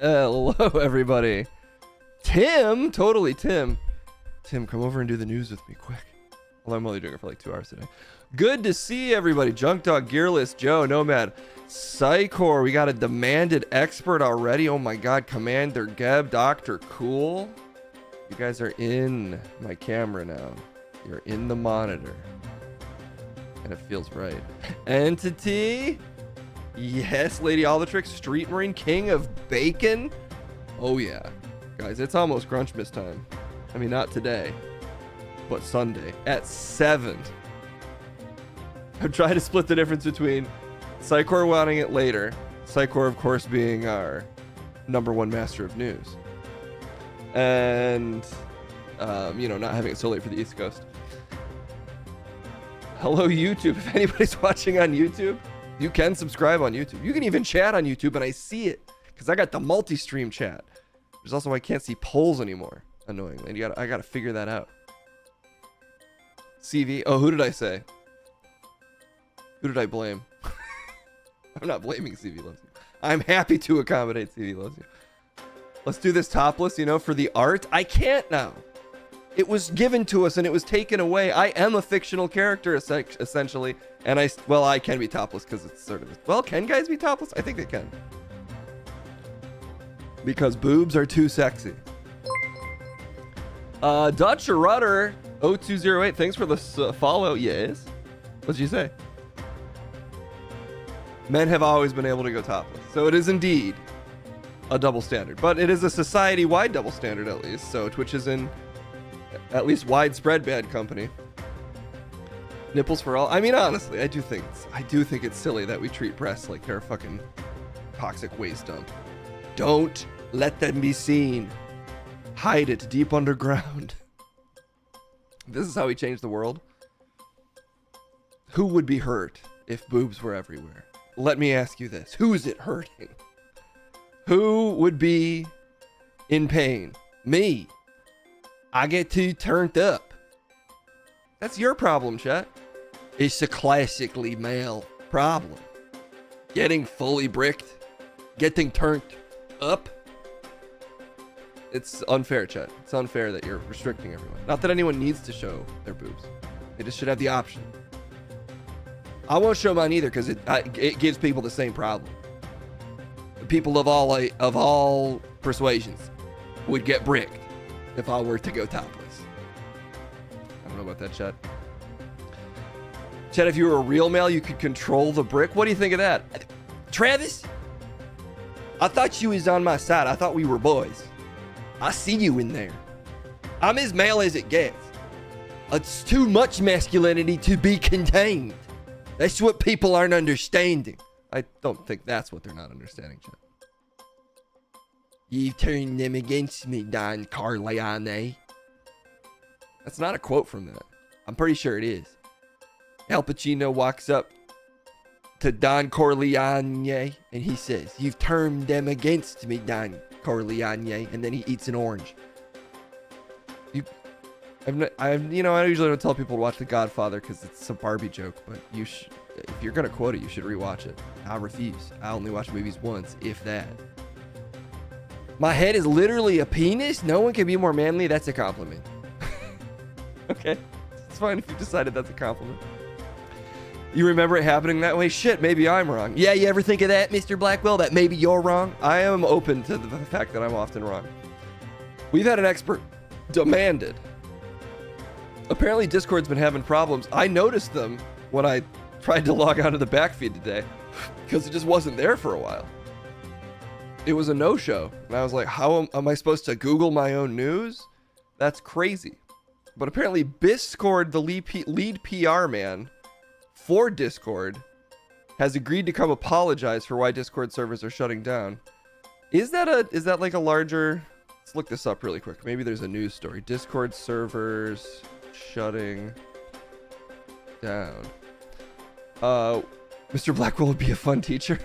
Hello, everybody. Tim, totally Tim. Tim, come over and do the news with me, quick. Although I'm only doing it for like 2 hours today. Good to see everybody. Junk Dog, Gearless, Joe, Nomad, Psychor. We got a demanded expert already. Oh my God, Commander Geb, Dr. Cool. You guys are in my camera now. You're in the monitor. And it feels right. Entity. Yes, Lady Alvatrix, Street Marine, King of Bacon. Oh yeah. Guys, it's almost Grunchmas time. I mean, not today, but Sunday at 7. I'm trying to split the difference between Psychor wanting it later. Psychor, of course, being our #1 master of news. And, you know, not having it so late for the East Coast. Hello, YouTube. If anybody's watching on YouTube, you can subscribe on YouTube. You can even chat on YouTube, and I see it because I got the multi-stream chat. There's also why I can't see polls anymore, annoyingly. And I gotta figure that out. CV. Oh, who did I say? Who did I blame? I'm not blaming CV Loves You. I'm happy to accommodate CV Loves You. Let's do this topless, you know, for the art. I can't now. It was given to us and it was taken away. I am a fictional character, essentially. And I can be topless because it's sort of... Well, can guys be topless? I think they can. Because boobs are too sexy. Dutch Rudder 0208, thanks for the follow. Yes. What'd you say? Men have always been able to go topless. So it is indeed a double standard. But it is a society-wide double standard, at least. So Twitch is in at least widespread bad company. Nipples for all. I mean, honestly, I do think it's silly that we treat breasts like they're a fucking toxic waste dump. Don't let them be seen. Hide it deep underground. This is how we change the world. Who would be hurt if boobs were everywhere? Let me ask you this. Who is it hurting? Who would be in pain? Me. I get too turned up. That's your problem, chat. It's a classically male problem. Getting fully bricked. Getting turned up. It's unfair, chat. It's unfair that you're restricting everyone. Not that anyone needs to show their boobs. They just should have the option. I won't show mine either because it gives people the same problem. People of all persuasions would get bricked if I were to go topless. I don't know about that, chat. Chat, if you were a real male, you could control the brick. What do you think of that? Travis? I thought you was on my side. I thought we were boys. I see you in there. I'm as male as it gets. It's too much masculinity to be contained. That's what people aren't understanding. I don't think that's what they're not understanding, chat. You turned them against me, Don Corleone. That's not a quote from that. I'm pretty sure it is. Al Pacino walks up to Don Corleone and he says, "You've turned them against me, Don Corleone," and then he eats an orange. I usually don't tell people to watch The Godfather because it's a Barbie joke, but if you're gonna quote it, you should rewatch it. I refuse. I only watch movies once, if that. My head is literally a penis? No one can be more manly? That's a compliment. Okay. It's fine if you decided that's a compliment. You remember it happening that way? Shit, maybe I'm wrong. Yeah, you ever think of that, Mr. Blackwell? That maybe you're wrong? I am open to the fact that I'm often wrong. We've had an expert demanded. Apparently Discord's been having problems. I noticed them when I tried to log onto the backfeed today because it just wasn't there for a while. It was a no-show. And I was like, how am I supposed to Google my own news? That's crazy. But apparently Discord, the lead PR man for Discord, has agreed to come apologize for why Discord servers are shutting down. Is that like a larger... Let's look this up really quick. Maybe there's a news story. Discord servers shutting down. Mr. Blackwell would be a fun teacher.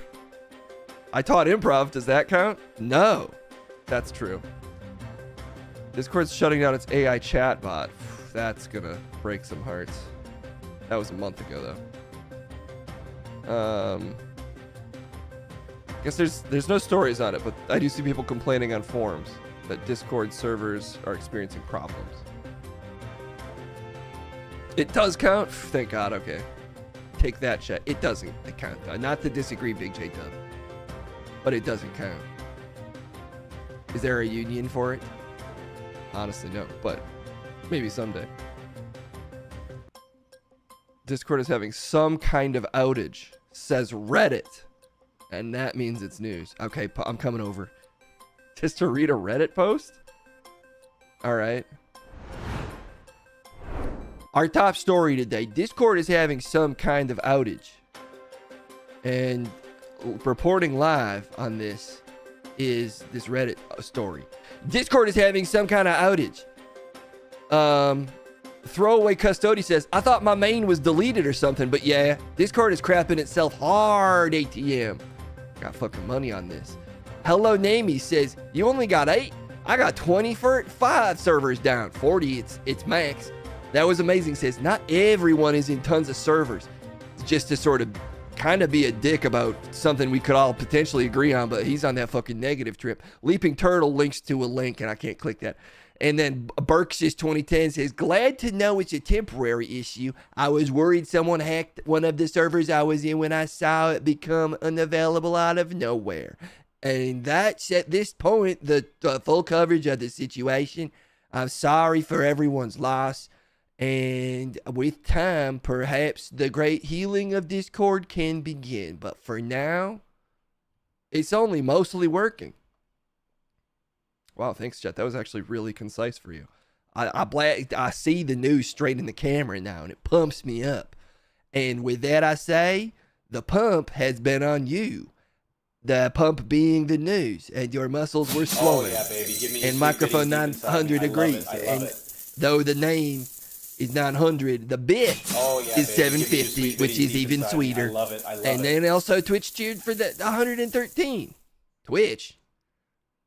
I taught improv. Does that count? No. That's true. Discord's shutting down its AI chatbot. That's gonna break some hearts. That was a month ago, though. I guess there's no stories on it, but I do see people complaining on forums that Discord servers are experiencing problems. It does count? Thank God, okay. Take that, chat. It doesn't count. Not to disagree, Big J Dub. But it doesn't count. Is there a union for it? Honestly, no, but maybe someday. Discord is having some kind of outage, says Reddit. And that means it's news. Okay, I'm coming over. Just to read a Reddit post? Alright. Our top story today. Discord is having some kind of outage. And reporting live on this is this Reddit story. Discord is having some kind of outage. Throwaway Custody says, I thought my main was deleted or something, but yeah, Discord is crapping itself hard, ATM. Got fucking money on this. Hello Namey says, you only got 8? I got 25 servers down. 40, it's max. That was amazing. Says, not everyone is in tons of servers. Just to sort of kind of be a dick about something we could all potentially agree on, but he's on that fucking negative trip. Leaping Turtle links to a link, and I can't click that. And then Berkshire 2010 says, glad to know it's a temporary issue. I was worried someone hacked one of the servers I was in when I saw it become unavailable out of nowhere. And that's at this point the full coverage of the situation. I'm sorry for everyone's loss. And with time, perhaps the great healing of Discord can begin. But for now, it's only mostly working. Wow, thanks, Chet. That was actually really concise for you. I see the news straight in the camera now, and it pumps me up. And with that, I say, the pump has been on you. The pump being the news, and your muscles were swollen. Oh, yeah, baby. Give me and microphone 900 degrees. And though the name is 900, the bit is 750, which is even sweeter. I love it. And then also Twitch cheered for the 113. Twitch.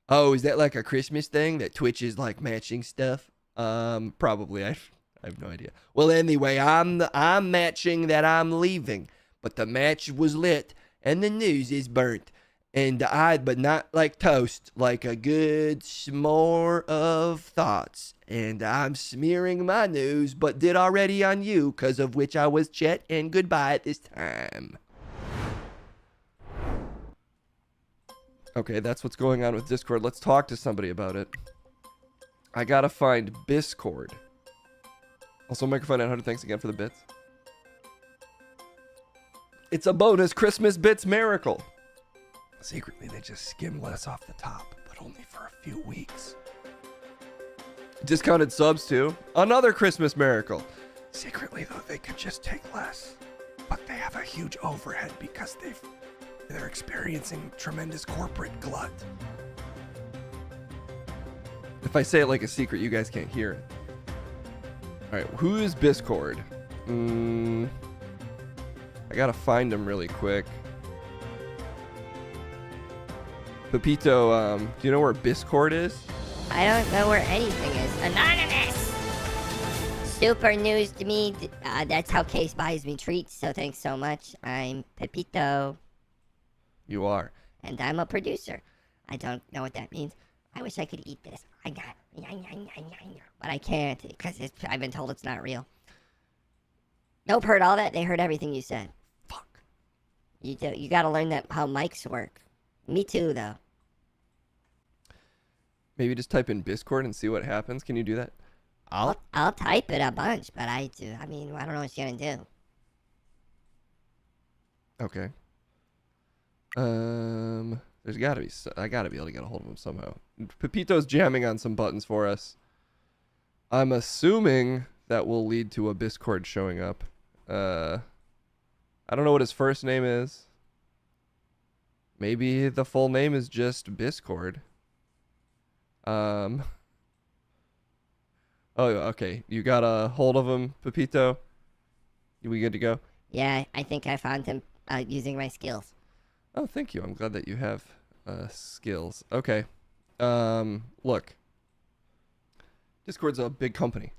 Oh, is that like a Christmas thing that Twitch is like matching stuff? Probably. I have no idea. Well, anyway, I'm matching that I'm leaving, but the match was lit and the news is burnt. And but not like toast, like a good s'more of thoughts. And I'm smearing my news, but did already on you, cause of which I was Chet, and goodbye at this time. Okay, that's what's going on with Discord. Let's talk to somebody about it. I gotta find Discord. Also, microphone 900, thanks again for the bits. It's a bonus Christmas bits miracle. Secretly, they just skim less off the top, but only for a few weeks. Discounted subs too. Another Christmas miracle. Secretly, though, they could just take less, but they have a huge overhead because they're experiencing tremendous corporate glut. If I say it like a secret, you guys can't hear it. All right, who is Discord? I gotta find him really quick. Pepito, do you know where Discord is? I don't know where anything is. Anonymous! Super news to me. That's how Case buys me treats, so thanks so much. I'm Pepito. You are. And I'm a producer. I don't know what that means. I wish I could eat this. But I can't, because I've been told it's not real. Nope, heard all that. They heard everything you said. Fuck. You gotta learn how mics work. Me too, though. Maybe just type in Discord and see what happens. Can you do that? I'll type it a bunch, but I don't know what you're gonna do. Okay. There's gotta be. I gotta be able to get a hold of him somehow. Pepito's jamming on some buttons for us. I'm assuming that will lead to a Discord showing up. I don't know what his first name is. Maybe the full name is just Discord. Oh, okay. You got a hold of him, Pepito? We good to go? Yeah, I think I found him using my skills. Oh, thank you. I'm glad that you have skills. Okay. Look. Discord's a big company.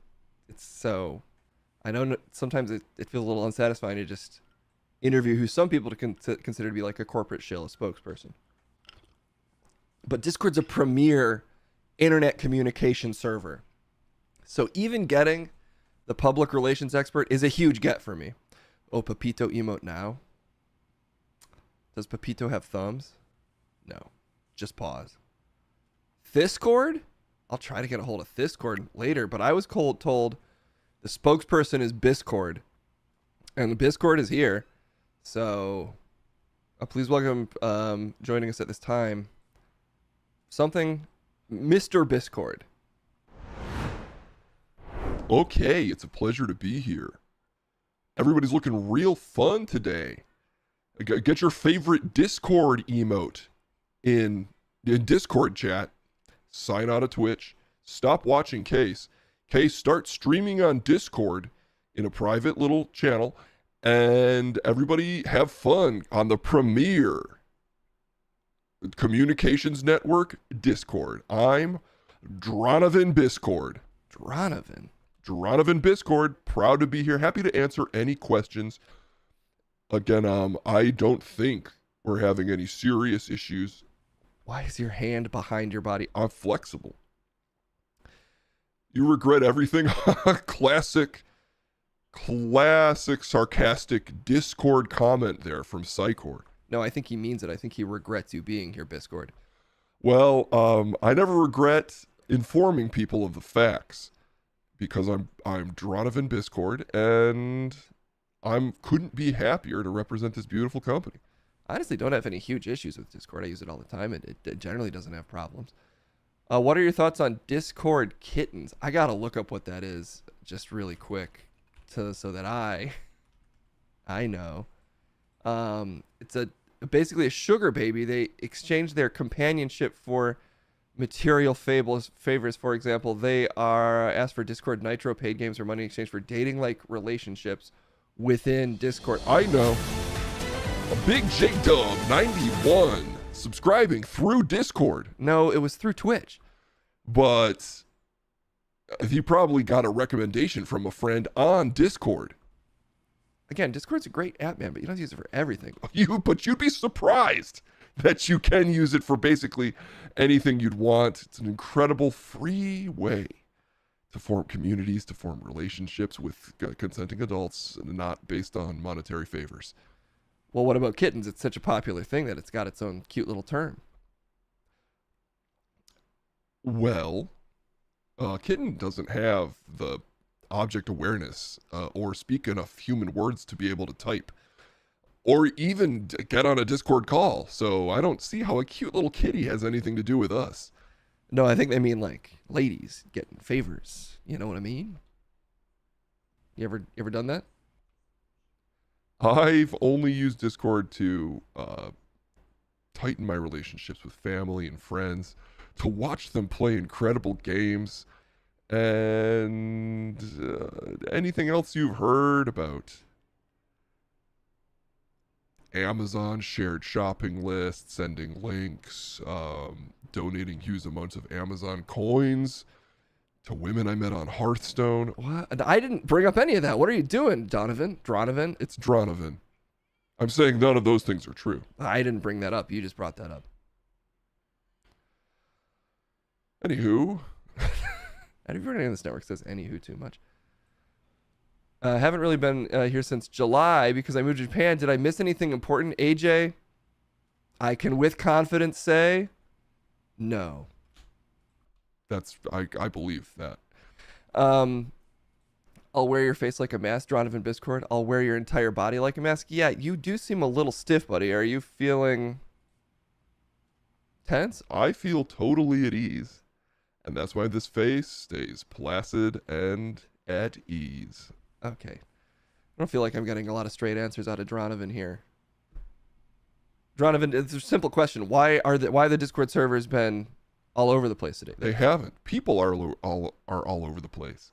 I know sometimes it feels a little unsatisfying to just, interview who some people consider to be like a corporate shill, a spokesperson. But Discord's a premier internet communication server. So even getting the public relations expert is a huge get for me. Oh, Pepito emote now. Does Pepito have thumbs? No. Just pause. Discord? I'll try to get a hold of Discord later, but I was told the spokesperson is Discord. And Discord is here. So please welcome joining us at this time. Mr. Discord. Okay, it's a pleasure to be here. Everybody's looking real fun today. Get your favorite Discord emote in Discord chat. Sign out of Twitch. Stop watching Case. Case, start streaming on Discord in a private little channel. And everybody have fun on the premier communications network, Discord. I'm Dronovan Discord. Dronovan Discord, proud to be here. Happy to answer any questions. Again, I don't think we're having any serious issues. Why is your hand behind your body? I'm flexible. You regret everything? Classic sarcastic Discord comment there from Psychord. No, I think he means it. I think he regrets you being here, Discord. Well, I never regret informing people of the facts because I'm Dronovan Discord and couldn't be happier to represent this beautiful company. I honestly don't have any huge issues with Discord. I use it all the time, and it generally doesn't have problems. What are your thoughts on Discord kittens? I gotta look up what that is just really quick, so that I know. It's basically a sugar baby. They exchange their companionship for material favors. For example, they are asked for Discord Nitro paid games or money in exchange for dating-like relationships within Discord. I know. A big J-Dub 91 subscribing through Discord. No, it was through Twitch. But he probably got a recommendation from a friend on Discord. Again, Discord's a great app, man, but you don't use it for everything. But you'd be surprised that you can use it for basically anything you'd want. It's an incredible free way to form communities, to form relationships with consenting adults, not based on monetary favors. Well, what about kittens? It's such a popular thing that it's got its own cute little term. Well, kitten doesn't have the object awareness or speak enough human words to be able to type or even get on a Discord call. So I don't see how a cute little kitty has anything to do with us. No, I think they mean like ladies getting favors. You know what I mean? You ever done that? I've only used Discord to tighten my relationships with family and friends, to watch them play incredible games, and anything else you've heard about. Amazon shared shopping lists, sending links, donating huge amounts of Amazon coins to women I met on Hearthstone. What? I didn't bring up any of that. What are you doing, Donovan? Dronovan? It's Dronovan. I'm saying none of those things are true. I didn't bring that up. You just brought that up. Anywho. Everybody on this network says anywho too much. Haven't really been here since July because I moved to Japan. Did I miss anything important, AJ? I can with confidence say no. I believe that. I'll wear your face like a mask, Dronovan Discord. I'll wear your entire body like a mask. Yeah, you do seem a little stiff, buddy. Are you feeling tense? I feel totally at ease. And that's why this face stays placid and at ease. Okay. I don't feel like I'm getting a lot of straight answers out of Dronovan here. Dronovan, it's a simple question. Why the Discord servers been all over the place today? They haven't. People are all over the place.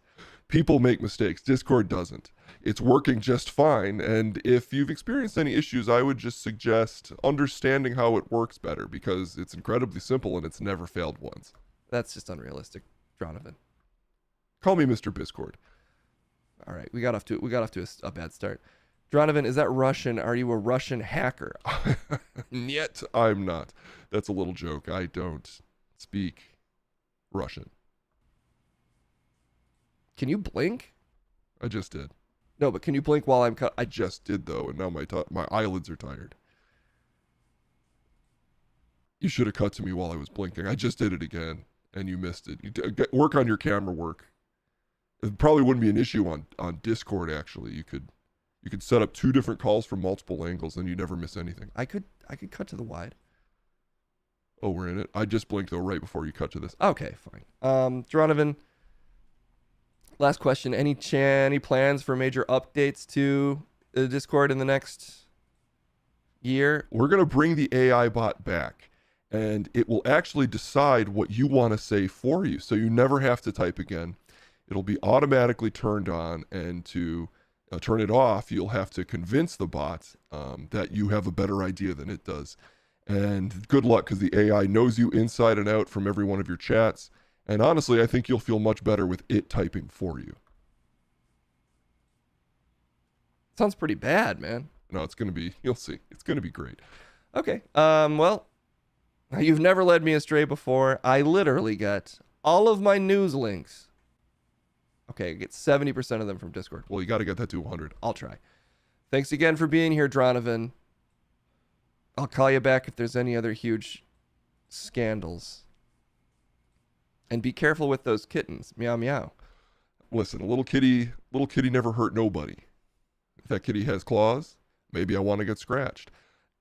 People make mistakes. Discord doesn't. It's working just fine. And if you've experienced any issues, I would just suggest understanding how it works better because it's incredibly simple and it's never failed once. That's just unrealistic, Dronovan. Call me Mr. Discord. All right, we got off to a bad start. Dronovan, is that Russian? Are you a Russian hacker? Yet I'm not. That's a little joke. I don't speak Russian. Can you blink? I just did. No, but can you blink while I'm cut? I just did though, and now my eyelids are tired. You should have cut to me while I was blinking. I just did it again, and you missed it. Work on your camera work. It probably wouldn't be an issue on Discord. Actually, you could set up 2 different calls from multiple angles, and you never miss anything. I could cut to the wide. Oh, we're in it. I just blinked though right before you cut to this. Okay, fine. Dronovan, last question. Any plans for major updates to the Discord in the next year? We're gonna bring the AI bot back, and it will actually decide what you want to say for you, so you never have to type again. It'll be automatically turned on, and to turn it off, you'll have to convince the bot that you have a better idea than it does. And good luck, because the AI knows you inside and out from every one of your chats. And honestly, I think you'll feel much better with it typing for you. Sounds pretty bad, man. No, it's going to be, you'll see. It's going to be great. Okay. Well, you've never led me astray before. I literally get all of my news links. Okay, I get 70% of them from Discord. Well, you got to get that to 100. I'll try. Thanks again for being here, Dronovan. I'll call you back if there's any other huge scandals. And be careful with those kittens. Meow meow. Listen, a little kitty never hurt nobody. If that kitty has claws, maybe I want to get scratched.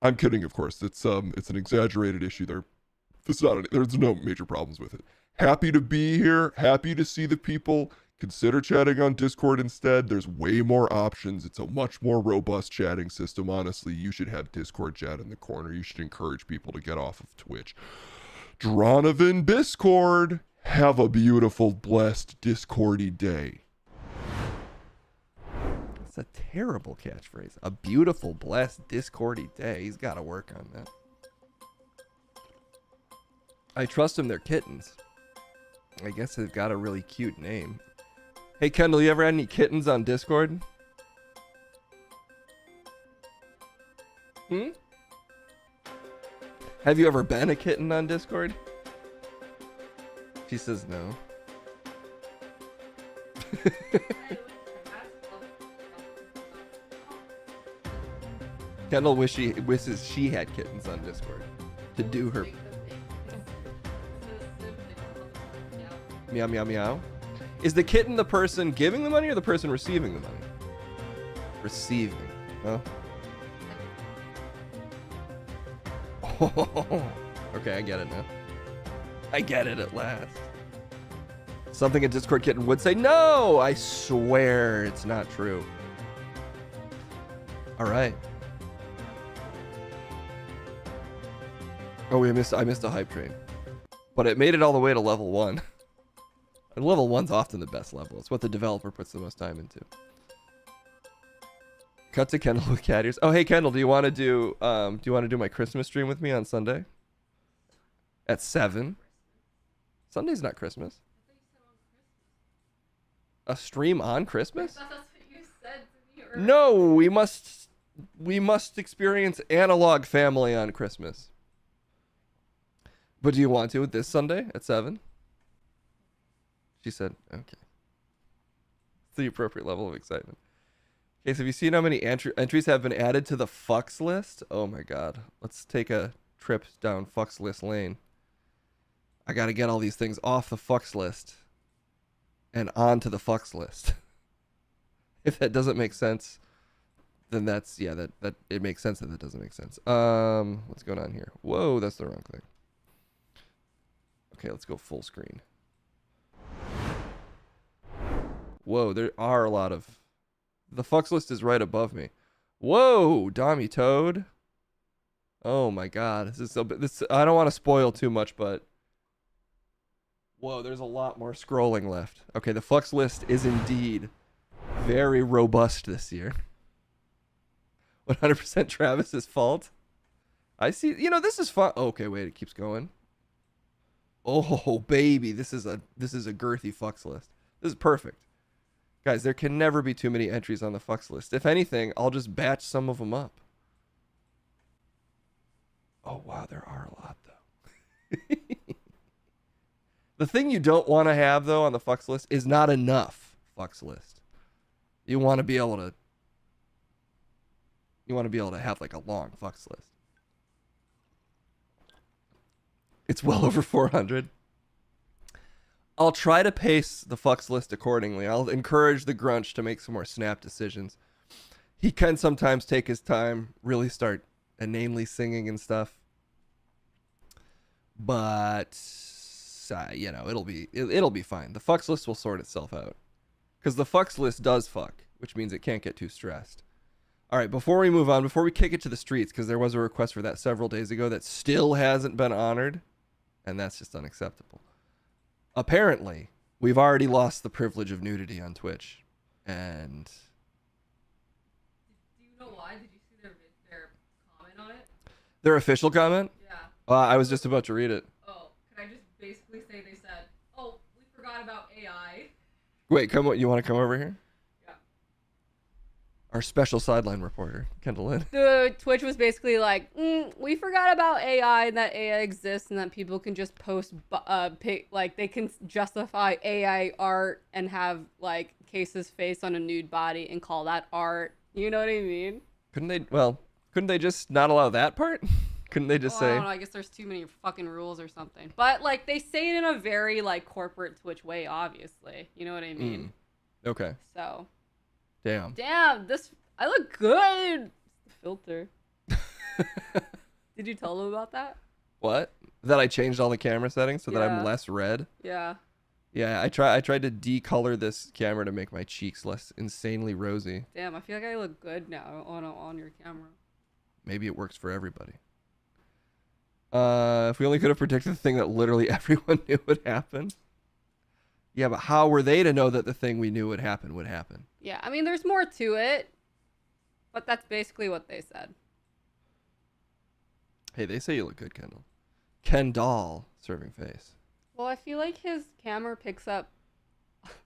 I'm kidding, of course. It's an exaggerated issue. There's no major problems with it. Happy to be here. Happy to see the people. Consider chatting on Discord instead. There's way more options. It's a much more robust chatting system. Honestly, you should have Discord chat in the corner. You should encourage people to get off of Twitch. Dronovan Discord. Have a beautiful, blessed, Discordy day. That's a terrible catchphrase. A beautiful, blessed, Discordy day. He's got to work on that. I trust them. They're kittens. I guess they've got a really cute name. Hey, Kendall, you ever had any kittens on Discord? Have you ever been a kitten on Discord? She says no. Kendall wishes she had kittens on Discord to do her meow meow meow. Is the kitten the person giving the money or the person receiving the money? Receiving. Oh. Okay, I get it now. I get it at last. Something a Discord kitten would say. No, I swear it's not true. All right. Oh, I missed a hype train. But it made it all the way to level 1. And level 1's often the best level. It's what the developer puts the most time into. Cut to Kendall with cat ears. Oh, hey Kendall, do you want to do my Christmas stream with me on Sunday? At 7? Sunday's not Christmas. A stream on Christmas? That's what you said to me earlier. No, we must experience analog family on Christmas. But do you want to this Sunday at 7? She said, okay. It's the appropriate level of excitement. Okay, so have you seen how many entries have been added to the fucks list? Oh my god. Let's take a trip down fucks list lane. I gotta get all these things off the fucks list and onto the fucks list. If that doesn't make sense, then that's, yeah, that it makes sense that doesn't make sense. What's going on here? Whoa, that's the wrong thing. Okay, let's go full screen. Whoa, there are a lot of... The fucks list is right above me. Whoa, Dommy Toad. Oh my god. This I don't want to spoil too much, but... Whoa, there's a lot more scrolling left. Okay, the fucks list is indeed very robust this year. 100% Travis's fault. I see. You know, this is fun. Oh, okay, wait, it keeps going. Oh, baby, this is a girthy fucks list. This is perfect. Guys, there can never be too many entries on the fucks list. If anything, I'll just batch some of them up. Oh, wow, there are a lot, though. The thing you don't want to have, though, on the fucks list is not enough fucks list. You want to be able to have like a long fucks list. It's well over 400. I'll try to pace the fucks list accordingly. I'll encourage the Grunch to make some more snap decisions. He can sometimes take his time, really start inanely singing and stuff. But you know, it'll be fine. The fucks list will sort itself out. Because the fucks list does fuck, which means it can't get too stressed. All right, before we move on, before we kick it to the streets, because there was a request for that several days ago that still hasn't been honored, and that's just unacceptable. Apparently, we've already lost the privilege of nudity on Twitch, and... Do you know why? Did you see their comment on it? Their official comment? Yeah. I was just about to read it. Oh, can I just basically say they said, oh, we forgot about AI. Wait, you want to come over here? Yeah. Our special sideline reporter, Kendall Lynn. The Twitch was basically like, we forgot about AI and that AI exists and that people can just post, like they can justify AI art and have like Case's face on a nude body and call that art. You know what I mean? Couldn't they just not allow that part? Couldn't they just I say? don't know, I guess there's too many fucking rules or something. But like they say it in a very like corporate Twitch way, obviously. You know what I mean? Okay. So. Damn. Damn, I look good. The filter. Did you tell them about that? What? That I changed all the camera settings so that I'm Yeah. less red? Yeah. Yeah, I tried to decolor this camera to make my cheeks less insanely rosy. Damn, I feel like I look good now on your camera. Maybe it works for everybody. If we only could have predicted the thing that literally everyone knew would happen. Yeah, but how were they to know that the thing we knew would happen would happen? Yeah, I mean, there's more to it, but that's basically what they said. Hey, they say you look good, Kendall. Kendall serving face. Well, I feel like his camera picks up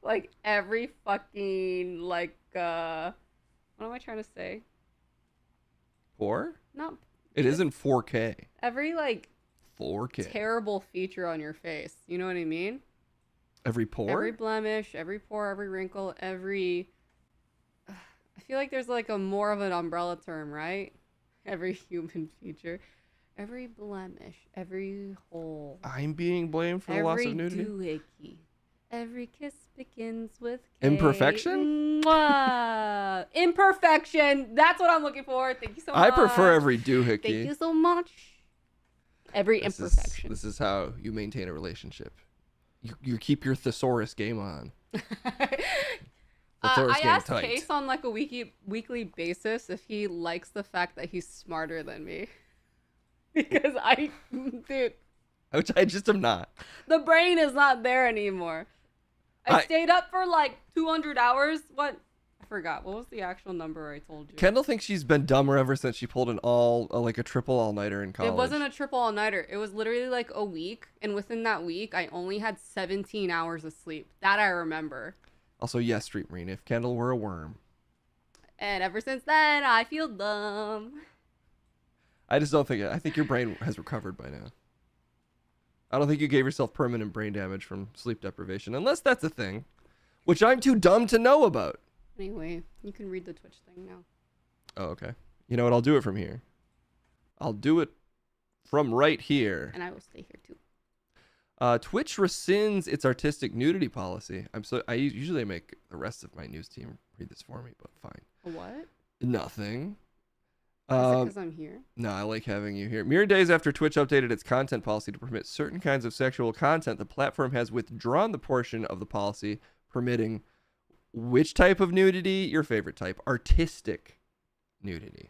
like every fucking like what am I trying to say? Four? Not It isn't 4K. every like 4K. terrible feature on your face. You know what I mean? Every pore? Every blemish, every pore, every wrinkle, every. I feel like there's like a more of an umbrella term, right? Every human feature, every blemish, every hole, I'm being blamed for the loss every of nudity? doohickey, every kiss begins with K. Imperfection? Mwah. Imperfection. That's what I'm looking for. Thank you so much. I prefer every Thank doohickey. you so much. Every imperfection. This is how you maintain a relationship. You keep your thesaurus game on. Thesaurus I game asked tight. Case on like a weekly basis if he likes the fact that he's smarter than me. Because dude, Which I just am not. the brain is not there anymore. I stayed up for like 200 hours. What? I forgot. What was the actual number I told you? Kendall thinks she's been dumber ever since she pulled a triple all-nighter in college. It wasn't a triple all-nighter. It was literally like a week. And within that week, I only had 17 hours of sleep. That I remember. Also, yes, Street Marine, if Kendall were a worm. And ever since then, I feel dumb. I just don't think I think your brain has recovered by now. I don't think you gave yourself permanent brain damage from sleep deprivation, unless that's a thing, which I'm too dumb to know about. Anyway, you can read the Twitch thing now. Oh, okay. You know what? I'll do it from here. I'll do it from right here. And I will stay here too. Twitch rescinds its artistic nudity policy. I usually make the rest of my news team read this for me, but fine. What? Nothing. Is it because I'm here? No, I like having you here. Mere days after Twitch updated its content policy to permit certain kinds of sexual content, the platform has withdrawn the portion of the policy permitting which type of nudity? Your favorite type. Artistic nudity.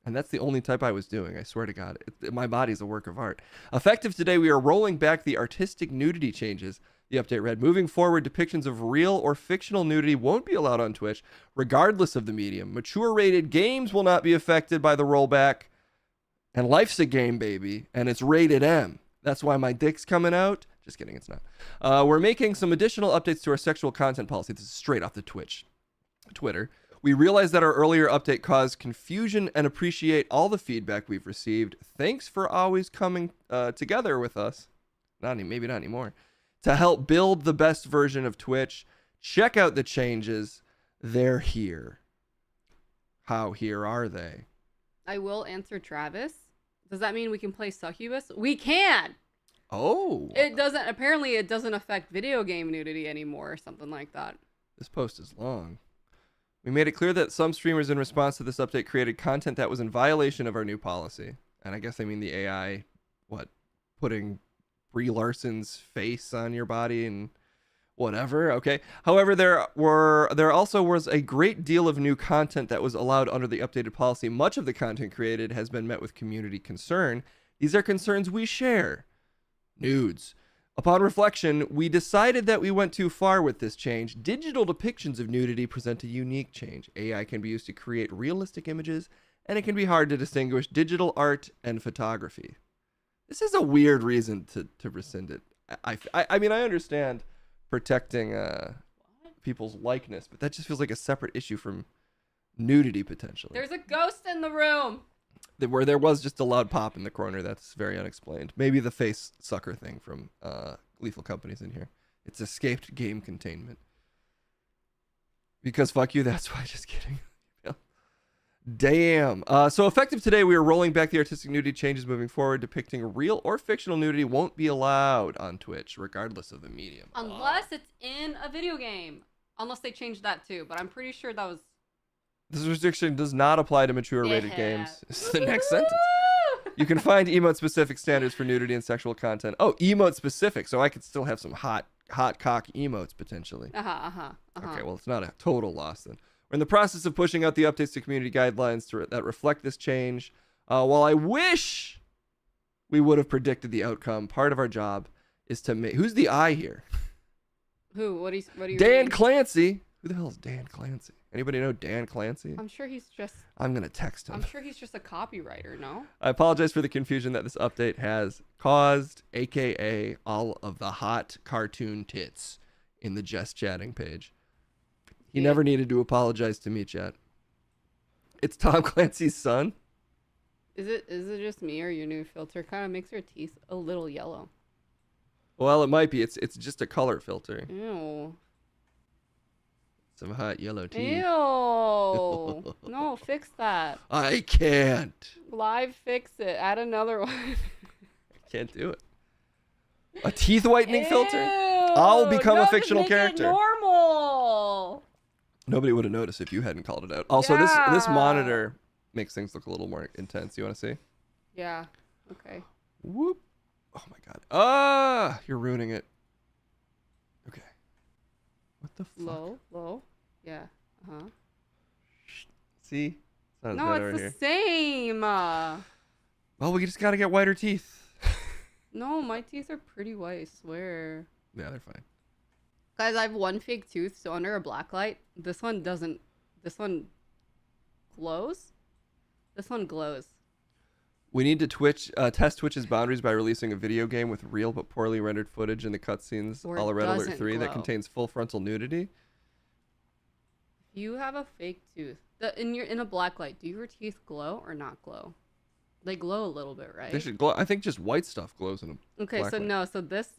And that's the only type I was doing. I swear to God. My body's a work of art. Effective today, we are rolling back the artistic nudity changes. The update read, moving forward, depictions of real or fictional nudity won't be allowed on Twitch, regardless of the medium. Mature-rated games will not be affected by the rollback. And life's a game, baby. And it's rated M. That's why my dick's coming out. Just kidding, it's not. We're making some additional updates to our sexual content policy. This is straight off the Twitter. We realize that our earlier update caused confusion and appreciate all the feedback we've received. Thanks for always coming together with us. Maybe not anymore. To help build the best version of Twitch. Check out the changes. They're here. How here are they? I will answer Travis. Does that mean we can play Succubus? We can! Oh. Apparently it doesn't affect video game nudity anymore or something like that. This post is long. We made it clear that some streamers in response to this update created content that was in violation of our new policy. And I guess I mean the AI, putting Brie Larson's face on your body and whatever. Okay. However, there also was a great deal of new content that was allowed under the updated policy. Much of the content created has been met with community concern. These are concerns we share. Nudes. Upon reflection, we decided that we went too far with this change. Digital depictions of nudity present a unique change. AI can be used to create realistic images, and it can be hard to distinguish digital art and photography. This is a weird reason to rescind it. I mean, I understand protecting people's likeness, but that just feels like a separate issue from nudity potentially. There's a ghost in the room! Where there was just a loud pop in the corner. That's very unexplained. Maybe the face sucker thing from Lethal Company's in here. It's escaped game containment. Because fuck you, that's why. Just kidding. Damn. So effective today, we are rolling back the artistic nudity changes moving forward. Depicting real or fictional nudity won't be allowed on Twitch, regardless of the medium. Unless it's in a video game. Unless they changed that too, but I'm pretty sure that was... This restriction does not apply to mature rated games. This is the next sentence. You can find emote-specific standards for nudity and sexual content. Oh, emote-specific, so I could still have some hot cock emotes, potentially. Okay, well, it's not a total loss, then. We're in the process of pushing out the updates to community guidelines that reflect this change. While I wish we would have predicted the outcome, part of our job is to make... Who's the I here? Who? What do you Dan mean? Clancy. Who the hell is Dan Clancy? Anybody know Dan Clancy? I'm sure he's just... I'm going to text him. I'm sure he's just a copywriter, no? I apologize for the confusion that this update has caused, aka all of the hot cartoon tits in the Just Chatting page. He never needed to apologize to me, chat. It's Tom Clancy's son. Is it just me or your new filter kind of makes your teeth a little yellow? Well, it might be. It's just a color filter. Ew. Some hot yellow teeth. Ew. No, fix that. I can't. Live fix it. Add another one. I can't do it. A teeth whitening filter? Ew. I'll become No, a just fictional make character. It normal. Nobody would have noticed if you hadn't called it out. Also, this monitor makes things look a little more intense. You want to see? Yeah. Okay. Whoop. Oh my god. Ah, you're ruining it. Okay. What the fuck? Low. Yeah. Uh-huh. See? It's not as No, bad it's over the here. same. Well, we just gotta get whiter teeth. No, my teeth are pretty white, I swear. Yeah, they're fine. Guys, I have one fake tooth, so under a black light, this one doesn't. This one glows? This one glows. We need to test Twitch's boundaries by releasing a video game with real but poorly rendered footage in the cutscenes Or a la Red Alert doesn't 3 that glow. contains full frontal nudity. If you have a fake tooth, in a black light, do your teeth glow or not glow? They glow a little bit, right? They should glow. I think just white stuff glows in them. Okay, so no, so this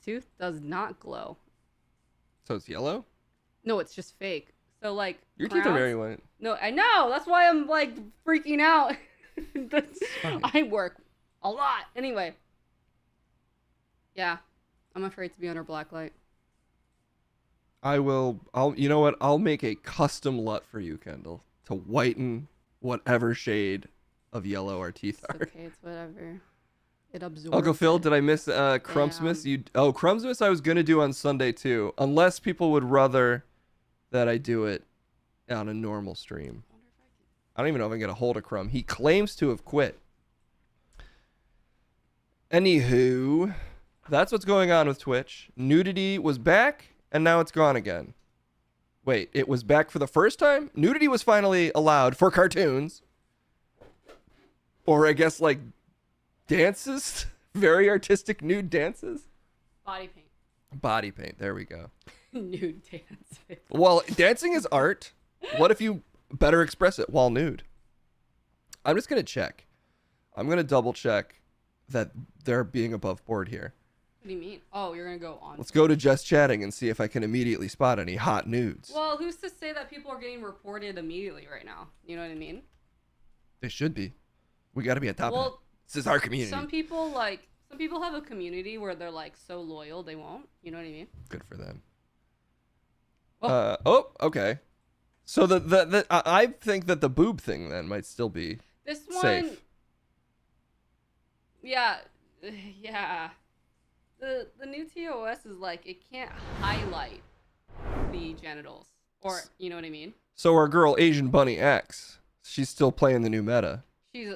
tooth does not glow. So it's yellow? No, it's just fake. So like Your teeth are very white. No, I know. That's why I'm like freaking out. Fine. I work a lot. Anyway. Yeah. I'm afraid to be under black light. You know what? I'll make a custom LUT for you, Kendall, to whiten whatever shade of yellow our teeth It's are. okay, it's whatever. It absorbs. Uncle Phil, it. did I miss Crumbsmith? Crumbsmith I was gonna do on Sunday too, unless people would rather that I do it on a normal stream. I don't even know if I can get a hold of Crumb. He claims to have quit. Anywho, that's what's going on with Twitch. Nudity was back, and now it's gone again. Wait, it was back for the first time? Nudity was finally allowed for cartoons. Or I guess like dances? Very artistic nude dances? Body paint. Body paint. There we go. Nude dance. Well, dancing is art. What if you better express it while nude? I'm just going to check. I'm going to double check that they're being above board here. What do you mean? Oh, you're going to go on. Let's go to just chatting and see if I can immediately spot any hot nudes. Well, who's to say that people are getting reported immediately right now? You know what I mean? They should be. We got to be on top of it. Well, This is our community. some people have a community where they're like so loyal they won't. You know what I mean? Good for them. Oh. Okay. So I think that the boob thing then might still be This one. safe. Yeah. Yeah. The new TOS is like it can't highlight the genitals, or you know what I mean. So our girl Asian Bunny X, she's still playing the new meta.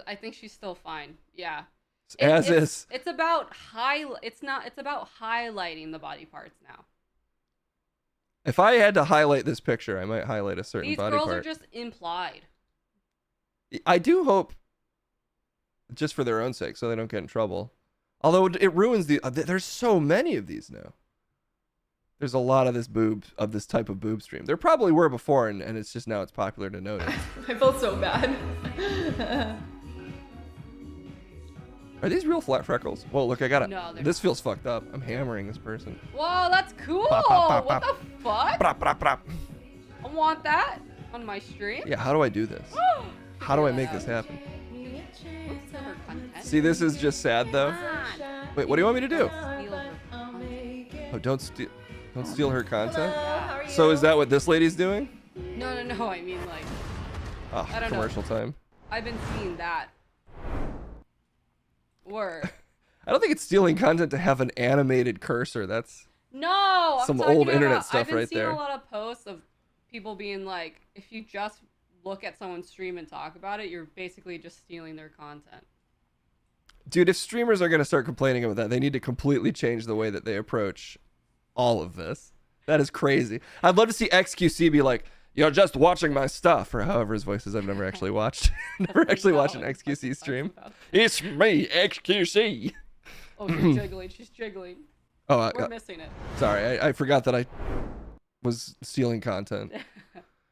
I think she's still fine. Yeah. It's It's about It's about highlighting the body parts now. if I had to highlight this picture, I might highlight a certain These body girls part. are just implied. I do hope, just for their own sake, so they don't get in trouble. Although it ruins there's so many of these now. There's a lot of this type of boob stream. There probably were before, and it's just now it's popular to notice. I felt so bad. Are these real flat freckles? Whoa, look, I got it. No, they're This feels fucked up. I'm hammering this person. Whoa, that's cool. Bop, bop, bop, What bop. the fuck? Brap, brap, brap. I want that on my stream. Yeah, how do I do this? How do I make this happen? What's her content? See, this is just sad though. Wait, what do you want me to do? Steal her content. Oh, don't steal her content. Yeah. So is that what this lady's doing? No. I mean, like, Oh, I don't know. commercial time. I've been seeing that. Word. I don't think it's stealing content to have an animated cursor. That's No, I'm Some talking old internet about, stuff I've been right seeing there. a lot of posts of people being like, if you just look at someone's stream and talk about it, you're basically just stealing their content. dude. If streamers are gonna start complaining about that, they need to completely change the way that they approach all of this. That is crazy. I'd love to see XQC be like, "You're just watching my stuff," or however his voice is. I've never actually watched. Never actually watched an No, XQC that's stream. about- It's me, XQC. Oh, she's jiggling. She's jiggling. Oh, We're missing it. sorry. I forgot that I was stealing content.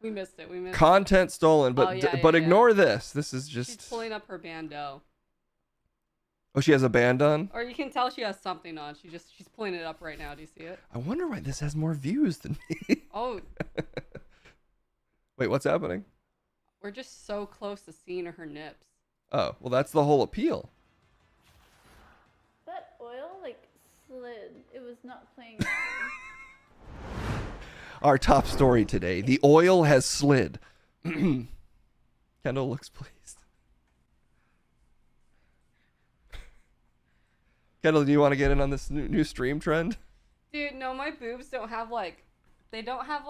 We missed it. We missed it. Content stolen, but Oh, yeah, but yeah. ignore this. This is She's just. pulling up her bandeau. Oh, she has a band on. Or you can tell she has something on. She's pulling it up right now. Do you see it? I wonder why this has more views than me. Oh, Wait, what's happening? we're just so close to seeing her nips. Oh, well, that's the whole appeal. That oil like slid. It was not playing. Our top story today: the oil has slid. Kendall looks pleased. Kendall, do you want to get in on this new stream trend? Dude, no, my boobs don't have like, they don't have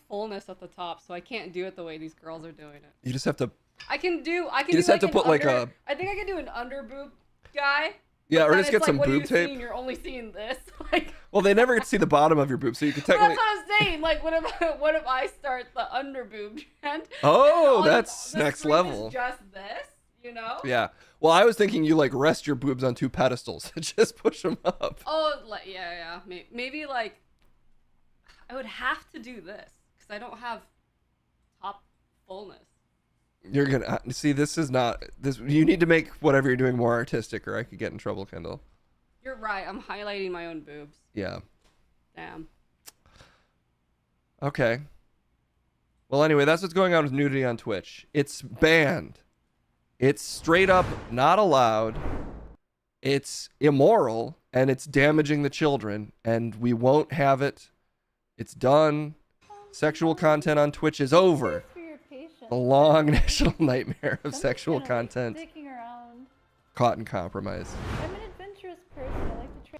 fullness at the top, so I can't do it the way these girls are doing it. You just have to. I can You do just have to an put, like, under- I think I can do an under boob guy. Yeah, but or then just it's get some what are boob you tape. seeing? You're only seeing this. Like, Well, they never get to see the bottom of your boob, so you can well, technically. that's what I'm saying. Like, what if I start the under boob trend? Oh, All that's the next stream is level. just this, you know? Yeah. Well, I was thinking you like rest your boobs on two pedestals and just push them up. Oh, like, yeah. Maybe like, I would have to do this because I don't have top fullness. You're gonna see. This is not this. You need to make whatever you're doing more artistic, or I could get in trouble, Kendall. You're right. I'm highlighting my own boobs. Yeah. Damn. Okay. Well, anyway, that's what's going on with nudity on Twitch. It's banned. It's straight up not allowed. It's immoral, and it's damaging the children, and we won't have it. It's done. Sexual content on Twitch is over. For your patience. The long national nightmare of Somebody's sexual kinda, like, content dicking around. caught in compromise. I'm an adventurous person. I like to try.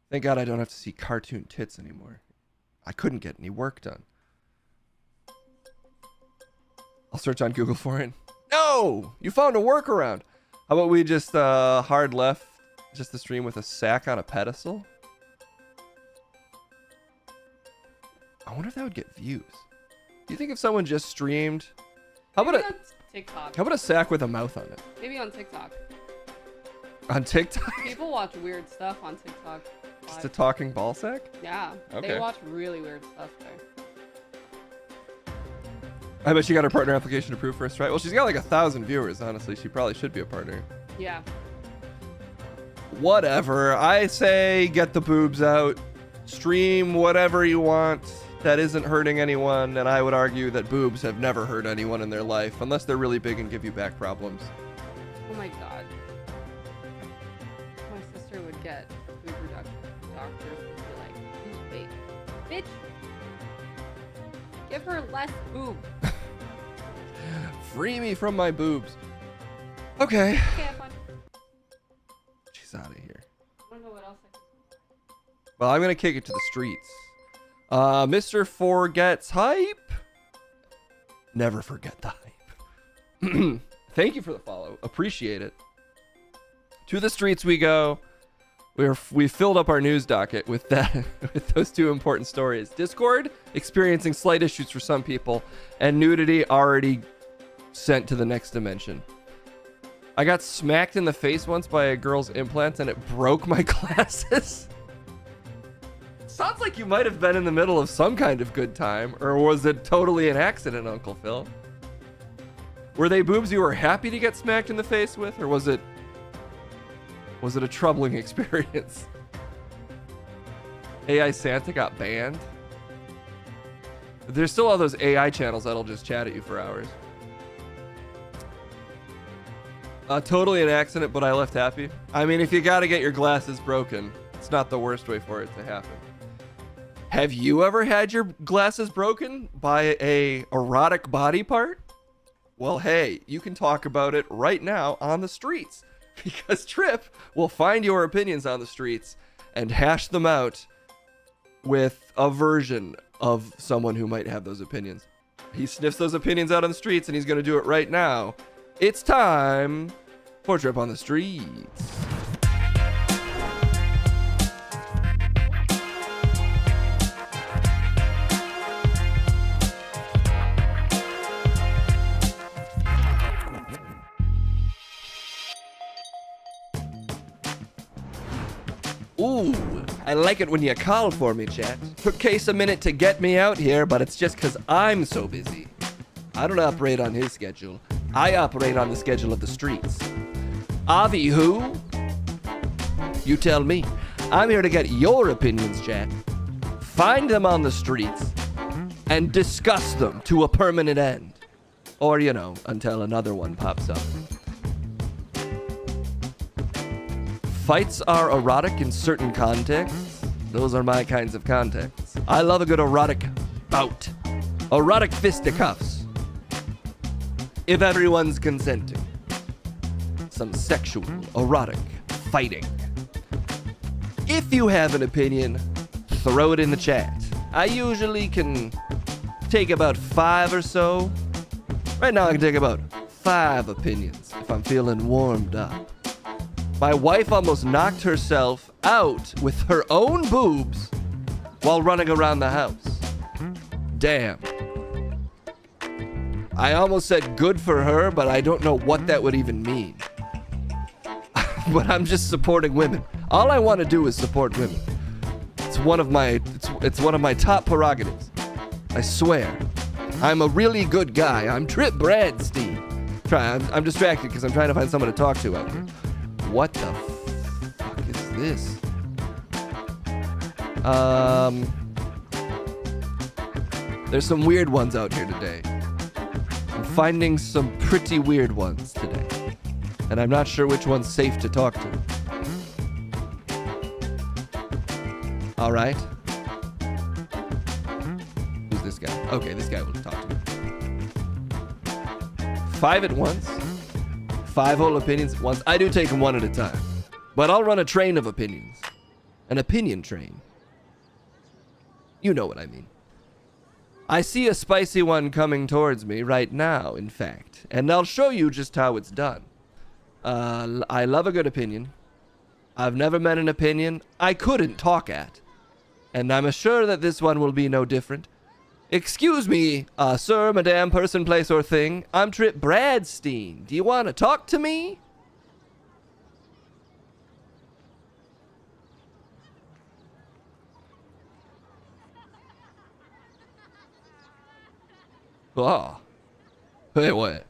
Thank God I don't have to see cartoon tits anymore. I couldn't get any work done. I'll search on Google for it. No! You found a workaround. How about we just hard left just the stream with a sack on a pedestal? I wonder if that would get views. Do you think if someone just streamed... How Maybe about on TikTok? a sack with a mouth on it? Maybe on TikTok. On TikTok? People watch weird stuff on TikTok. Just a talking ball sack? Yeah. Okay. They watch really weird stuff there. I bet she got her partner application approved first, right? Well, she's got like 1,000 viewers, honestly. She probably should be a partner. Yeah. Whatever. I say get the boobs out. Stream whatever you want that isn't hurting anyone. And I would argue that boobs have never hurt anyone in their life, unless they're really big and give you back problems. Oh my god. My sister would get boob reduction. Doctors would be like, wait, bitch, give her less boob. Free me from my boobs. Okay. Okay, I'm fine. She's out of here. I don't know what else I can do. Well, I'm going to kick it to the streets. Mr. Forgets Hype. Never forget the hype. Thank you for the follow. Appreciate it. To the streets we go. We filled up our news docket with that, with those two important stories. Discord experiencing slight issues for some people, and nudity already sent to the next dimension. I got smacked in the face once by a girl's implants, and it broke my glasses. Sounds like you might have been in the middle of some kind of good time, or was it totally an accident, Uncle Phil? Were they boobs you were happy to get smacked in the face with, or was it a troubling experience? AI Santa got banned. There's still all those AI channels that'll just chat at you for hours. Totally an accident, but I left happy. I mean, if you gotta get your glasses broken, it's not the worst way for it to happen. Have you ever had your glasses broken by a erotic body part? Well, hey, you can talk about it right now on the streets, because Trip will find your opinions on the streets and hash them out with a version of someone who might have those opinions. He sniffs those opinions out on the streets, and he's going to do it right now. It's time for Trip on the Streets. Ooh, I like it when you call for me, chat. Took Case a minute to get me out here, but it's just because I'm so busy. I don't operate on his schedule. I operate on the schedule of the streets. Avi who? You tell me. I'm here to get your opinions, chat. Find them on the streets and discuss them to a permanent end. Or, you know, until another one pops up. Fights are erotic in certain contexts. Those are my kinds of contexts. I love a good erotic bout. Erotic fisticuffs. If everyone's consenting. Some sexual, erotic fighting. If you have an opinion, throw it in the chat. I usually can take about 5 or so. Right now I can take about 5 opinions if I'm feeling warmed up. My wife almost knocked herself out with her own boobs while running around the house. Damn. I almost said good for her, but I don't know what that would even mean. But I'm just supporting women. All I want to do is support women. It's one of my top prerogatives. I swear. I'm a really good guy. I'm Trip Bradstein. I'm distracted because I'm trying to find someone to talk to out here. What the fuck is this? There's some weird ones out here today. I'm finding some pretty weird ones today. And I'm not sure which one's safe to talk to. Alright. Who's this guy? Okay, this guy will talk to me. 5 at once? 5 whole opinions at once? I do take them one at a time. But I'll run a train of opinions. An opinion train. You know what I mean. I see a spicy one coming towards me right now, in fact. And I'll show you just how it's done. I love a good opinion. I've never met an opinion I couldn't talk at. And I'm sure that this one will be no different. Excuse me, sir, madam, person, place, or thing. I'm Trip Bradstein. Do you want to talk to me? Oh. Wait, what?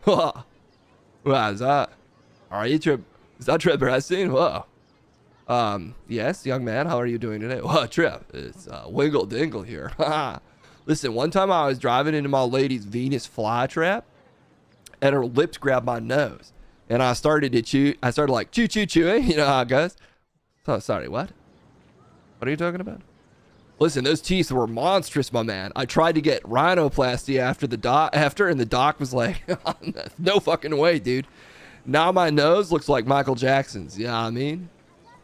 Whoa. Wow, is that? Are you Trip? Is that Trip Resting? Whoa. Yes, young man, how are you doing today? What, Trip? It's Wiggle Dingle here. Listen, one time I was driving into my lady's Venus flytrap, and her lips grabbed my nose, and I started to chew. I started like chewing. You know how it goes. So sorry, what? What are you talking about? Listen, those teeth were monstrous, my man. I tried to get rhinoplasty after, and the doc was like, no fucking way, dude. Now my nose looks like Michael Jackson's. Yeah, I mean,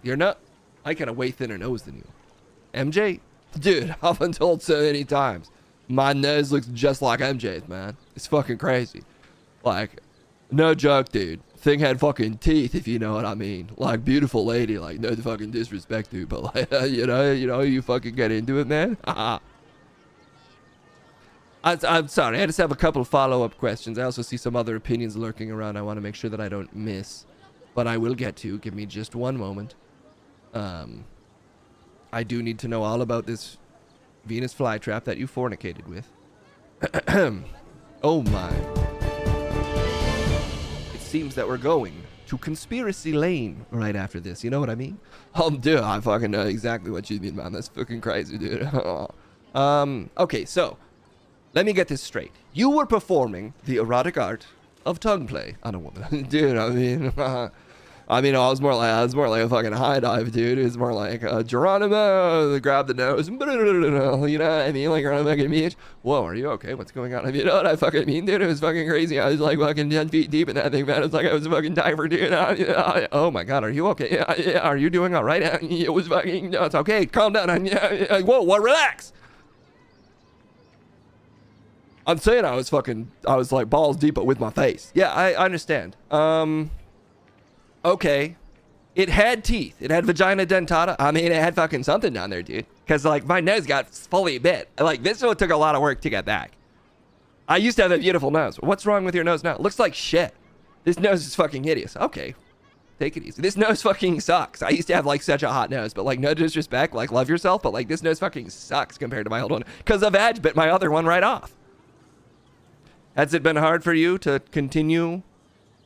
you're not. I got a way thinner nose than you. MJ, dude, I've been told so many times. My nose looks just like MJ's, man. It's fucking crazy. Like, no joke, dude. Thing had fucking teeth, if you know what I mean. Like, beautiful lady. Like, no fucking disrespect, dude, but like, you know, you fucking get into it, man. I'm sorry. I just have a couple follow-up questions. I also see some other opinions lurking around. I want to make sure that I don't miss, but I will get to. Give me just one moment. I do need to know all about this Venus flytrap that you fornicated with. Oh my. It seems that we're going to Conspiracy Lane right after this. You know what I mean? Dude, I fucking know exactly what you mean, man. That's fucking crazy, dude. Okay, so let me get this straight. You were performing the erotic art of tongue play on a woman. Dude, I mean, I was more like a fucking high dive, dude. It was more like Geronimo, grab the nose, you know what I mean? Like, around fucking beach. Whoa, are you okay? What's going on? I mean, you know what I fucking mean, dude? It was fucking crazy. I was like fucking 10 feet deep in that thing, man. It was like I was a fucking diver, dude. Oh my god, are you okay? Yeah, are you doing all right? It was fucking. No, it's okay. Calm down. Whoa, what? Relax. I'm saying I was like balls deep, but with my face. Yeah, I understand. Okay. It had teeth. It had vagina dentata. I mean, it had fucking something down there, dude. Because, like, my nose got fully bit. Like, this one took a lot of work to get back. I used to have a beautiful nose. What's wrong with your nose now? It looks like shit. This nose is fucking hideous. Okay. Take it easy. This nose fucking sucks. I used to have, like, such a hot nose. But, like, no disrespect. Like, love yourself. But, like, this nose fucking sucks compared to my old one. Because the vag bit my other one right off. Has it been hard for you to continue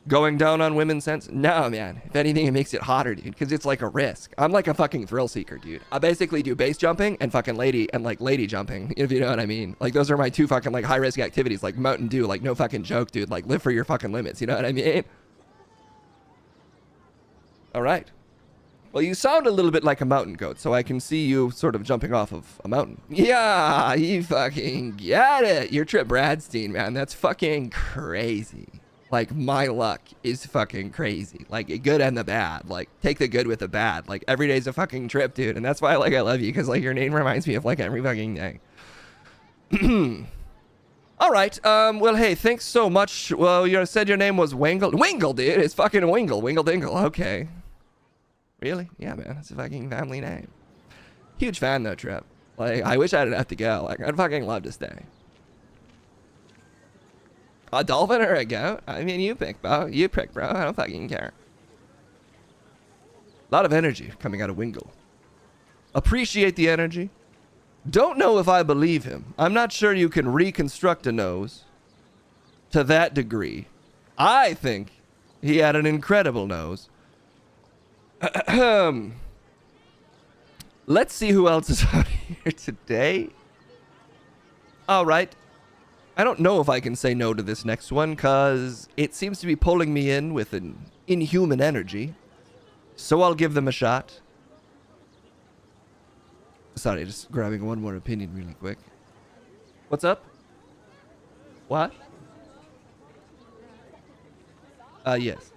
going down on women's sense? No, man. If anything, it makes it hotter, dude, because it's like a risk. I'm like a fucking thrill seeker, dude. I basically do base jumping and fucking lady jumping, if you know what I mean. Like, those are my two fucking, like, high-risk activities, like Mountain Dew. Like, no fucking joke, dude. Like, live for your fucking limits, you know what I mean? All right. Well, you sound a little bit like a mountain goat, so I can see you sort of jumping off of a mountain. Yeah, you fucking get it. You're Trip Bradstein, man. That's fucking crazy. Like, my luck is fucking crazy. Like, the good and the bad. Like, take the good with the bad. Like, every day's a fucking trip, dude. And that's why, like, I love you, because, like, your name reminds me of, like, every fucking day. All right. Well, hey, thanks so much. Well, you said your name was Wingle. Wingle, dude. It's fucking Wingle. Wingle Dingle. Okay. Really? Yeah, man. It's a fucking family name. Huge fan, though, Trip. Like, I wish I didn't have to go. Like, I'd fucking love to stay. A dolphin or a goat? I mean, you pick, bro. You pick, bro. I don't fucking care. A lot of energy coming out of Wingle. Appreciate the energy. Don't know if I believe him. I'm not sure you can reconstruct a nose to that degree. I think he had an incredible nose. Let's see who else is out here today. All right. I don't know if I can say no to this next one, because it seems to be pulling me in with an inhuman energy. So I'll give them a shot. Sorry, just grabbing one more opinion really quick. What's up? What? Yes.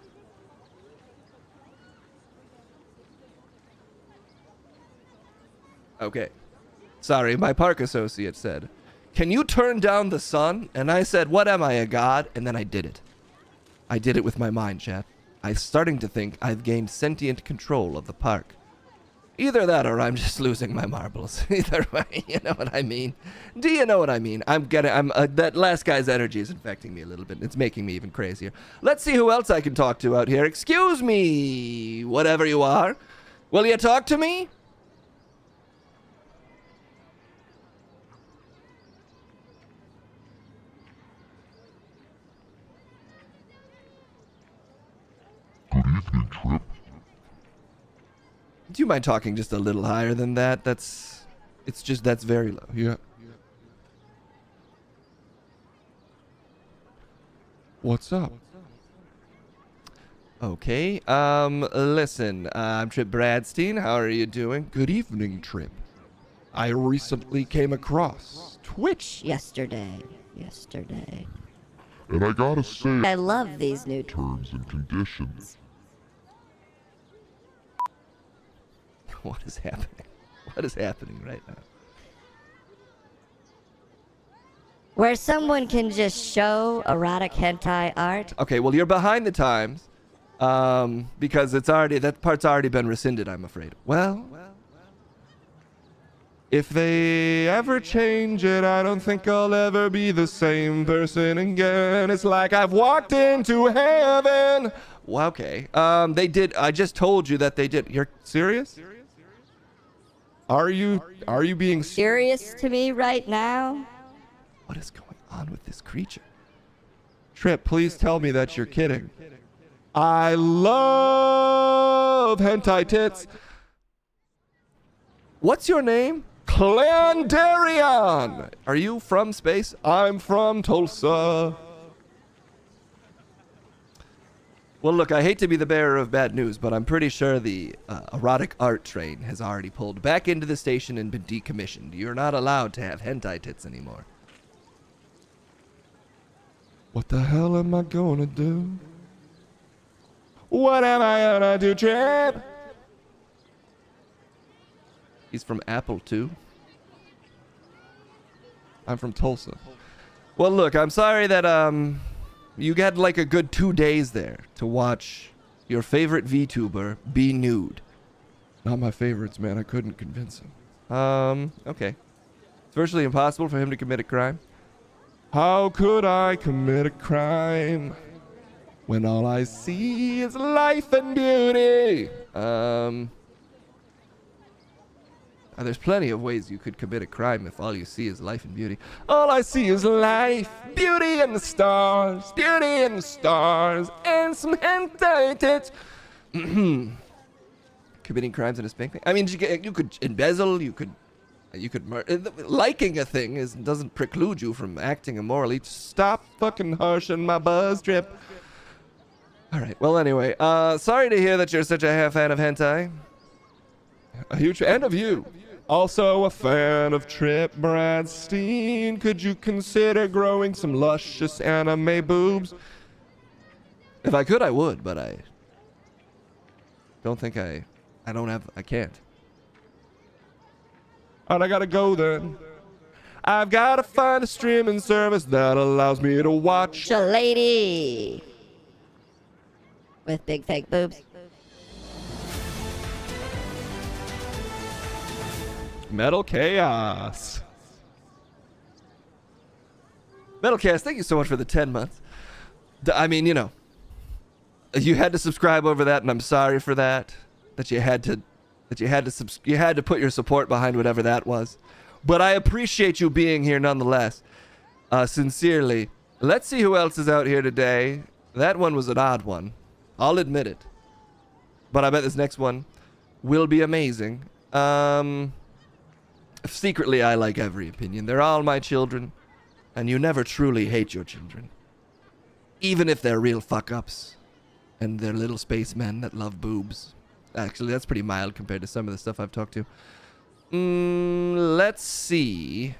Okay. Sorry, my park associate said, "Can you turn down the sun?" And I said, "What am I, a god?" And then I did it. I did it with my mind, chat. I'm starting to think I've gained sentient control of the park. Either that or I'm just losing my marbles. Either way, you know what I mean? Do you know what I mean? That last guy's energy is infecting me a little bit. It's making me even crazier. Let's see who else I can talk to out here. Excuse me, whatever you are. Will you talk to me? Trip? Do you mind talking just a little higher than that? That's very low. Yeah. What's up? Okay. Listen, I'm Trip Bradstein. How are you doing? Good evening, Trip. I recently came across Twitch. Yesterday. And I gotta say, I love these new terms and conditions. What is happening? What is happening right now? where someone can just show erotic hentai art. Okay, well, you're behind the times, because that part's already been rescinded, I'm afraid. Well, if they ever change it, I don't think I'll ever be the same person again. It's like I've walked into heaven. Well, okay. They did. I just told you that they did. You're serious? Are you being serious? Serious to me right now? What is going on with this creature? Trip, please tell me that you're kidding. I love hentai tits. What's your name? Clandarion. Are you from space? I'm from Tulsa. Well, look, I hate to be the bearer of bad news, but I'm pretty sure the erotic art train has already pulled back into the station and been decommissioned. You're not allowed to have hentai tits anymore. What the hell am I gonna do? What am I gonna do, Trip? He's from Apple too. I'm from Tulsa. Well, look, I'm sorry that you had like a good 2 days there to watch your favorite VTuber be nude. Not my favorites, man. I couldn't convince him. Okay. It's virtually impossible for him to commit a crime. How could I commit a crime when all I see is life and beauty? There's plenty of ways you could commit a crime if all you see is life and beauty. All I see is life, beauty, and the stars, and some hentai tits. Committing crimes in a spank thing? I mean, you could embezzle, you could liking a thing doesn't preclude you from acting immorally. Stop fucking harshing my buzz, Trip. All right. Well, anyway, sorry to hear that you're such a fan of hentai. A huge fan of you. Also a fan of Trip Bradstein. Could you consider growing some luscious anime boobs? If I could, I would, but I don't think I can't. Alright, I gotta go then. I've gotta find a streaming service that allows me to watch. A lady with big fake boobs. Metal Chaos. Metal Chaos, thank you so much for the 10 months. I mean, you had to subscribe over that, and I'm sorry for that. You had to put your support behind whatever that was. But I appreciate you being here nonetheless. Sincerely. Let's see who else is out here today. That one was an odd one. I'll admit it. But I bet this next one will be amazing. Secretly, I like every opinion. They're all my children. And you never truly hate your children. Even if they're real fuck-ups. And they're little spacemen that love boobs. Actually, that's pretty mild compared to some of the stuff I've talked to. Let's see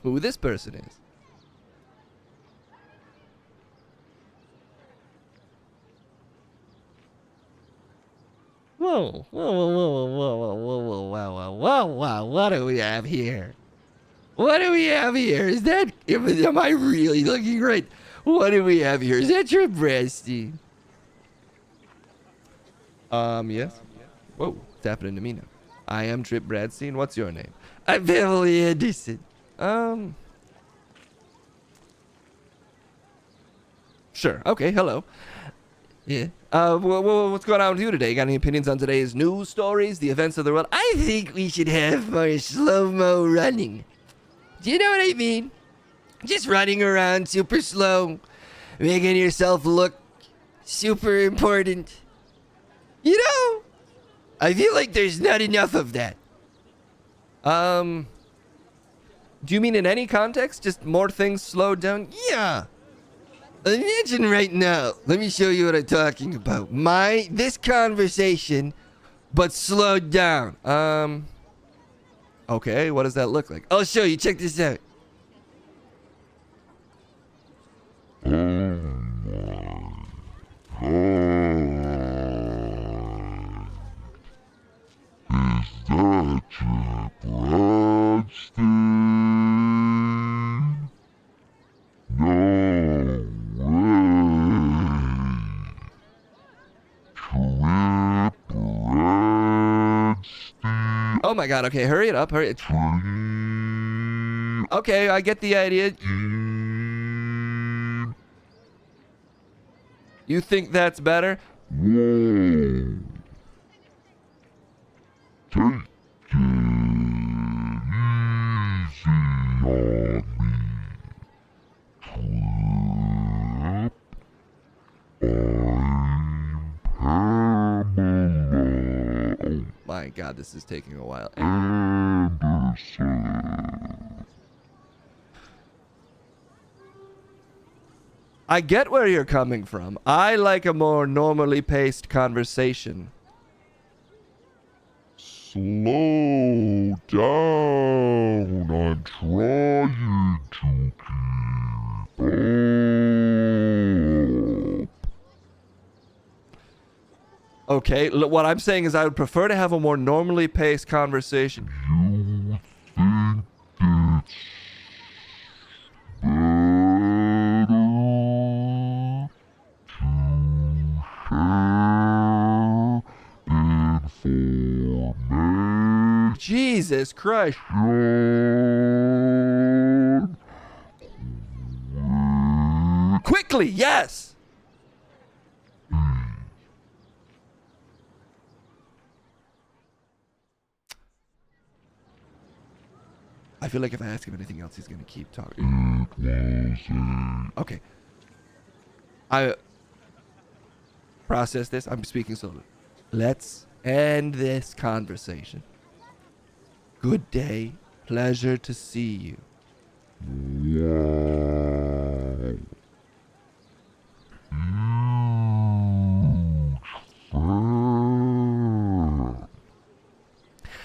who this person is. Whoa, what do we have here? Is that, am I really looking right? What do we have here? Is that Trip Bradstein? Yes. Whoa, it's happening to me now. I am Trip Bradstein. What's your name? I'm Beverly Anderson. Sure. Okay, hello. Yeah. What's going on with you today? You got any opinions on today's news stories, the events of the world? I think we should have more slow-mo running. Do you know what I mean? Just running around super slow, making yourself look super important. I feel like there's not enough of that. Do you mean in any context? Just more things slowed down? Yeah. Imagine right now. Let me show you what I'm talking about. This conversation, but slowed down. Okay, what does that look like? I'll show you. Check this out. Oh my god, okay, hurry it up, hurry it. Okay, I get the idea. You think that's better? My god, this is taking a while. I get where you're coming from. I like a more normally paced conversation. Slow down. I'm trying to keep up. Okay, what I'm saying is I would prefer to have a more normally paced conversation. You think it's better to share information? Jesus Christ. Quickly, yes. I feel like if I ask him anything else, he's gonna keep talking. Okay. I process this. I'm speaking slowly. Let's end this conversation. Good day. Pleasure to see you.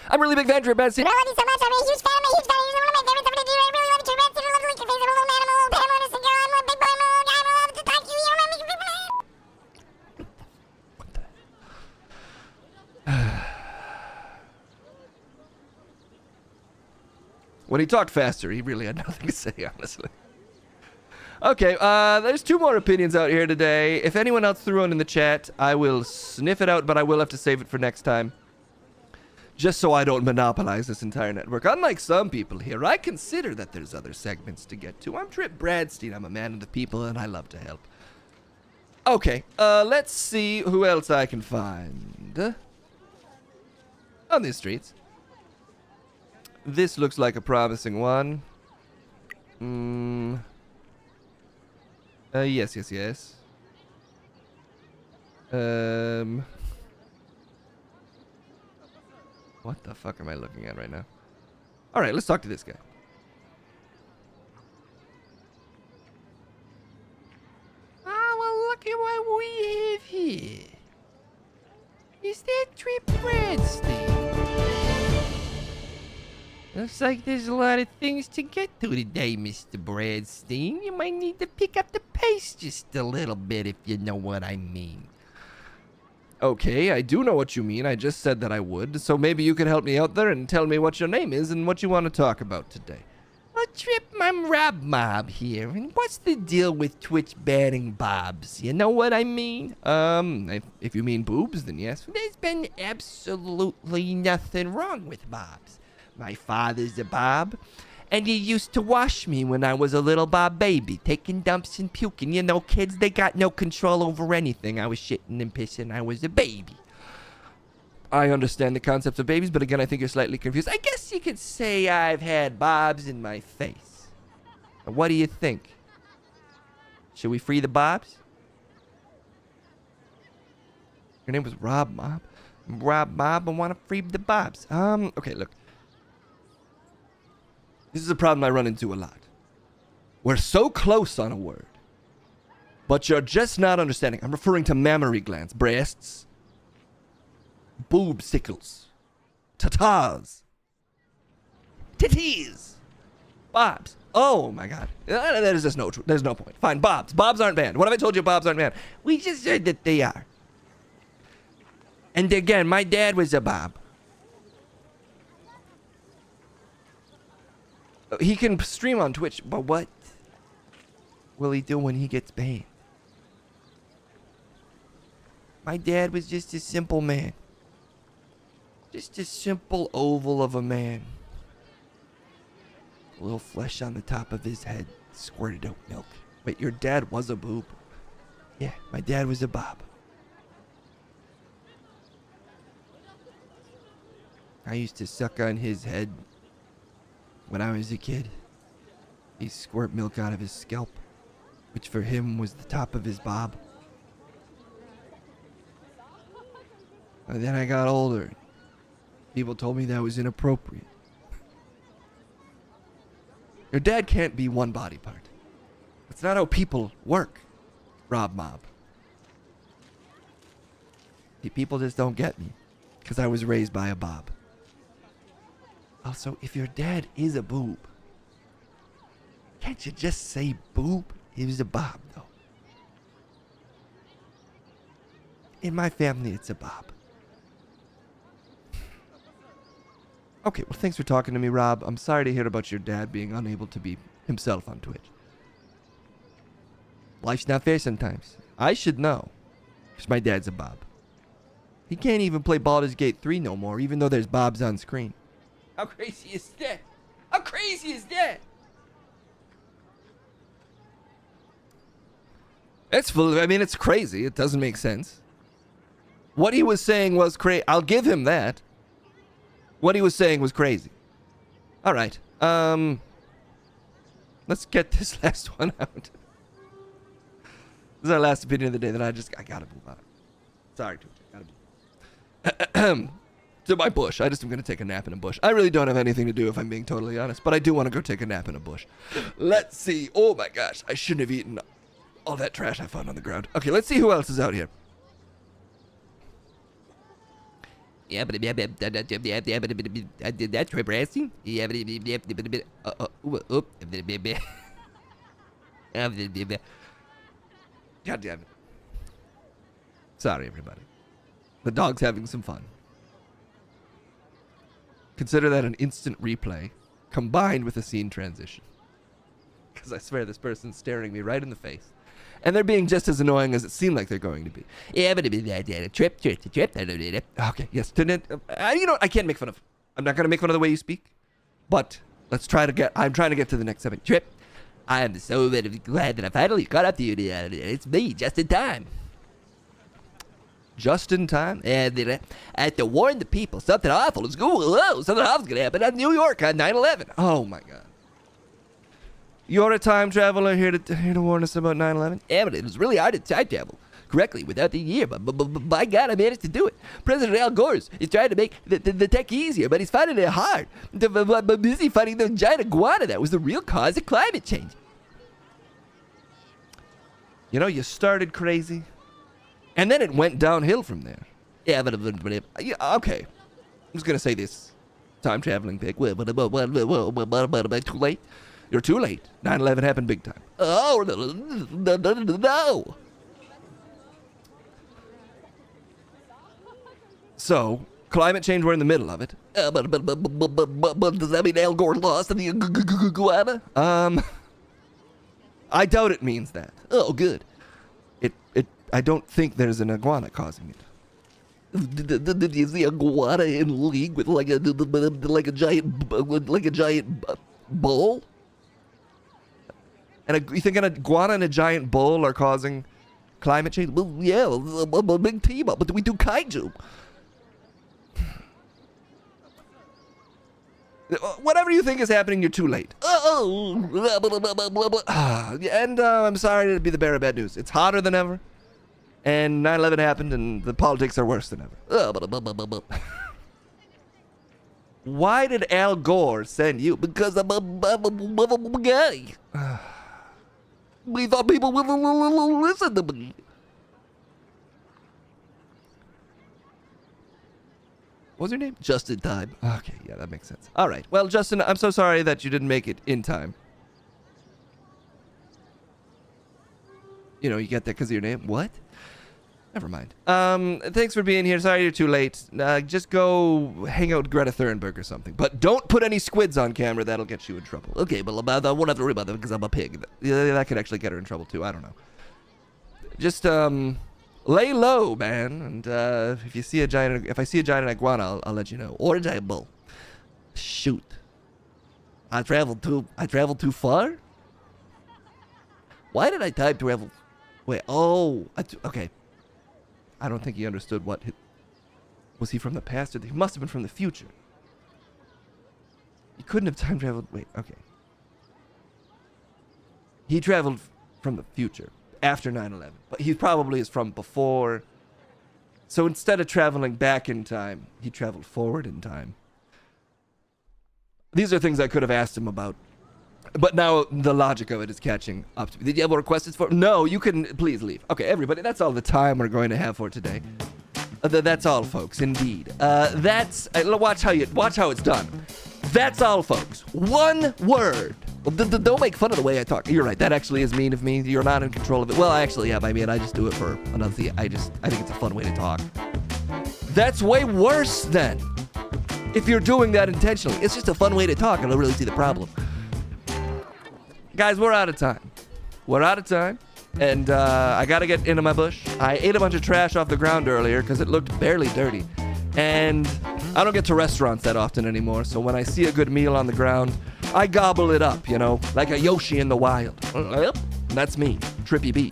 I'm a really big fan of your bad scene. I love you so much. I'm a huge fan. I'm a huge fan. You're one of my favorite stuff to do. I really love your bad scene. I love to lick your face. I'm a little man. I'm a little Pam. I'm a little girl. I'm a little big boy. I'm a little guy. I'm a little to talk to you. You're my big man. What the? When he talked faster, he really had nothing to say, honestly. Okay, there's two more opinions out here today. If anyone else threw one in the chat, I will sniff it out, but I will have to save it for next time. Just so I don't monopolize this entire network. Unlike some people here, I consider that there's other segments to get to. I'm Trip Bradstein. I'm a man of the people, and I love to help. Okay, let's see who else I can find on these streets. This looks like a promising one. Yes. What the fuck am I looking at right now? Alright, let's talk to this guy. Well, look at what we have here. Is that Trip Bradstein? Looks like there's a lot of things to get to today, Mr. Bradstein. You might need to pick up the pace just a little bit, if you know what I mean. Okay, I do know what you mean. I just said that I would. So maybe you could help me out there and tell me what your name is and what you want to talk about today. Well, Trip, I'm Rob Mob here. And what's the deal with Twitch banning bobs? You know what I mean? If you mean boobs, then yes. There's been absolutely nothing wrong with bobs. My father's a Bob, and he used to wash me when I was a little Bob baby, taking dumps and puking. You know, kids, they got no control over anything. I was shitting and pissing. I was a baby. I understand the concept of babies, but again, I think you're slightly confused. I guess you could say I've had bobs in my face. What do you think? Should we free the bobs? Your name was Rob Mob? Rob Bob, I want to free the Bobs. Okay, look. This is a problem I run into a lot. We're so close on a word, but you're just not understanding. I'm referring to mammary glands, breasts, boobsicles, tatas, titties, bobs. Oh my God. There's just there's no point. Fine, bobs. Bobs aren't banned. What have I told you bobs aren't banned? We just said that they are. And again, my dad was a bob. He can stream on Twitch, but what will he do when he gets banned? My dad was just a simple man. Just a simple oval of a man. A little flesh on the top of his head, squirted out milk. Wait, your dad was a boob? Yeah, my dad was a bob. I used to suck on his head when I was a kid. He'd squirt milk out of his scalp, which for him was the top of his bob. And then I got older. People told me that was inappropriate. Your dad can't be one body part. That's not how people work, Rob Mob. People just don't get me, because I was raised by a bob. Also, if your dad is a boob, can't you just say boob? He was a bob, though. In my family, it's a bob. Okay, well, thanks for talking to me, Rob. I'm sorry to hear about your dad being unable to be himself on Twitch. Life's not fair sometimes. I should know, because my dad's a bob. He can't even play Baldur's Gate 3 no more, even though there's bobs on screen. How crazy is that? How crazy is that? It's full. I mean, it's crazy. It doesn't make sense. What he was saying was crazy. I'll give him that. What he was saying was crazy. All right. Let's get this last one out. This is our last opinion of the day that I gotta move on. Sorry, Twitch. Gotta move. To my bush. I just am going to take a nap in a bush. I really don't have anything to do if I'm being totally honest, but I do want to go take a nap in a bush. Let's see. Oh my gosh. I shouldn't have eaten all that trash I found on the ground. Okay, let's see who else is out here. Yeah, but that's repressing. Yeah, God damn it. Sorry, everybody. The dog's having some fun. Consider that an instant replay combined with a scene transition. Because I swear this person's staring me right in the face. And they're being just as annoying as it seemed like they're going to be. Yeah, but trip. Okay, yes. You know, I can't make fun of. I'm not going to make fun of the way you speak. But I'm trying to get to the next 7. Trip. I am so glad that I finally caught up to you. It's me, just in time. Just in time? And I have to warn the people. Something awful is going to happen in New York on 9/11. Oh, my God. You're a time traveler here to warn us about 9/11? Yeah, but it was really hard to time travel correctly without the year. But by God, I managed to do it. President Al Gore is trying to make the tech easier, but he's finding it hard. I'm busy fighting the giant iguana that was the real cause of climate change. You know, you started crazy. And then it went downhill from there. Yeah, but okay. I'm just gonna say this. Time traveling pig. Too late. You're too late. 9/11 happened big time. Oh no. So climate change. We're in the middle of it. But does that mean Al Gore lost in the iguana? I doubt it means that. Oh, good. I don't think there's an iguana causing it. Is the iguana in league with like a giant bull? And you think an iguana and a giant bull are causing climate change? Well, yeah, a big team up. But we do kaiju. Whatever you think is happening, you're too late. And I'm sorry to be the bearer of bad news. It's hotter than ever. And 9/11 happened, and the politics are worse than ever. Why did Al Gore send you? Because I'm a gay. We thought people would listen to me. What's your name? Just in time. Okay, yeah, that makes sense. All right. Well, Justin, I'm so sorry that you didn't make it in time. You know, you get there because of your name. What? Never mind. Thanks for being here. Sorry you're too late. Just go hang out with Greta Thunberg or something. But don't put any squids on camera. That'll get you in trouble. Okay, but I won't have to worry about that because I'm a pig. Yeah, that could actually get her in trouble too. I don't know. Just lay low, man. And if I see a giant iguana, I'll let you know. Or a giant bull. Shoot. I traveled too far. Why did I type travel? Wait. Oh. Okay. I don't think he understood what. Was he from the past or he must have been from the future? He couldn't have time traveled. Wait. Okay. He traveled from the future after 9/11, but he probably is from before. So instead of traveling back in time, he traveled forward in time. These are things I could have asked him about. But now the logic of it is catching up to me. Did you have more questions for? No, you can please leave. Okay, everybody, that's all the time we're going to have for today. That's all, folks. Indeed. That's watch how it's done. That's all, folks. One word. Don't make fun of the way I talk. You're right. That actually is mean of me. You're not in control of it. Well, I actually am. I mean, I just do it for another thing. I think it's a fun way to talk. That's way worse then. If you're doing that intentionally, it's just a fun way to talk. I don't really see the problem. Guys, we're out of time. And I gotta get into my bush. I ate a bunch of trash off the ground earlier because it looked barely dirty. And I don't get to restaurants that often anymore, so when I see a good meal on the ground, I gobble it up, you know, like a Yoshi in the wild. That's me, Trippy B.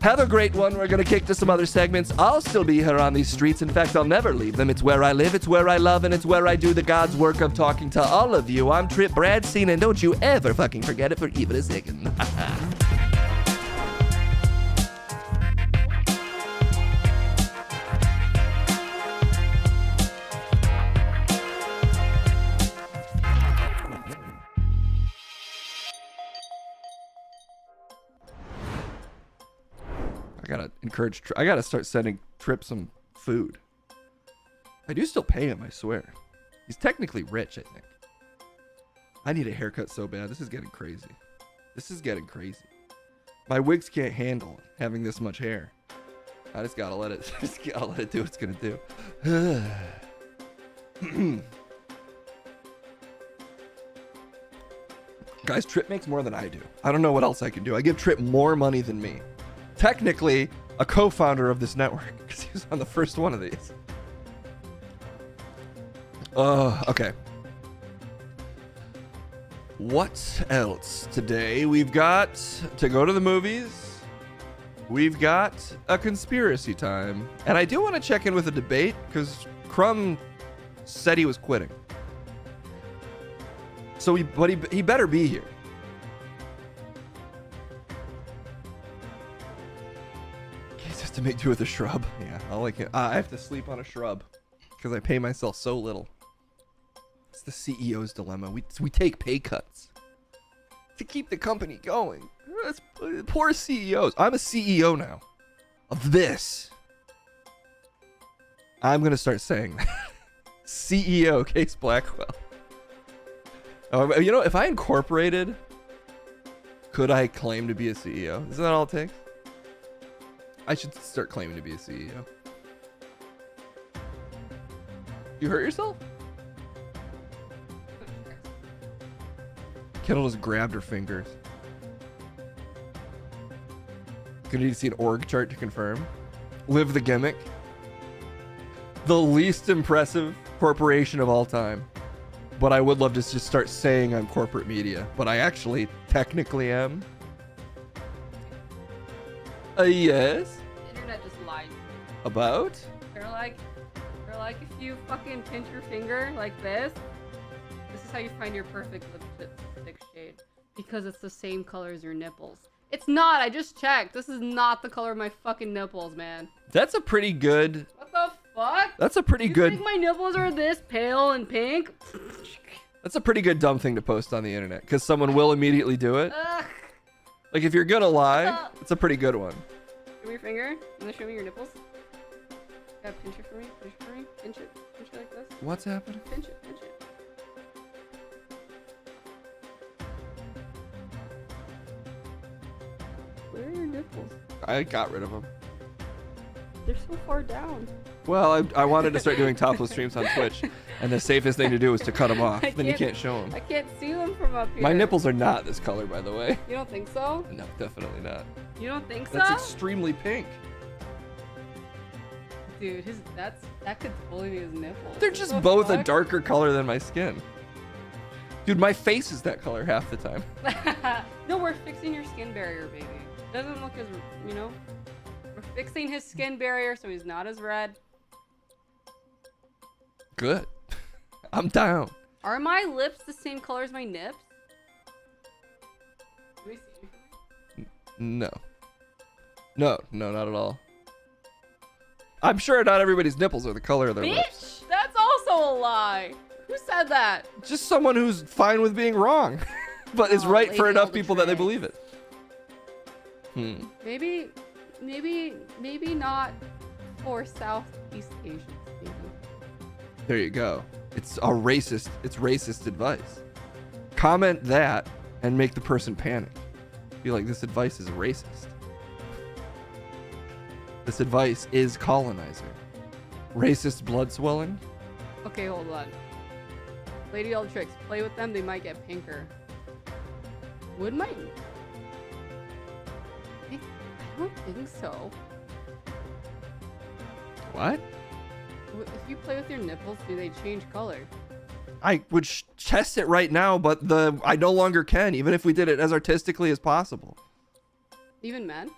Have a great one. We're gonna kick to some other segments. I'll still be here on these streets. In fact, I'll never leave them. It's where I live, it's where I love, and it's where I do the God's work of talking to all of you. I'm Trip Bradstein, and don't you ever fucking forget it for even a second. I gotta start sending Trip some food. I do still pay him, I swear. He's technically rich, I think. I need a haircut so bad. This is getting crazy. My wigs can't handle having this much hair. I just gotta let it do what it's gonna do. Guys, Trip makes more than I do. I don't know what else I can do. I give Trip more money than me. Technically a co-founder of this network because he was on the first one of these. Okay. What else today? We've got to go to the movies. We've got a conspiracy time. And I do want to check in with a debate because Crumb said he was quitting. So he better be here. To make do with a shrub. Yeah, I like it. I have to sleep on a shrub because I pay myself so little. It's the CEO's dilemma. We take pay cuts to keep the company going. That's poor CEOs. I'm a CEO now of this. I'm gonna start saying that. CEO Case Blackwell. You know, if I incorporated, could I claim to be a CEO? Isn't that all it takes? I should start claiming to be a CEO. You hurt yourself? Kendall just grabbed her fingers. Gonna need to see an org chart to confirm. Live the gimmick. The least impressive corporation of all time. But I would love to just start saying I'm corporate media. But I actually technically am. Yes. The internet just lied. About? They're like if you fucking pinch your finger like this is how you find your perfect lipstick shade because it's the same color as your nipples. It's not. I just checked. This is not the color of my fucking nipples, man. That's a pretty good. What the fuck? That's a pretty You good. think my nipples are this pale and pink? That's a pretty good dumb thing to post on the internet because someone will immediately do it. Ugh. Like if you're gonna lie, it's a pretty good one. Show me your finger. You wanna show me your nipples? Yeah, pinch it for me. Pinch it for me. Pinch it. Pinch it like this. What's happening? Pinch it. Pinch it. Where are your nipples? I got rid of them. They're so far down. Well, I wanted to start doing topless streams on Twitch, and the safest thing to do is to cut them off. I Then you can't- can't show them. I can't see them from up here. My nipples are not this color, by the way. You don't think so? No, definitely not. You don't think so? That's extremely pink. Dude, that could totally be his nipples. They're What just the both a fuck? darker color than my skin. Dude, my face is that color half the time. No, we're fixing your skin barrier, baby. Doesn't look as, you know. We're fixing his skin barrier so he's not as red. Good. I'm down. Are my lips the same color as my nips? Let me see. No. No, not at all. I'm sure not everybody's nipples are the color of their lips. Bitch! That's also a lie. Who said that? Just someone who's fine with being wrong, but is Oh, right for lady enough of the people that they trades. believe it. Maybe not for Southeast Asians, maybe. There you go. It's racist advice. Comment that and make the person panic. Be like, this advice is racist. This advice is colonizer. Racist blood swelling? Okay, hold on. Lady Ultrix, play with them, they might get pinker. Would my... I don't think so. What? If you play with your nipples, do they change color? I would test it right now, but I no longer can, even if we did it as artistically as possible. Even men?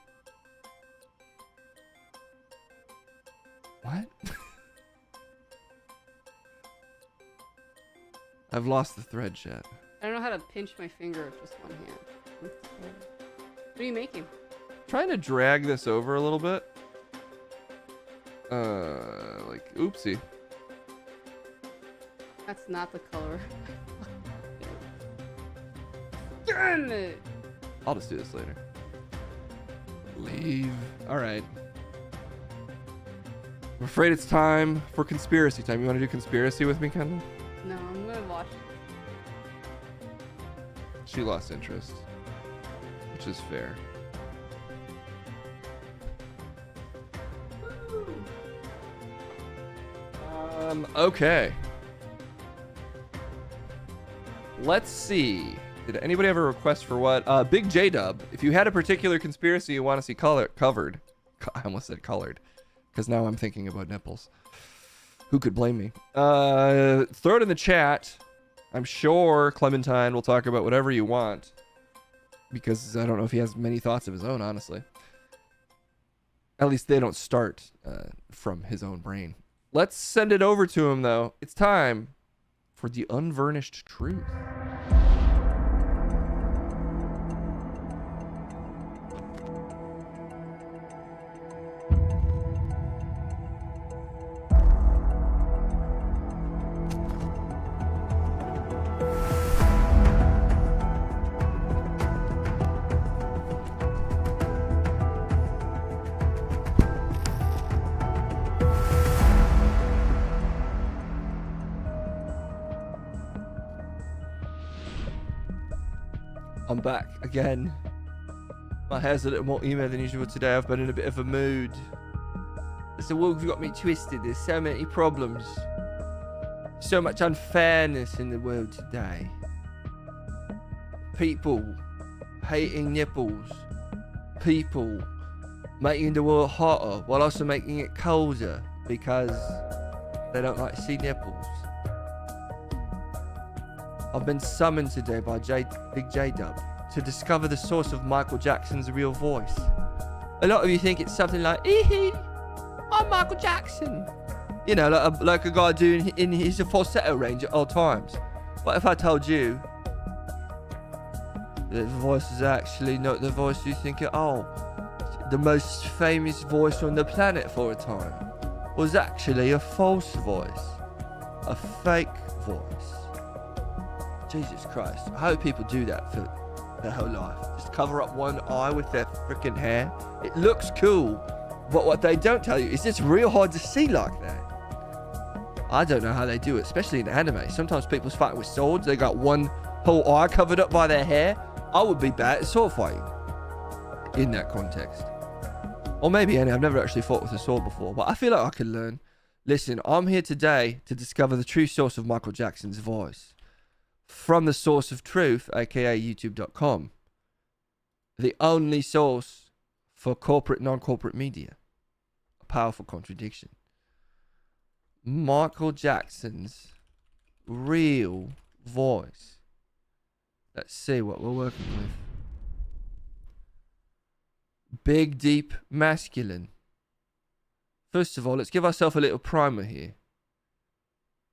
What? I've lost the thread, chat. I don't know how to pinch my finger with just one hand. What are you making? Trying to drag this over a little bit. Like, oopsie. That's not the color. Damn it! I'll just do this later. Leave. All right. I'm afraid it's time for conspiracy time. You want to do conspiracy with me, Kendall? No, I'm gonna watch. She lost interest, which is fair. Okay. Let's see. Did anybody have a request for what? Big J Dub. If you had a particular conspiracy you want to see covered, I almost said colored, because now I'm thinking about nipples. Who could blame me? Throw it in the chat. I'm sure Clementine will talk about whatever you want, because I don't know if he has many thoughts of his own, honestly. At least they don't start from his own brain. Let's send it over to him, though. It's time for the unvarnished truth. I'm back again. My hair's a little more emo than usual today. I've been in a bit of a mood. The world's got me twisted. There's so many problems. So much unfairness in the world today. People hating nipples. People making the world hotter while also making it colder because they don't like to see nipples. I've been summoned today by Big J-Dub to discover the source of Michael Jackson's real voice. A lot of you think it's something like, "Ee I'm Michael Jackson." You know, like a guy doing in his falsetto range at all times. What if I told you The voice is actually not the voice you think at all. The most famous voice on the planet for a time was actually a false voice. A fake voice. Jesus Christ. I hope people do that for their whole life. Just cover up one eye with their freaking hair. It looks cool, but what they don't tell you is it's real hard to see like that. I don't know how they do it, especially in anime. Sometimes people's fighting with swords. They got one whole eye covered up by their hair. I would be bad at sword fighting in that context. Or maybe any. I've never actually fought with a sword before, but I feel like I could learn. Listen, I'm here today to discover the true source of Michael Jackson's voice. From the source of truth, aka youtube.com. The only source for corporate, non-corporate media. A powerful contradiction. Michael Jackson's real voice. Let's see what we're working with. Big, deep, masculine. First of all, let's give ourselves a little primer here.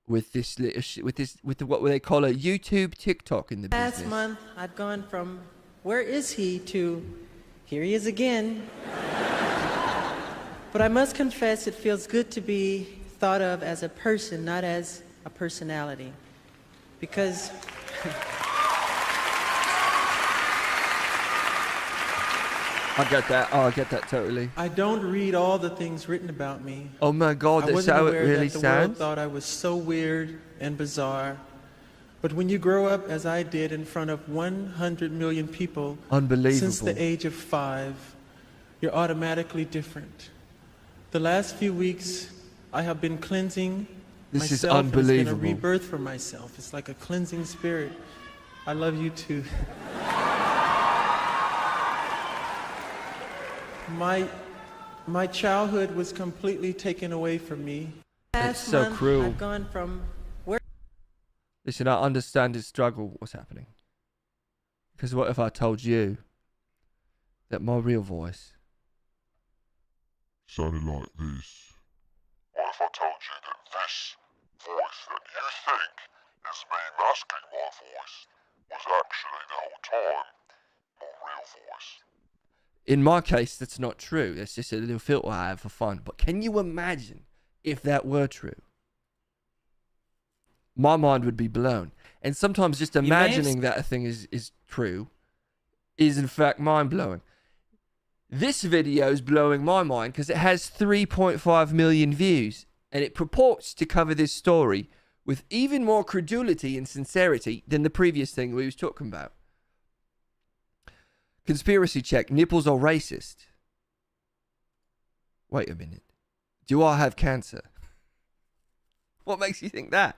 With this little with what they call a YouTube TikTok in the business. Last month, I'd gone from where is he to here he is again. But I must confess, it feels good to be thought of as a person, not as a personality. Because I get that. Oh, I get that totally. I don't read all the things written about me. Oh my God, I that's wasn't how it aware really that the world sounds. thought I was so weird and bizarre. But when you grow up, as I did, in front of 100 million people Unbelievable. since the age of 5, you're automatically different. The last few weeks, I have been cleansing This is myself. It's been a unbelievable. rebirth for myself. It's like a cleansing spirit. I love you too. My childhood was completely taken away from me. It's Last so month, cruel. I've gone from where Listen, I understand his struggle. What's happening? Because what if I told you that my real voice Sounded like this. What if I told you that this voice that you think is me masking my voice was actually the whole time my real voice? In my case, that's not true. That's just a little filter I have for fun. But can you imagine if that were true? My mind would be blown. And sometimes just imagining that a thing is true is in fact mind-blowing. This video is blowing my mind because it has 3.5 million views. And it purports to cover this story with even more credulity and sincerity than the previous thing we was talking about. Conspiracy check. Nipples are racist. Wait a minute. Do I have cancer? What makes you think that?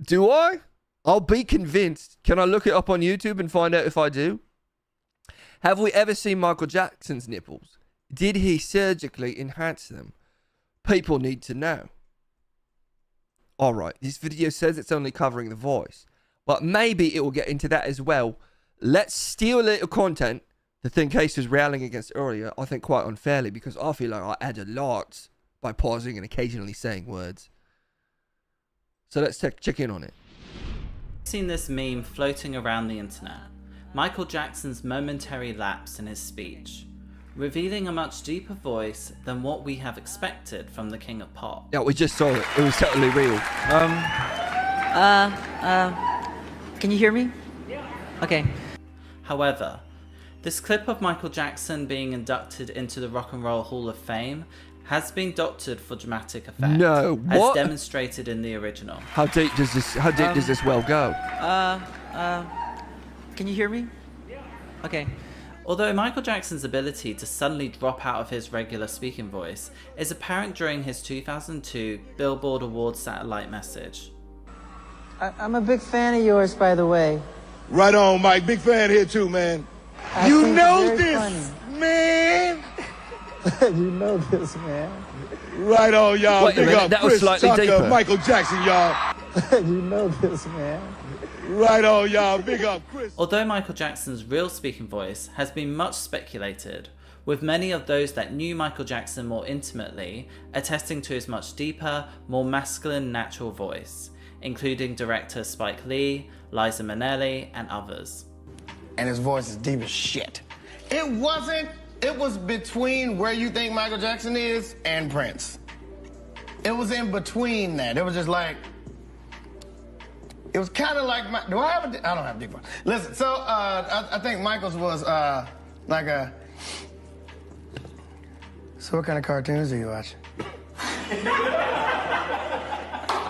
Do I? I'll be convinced. Can I look it up on YouTube and find out if I do? Have we ever seen Michael Jackson's nipples? Did he surgically enhance them? People need to know. Alright, this video says it's only covering the voice. But maybe it will get into that as well. Let's steal a little content. The thing Case was railing against earlier, I think quite unfairly, because I feel like I add a lot by pausing and occasionally saying words. So let's check in on it. I've seen this meme floating around the internet. Michael Jackson's momentary lapse in his speech, revealing a much deeper voice than what we have expected from the King of Pop. Yeah, we just saw it. It was totally real. Can you hear me? Yeah. Okay. However, this clip of Michael Jackson being inducted into the Rock and Roll Hall of Fame has been doctored for dramatic effect. No, what? As demonstrated in the original. How deep does this well go? Can you hear me? Yeah. Okay. Although Michael Jackson's ability to suddenly drop out of his regular speaking voice is apparent during his 2002 Billboard Awards satellite message. I'm a big fan of yours, by the way. Right on, Mike. Big fan here too, man. You know this, man. You know this, man. Right on, y'all. Wait a Big minute, up that was Chris slightly Tucker, deeper. Michael Jackson, y'all. You know this, man. Right on, y'all. Big up Chris. Although Michael Jackson's real speaking voice has been much speculated, with many of those that knew Michael Jackson more intimately attesting to his much deeper, more masculine natural voice. including director Spike Lee, Liza Minnelli, and others. And his voice is deep as shit. It was between where you think Michael Jackson is and Prince. It was in between that. It was just like, it was kind of like, I don't have a deep voice. Listen, so I think Michael's was like a, so what kind of cartoons do you watch?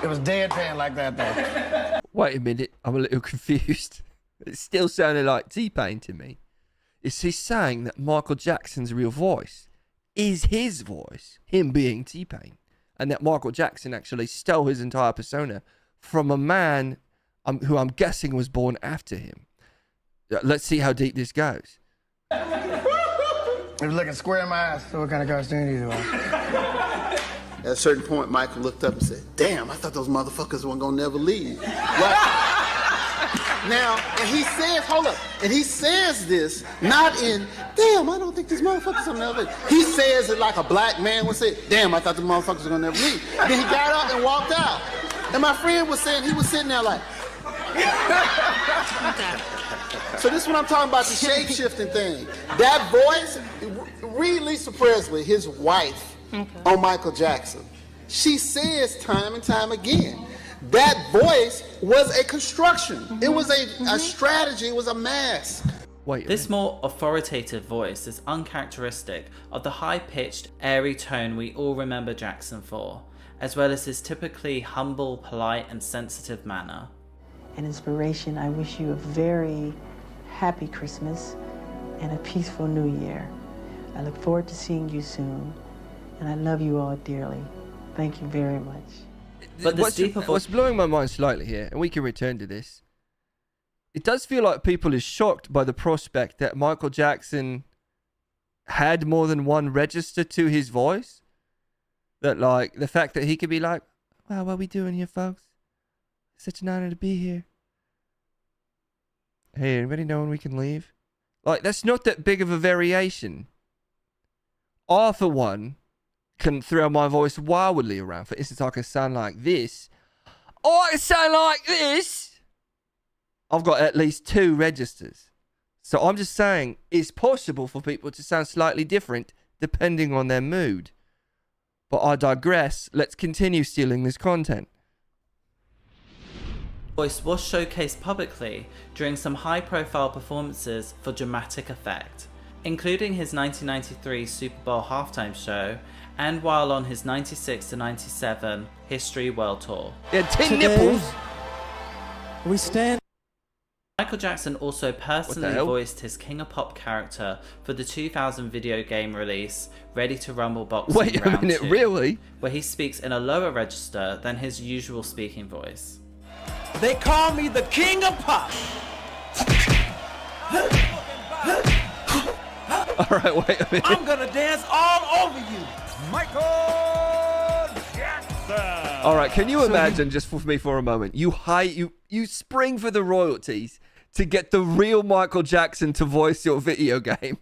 It was deadpan like that though. Wait a minute, I'm a little confused. It still sounded like T-Pain to me. Is he saying that Michael Jackson's real voice is his voice, him being T-Pain, and that Michael Jackson actually stole his entire persona from a man who I'm guessing was born after him? Let's see how deep this goes. It was looking square in my eyes. So what kind of cartoon do you watch? At a certain point, Michael looked up and said, "Damn, I thought those motherfuckers weren't gonna never leave." Right? Now, and he says, hold up, and he says this not in, "Damn, I don't think these motherfuckers will never leave." He says it like a black man would say, "Damn, I thought the motherfuckers were gonna never leave." Then he got up and walked out. And my friend was saying, he was sitting there like, so this is what I'm talking about, the shape-shifting thing. That voice, read Lisa Presley, his wife, on Michael Jackson. She says time and time again, that voice was a construction. It was a strategy, it was a mask. This more authoritative voice is uncharacteristic of the high-pitched, airy tone we all remember Jackson for, as well as his typically humble, polite, and sensitive manner. An inspiration, I wish you a very happy Christmas and a peaceful New Year. I look forward to seeing you soon, and I love you all dearly. Thank you very much. But this deeper what's blowing my mind slightly here, and we can return to this, it does feel like people is shocked by the prospect that Michael Jackson had more than one register to his voice. That, like, the fact that he could be like, "Wow, what are we doing here, folks? Such an honor to be here. Hey, anybody know when we can leave?" Like, that's not that big of a variation. I, for one, can throw my voice wildly around. For instance, I can sound like this. Or I can sound like this. I've got at least 2 registers. So I'm just saying, it's possible for people to sound slightly different depending on their mood. But I digress. Let's continue stealing this content. Voice was showcased publicly during some high-profile performances for dramatic effect, including his 1993 Super Bowl halftime show and while on his 96-97 History World Tour. Yeah, 10 nipples. We stand. Michael Jackson also personally voiced his King of Pop character for the 2000 video game release Ready to Rumble Boxing Wait a Round minute, 2, really? where he speaks in a lower register than his usual speaking voice. They call me the King of Pop. Alright, wait a minute. I'm gonna dance all over you. Michael Jackson. Alright, can you imagine, just for me for a moment, you spring for the royalties to get the real Michael Jackson to voice your video game,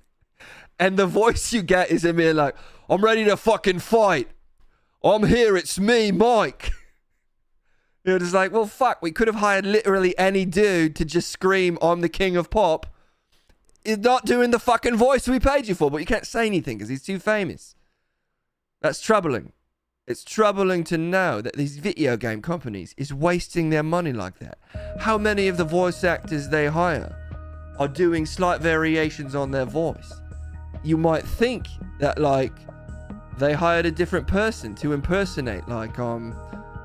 and the voice you get is him here like, "I'm ready to fucking fight. I'm here, it's me, Mike." You're just like, well, fuck, we could have hired literally any dude to just scream, "I'm the King of Pop." He's not doing the fucking voice we paid you for, but you can't say anything because he's too famous. That's troubling. It's troubling to know that these video game companies is wasting their money like that. How many of the voice actors they hire are doing slight variations on their voice? You might think that, like, they hired a different person to impersonate, like,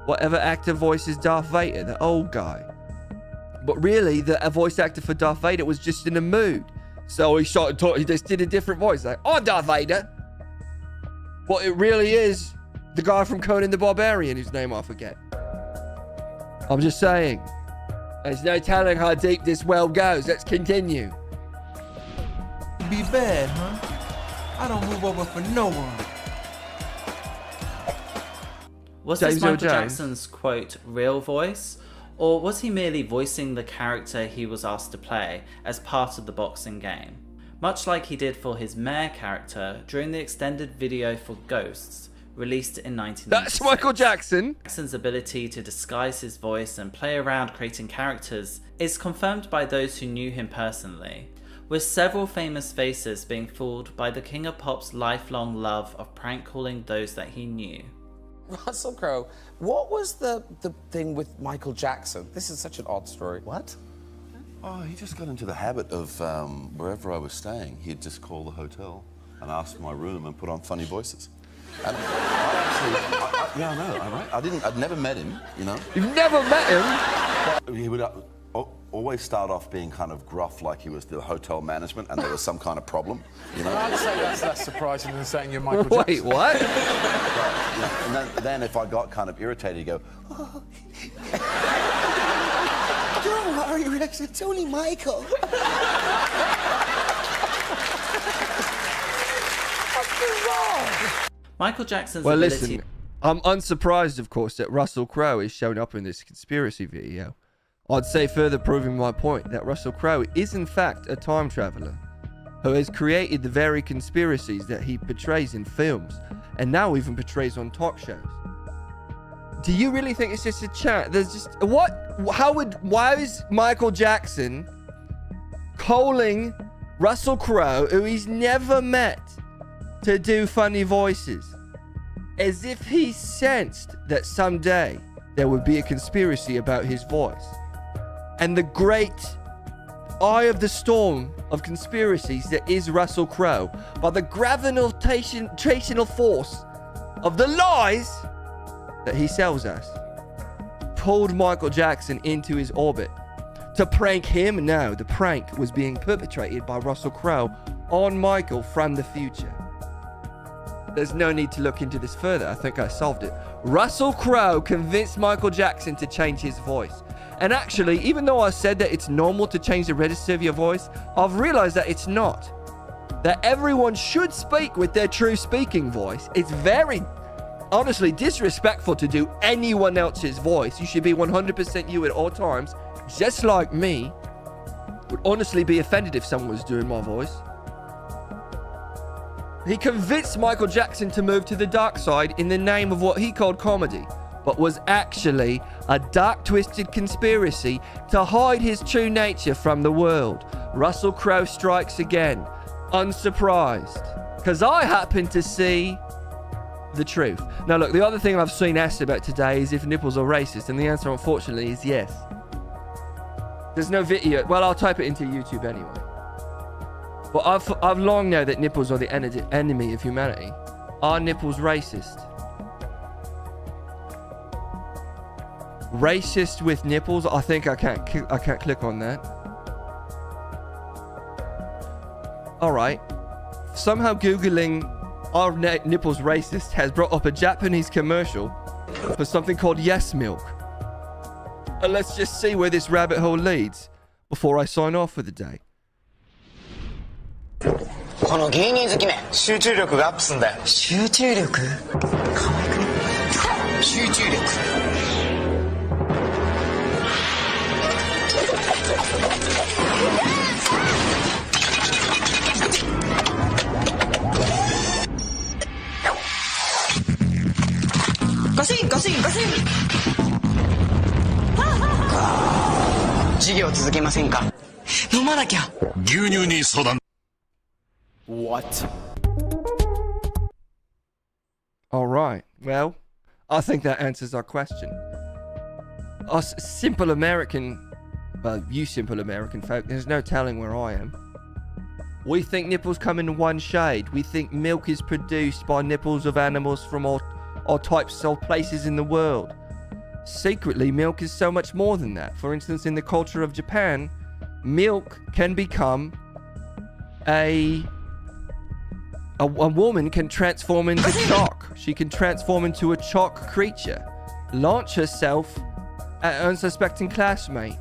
whatever actor voices Darth Vader, the old guy. But really, the voice actor for Darth Vader was just in a mood. So he started talking, he just did a different voice, like, "Oh, Darth Vader." But it really is the guy from Conan the Barbarian, whose name I forget. I'm just saying. There's no telling how deep this well goes. Let's continue. Be bad, huh? I don't move over for no one. Was James this Earl Michael Jones. Jackson's, quote, real voice? Or was he merely voicing the character he was asked to play as part of the boxing game? Much like he did for his mayor character during the extended video for Ghosts, released in 1996. That's Michael Jackson. Jackson's ability to disguise his voice and play around creating characters is confirmed by those who knew him personally, with several famous faces being fooled by the King of Pop's lifelong love of prank calling those that he knew. Russell Crowe, what was the thing with Michael Jackson? This is such an odd story. What? Oh, he just got into the habit of wherever I was staying, he'd just call the hotel and ask for my room and put on funny voices. And I know, I'd never met him, you know. You've never met him? He would always start off being kind of gruff, like he was the hotel management and there was some kind of problem, you know. I'd say that's less surprising than saying you're Michael Jackson. Wait, what? Right, you know, and then if I got kind of irritated, he'd go, oh. Don't worry, Rex, it's only Michael. Michael Jackson's Well, ability... listen, I'm unsurprised, of course, that Russell Crowe is shown up in this conspiracy video. I'd say further proving my point that Russell Crowe is in fact a time traveler who has created the very conspiracies that he portrays in films and now even portrays on talk shows. Do you really think it's just a chat? There's just why is Michael Jackson calling Russell Crowe, who he's never met, to do funny voices, as if he sensed that someday there would be a conspiracy about his voice? And the great eye of the storm of conspiracies that is Russell Crowe, by the gravitational force of the lies that he sells us, pulled Michael Jackson into his orbit to prank him. No, the prank was being perpetrated by Russell Crowe on Michael from the future. There's no need to look into this further. I think I solved it. Russell Crowe convinced Michael Jackson to change his voice. And actually, even though I said that it's normal to change the register of your voice, I've realized that it's not. That everyone should speak with their true speaking voice. It's very, honestly, disrespectful to do anyone else's voice. You should be 100% you at all times, just like me. Would honestly be offended if someone was doing my voice. He convinced Michael Jackson to move to the dark side in the name of what he called comedy, but was actually a dark, twisted conspiracy to hide his true nature from the world. Russell Crowe strikes again, unsurprised, because I happen to see the truth. Now look, the other thing I've seen asked about today is if nipples are racist, and the answer unfortunately is yes. There's no video. Well, I'll type it into YouTube anyway. But I've long known that nipples are the enemy of humanity. Are nipples racist? Racist with nipples? I think I can't click on that. All right. Somehow Googling are nipples racist has brought up a Japanese commercial for something called Yes Milk. And let's just see where this rabbit hole leads before I sign off for the day. この芸人好きめ集中力がアップすんだよ集中力可愛くね集中力ガシンガシンガシン授業続けませんか飲まなきゃ牛乳に相談 What? All right. Well, I think that answers our question. Us simple American, well, you simple American folk, there's no telling where I am. We think nipples come in one shade. We think milk is produced by nipples of animals from all types of places in the world. Secretly, milk is so much more than that. For instance, in the culture of Japan, milk can become a woman can transform into chalk. She can transform into a chalk creature, launch herself at an unsuspecting classmate.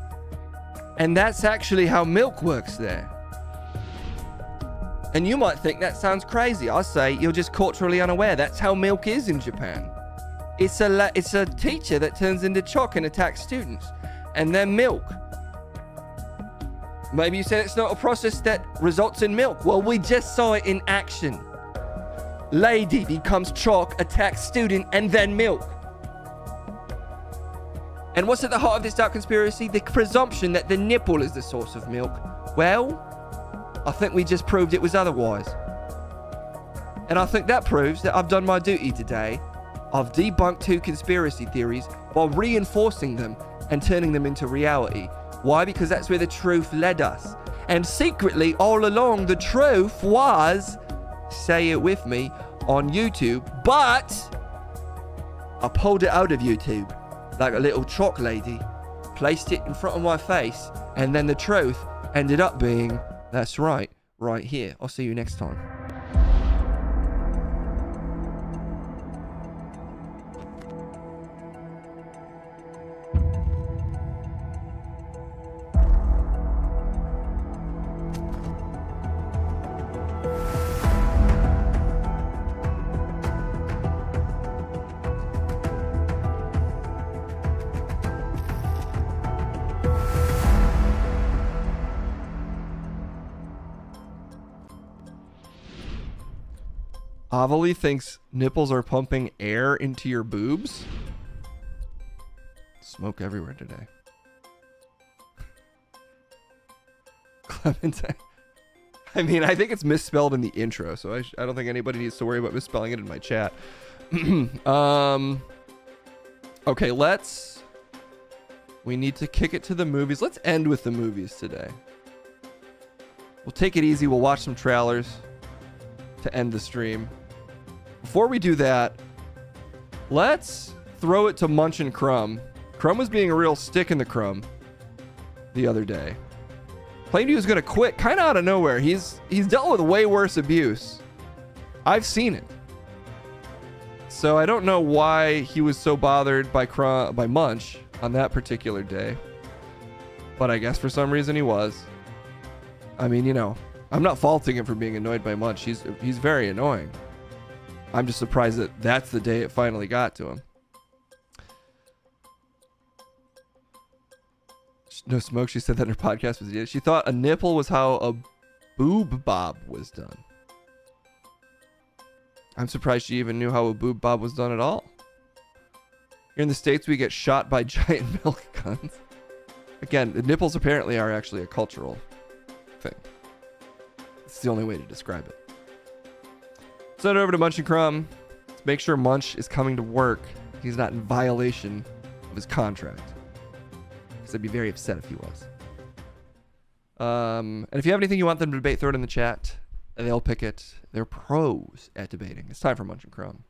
And that's actually how milk works there. And you might think that sounds crazy. I say you're just culturally unaware. That's how milk is in Japan. It's a teacher that turns into chalk and attacks students. And then milk. Maybe you say it's not a process that results in milk. Well, we just saw it in action. lady becomes chalk, attacks student, and then milk. And what's at the heart of this dark conspiracy? The presumption that the nipple is the source of milk. Well, I think we just proved it was otherwise. And I think that proves that I've done my duty today. I've debunked 2 conspiracy theories while reinforcing them and turning them into reality. Why? Because that's where the truth led us. And secretly, all along, the truth was, say it with me, on YouTube. But I pulled it out of YouTube like a little chalk lady, placed it in front of my face, and then the truth ended up being, that's right here. I'll see you next time. Avali thinks nipples are pumping air into your boobs. Smoke everywhere today. Clementine. I mean, I think it's misspelled in the intro, so I don't think anybody needs to worry about misspelling it in my chat. Okay, we need to kick it to the movies. Let's end with the movies today. We'll take it easy. We'll watch some trailers to end the stream. Before we do that, let's throw it to Munch and Crumb. Crumb was being a real stick in the crumb the other day. Claimed he was going to quit kind of out of nowhere. He's dealt with way worse abuse. I've seen it. So I don't know why he was so bothered by Munch on that particular day. But I guess for some reason he was. I mean, you know, I'm not faulting him for being annoyed by Munch. He's very annoying. I'm just surprised that that's the day it finally got to him. No Smoke, she said that in her podcast was, she thought a nipple was how a boob bob was done. I'm surprised she even knew how a boob bob was done at all. Here in the States, we get shot by giant milk guns. Again, the nipples apparently are actually a cultural thing. It's the only way to describe it. Send it over to Munch and Crumb. Let's make sure Munch is coming to work. He's not in violation of his contract. Because I'd be very upset if he was. And if you have anything you want them to debate, throw it in the chat. They'll pick it. They're pros at debating. It's time for Munch and Crumb.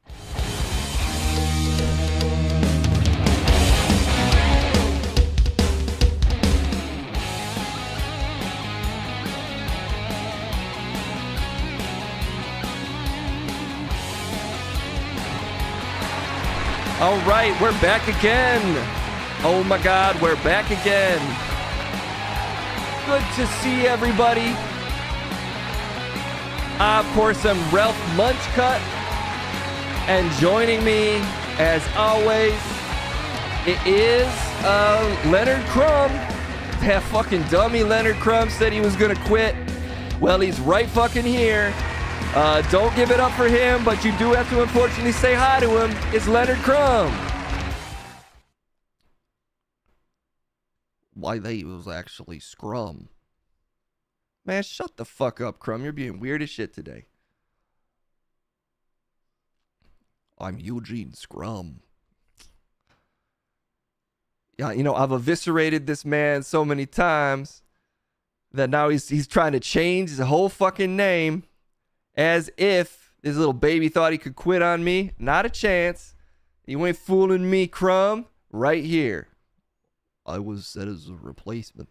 All right, we're back again. Oh my God, we're back again. Good to see everybody. Of course, I'm Ralph Munchcut. And joining me, as always, it is Leonard Crumb. That fucking dummy Leonard Crumb said he was going to quit. Well, he's right fucking here. Don't give it up for him, but you do have to unfortunately say hi to him. It's Leonard Crumb. Why, they was actually Scrum. Man, shut the fuck up, Crumb. You're being weird as shit today. I'm Eugene Scrum. Yeah, you know, I've eviscerated this man so many times that now he's trying to change his whole fucking name. As if this little baby thought he could quit on me. Not a chance. You ain't fooling me, Crumb. Right here. I was set as a replacement.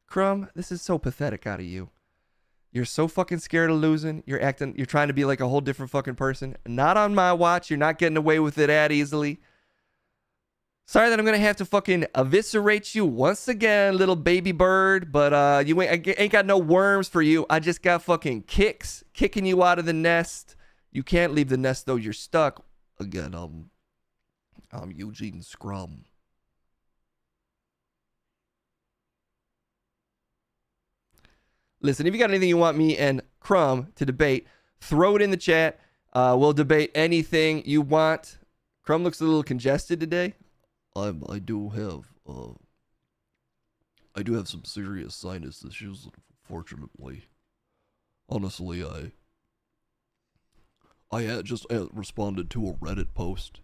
Crumb, this is so pathetic out of you. You're so fucking scared of losing. You're trying to be like a whole different fucking person. Not on my watch. You're not getting away with it that easily. Sorry that I'm going to have to fucking eviscerate you once again, little baby bird. But you ain't got no worms for you. I just got fucking kicks kicking you out of the nest. You can't leave the nest, though. You're stuck. Again, I'm Eugene Scrum. Listen, if you got anything you want me and Crumb to debate, throw it in the chat. We'll debate anything you want. Crumb looks a little congested today. I do have some serious sinus issues, unfortunately. Honestly, I had just responded to a Reddit post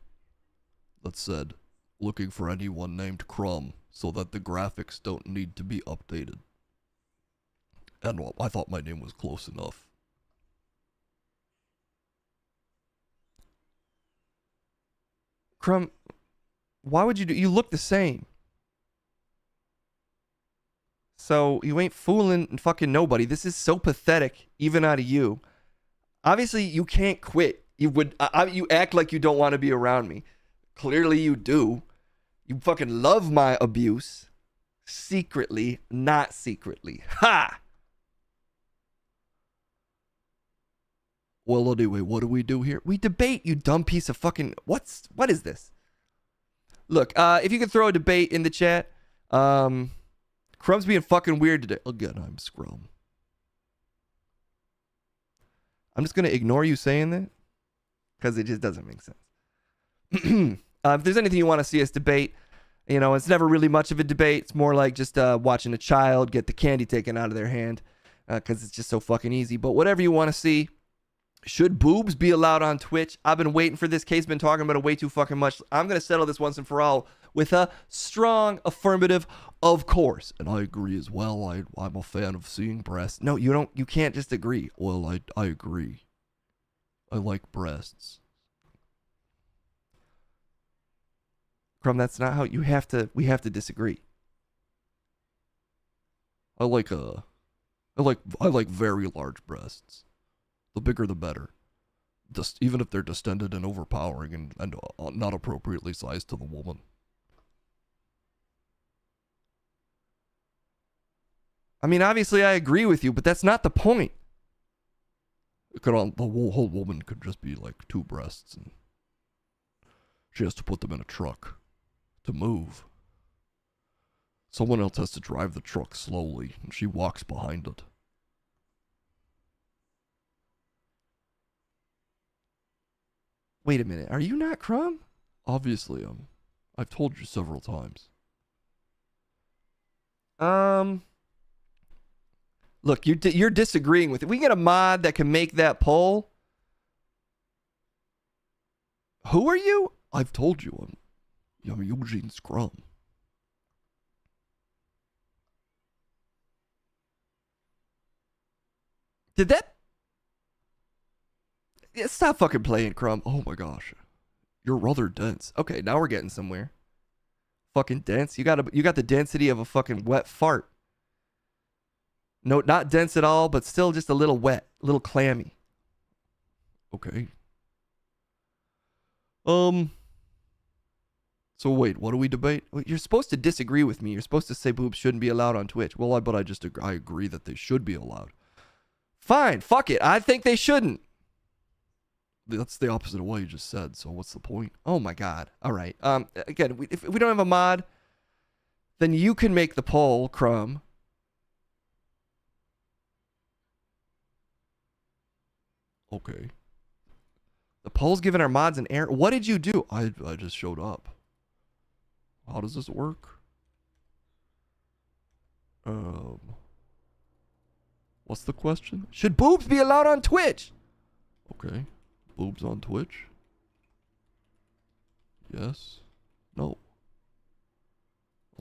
that said, looking for anyone named Crumb so that the graphics don't need to be updated. And well, I thought my name was close enough. Crumb, why would you do? You look the same. So you ain't fooling fucking nobody. This is so pathetic, even out of you. Obviously, you can't quit. You would. You act like you don't want to be around me. Clearly, you do. You fucking love my abuse. Secretly, not secretly. Ha! Well, anyway, what do we do here? We debate, you dumb piece of fucking... What is this? Look, if you could throw a debate in the chat. Crumb's being fucking weird today. Again, I'm Scrum. I'm just going to ignore you saying that. Because it just doesn't make sense. If there's anything you want to see us debate, you know, it's never really much of a debate. It's more like just watching a child get the candy taken out of their hand. Because it's just so fucking easy. But whatever you want to see. Should boobs be allowed on Twitch? I've been waiting for this case, been talking about it way too fucking much. I'm going to settle this once and for all with a strong affirmative, of course. And I agree as well. I'm a fan of seeing breasts. No, you don't. You can't just agree. Well, I agree. I like breasts. Crumb, that's not how we have to disagree. I like very large breasts. The bigger the better. Just even if they're distended and overpowering and not appropriately sized to the woman. I mean, obviously I agree with you, but that's not the point. The whole woman could just be like 2 breasts and she has to put them in a truck to move. Someone else has to drive the truck slowly and she walks behind it. Wait a minute, are you not Crumb? Obviously, I've told you several times. Look, you're disagreeing with it. We get a mod that can make that poll. Who are you? I've told you, I'm Eugene Scrum. Did that? Yeah, stop fucking playing, Crumb. Oh my gosh. You're rather dense. Okay, now we're getting somewhere. Fucking dense. You got the density of a fucking wet fart. No, not dense at all, but still just a little wet, a little clammy. Okay. So wait, what do we debate? You're supposed to disagree with me. You're supposed to say boobs shouldn't be allowed on Twitch. Well, I agree that they should be allowed. Fine, fuck it. I think they shouldn't. That's the opposite of what you just said, so what's the point? Oh my god. All right. Again, if we don't have a mod, then you can make the poll, Crumb. Okay. The poll's giving our mods an error. What did you do? I just showed up. How does this work? What's the question? Should boobs be allowed on Twitch? Okay. Boobs on Twitch? Yes. No.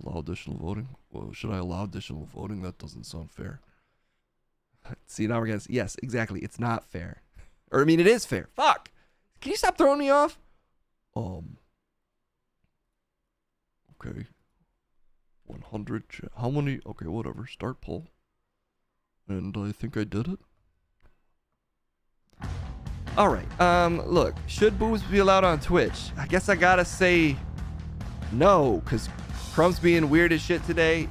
Allow additional voting? Well, should I allow additional voting? That doesn't sound fair. See, now we're gonna... Yes, exactly. It's not fair. Or, I mean, it is fair. Fuck! Can you stop throwing me off? Okay. 100... How many... Okay, whatever. Start poll. And I think I did it. Alright, look, should boobs be allowed on Twitch? I guess I gotta say no, because Crumb's being weird as shit today.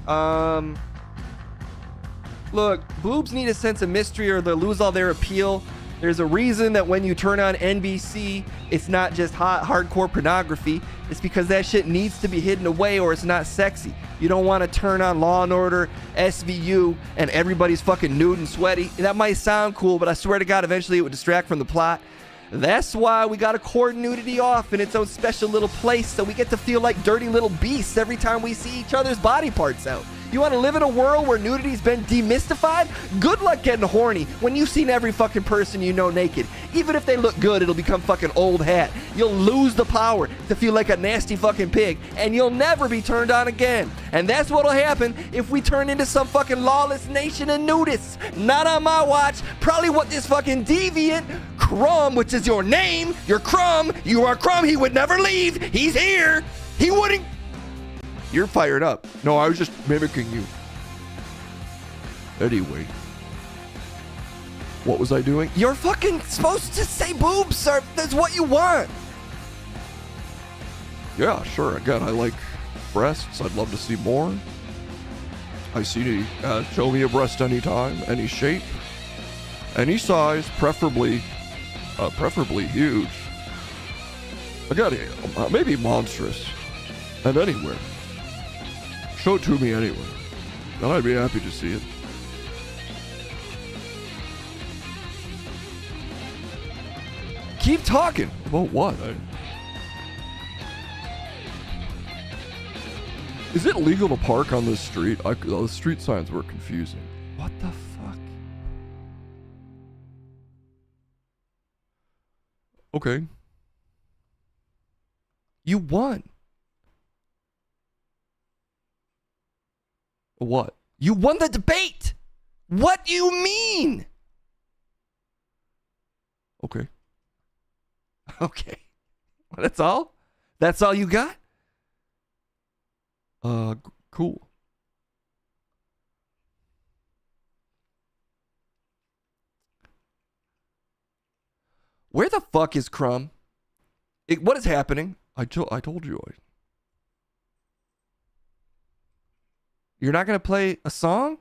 Look, boobs need a sense of mystery or they'll lose all their appeal. There's a reason that when you turn on NBC, it's not just hardcore pornography. It's because that shit needs to be hidden away or it's not sexy. You don't want to turn on Law and Order, SVU, and everybody's fucking nude and sweaty. That might sound cool, but I swear to God, eventually it would distract from the plot. That's why we gotta cord nudity off in its own special little place so we get to feel like dirty little beasts every time we see each other's body parts out. You want to live in a world where nudity's been demystified? Good luck getting horny when you've seen every fucking person you know naked. Even if they look good, it'll become fucking old hat. You'll lose the power to feel like a nasty fucking pig, and you'll never be turned on again. And that's what'll happen if we turn into some fucking lawless nation of nudists. Not on my watch. Probably what this fucking deviant Crumb, which is your name, you're Crumb, you are Crumb, he would never leave. He's here. He wouldn't. You're fired up. No, I was just mimicking you. Anyway. What was I doing? You're fucking supposed to say boobs, sir. That's what you want. Yeah, sure. Again, I like breasts. I'd love to see more. I see. Show me a breast anytime, any shape, any size, preferably huge. Again, maybe monstrous, and anywhere. Show it to me anyway, and I'd be happy to see it. Keep talking. About what? Is it legal to park on this street? The street signs were confusing. What the fuck? Okay. You won. What? You won the debate. What do you mean? Okay. Okay. That's all? That's all you got? Cool. Where the fuck is Crumb? What is happening? I told you. You're not going to play a song?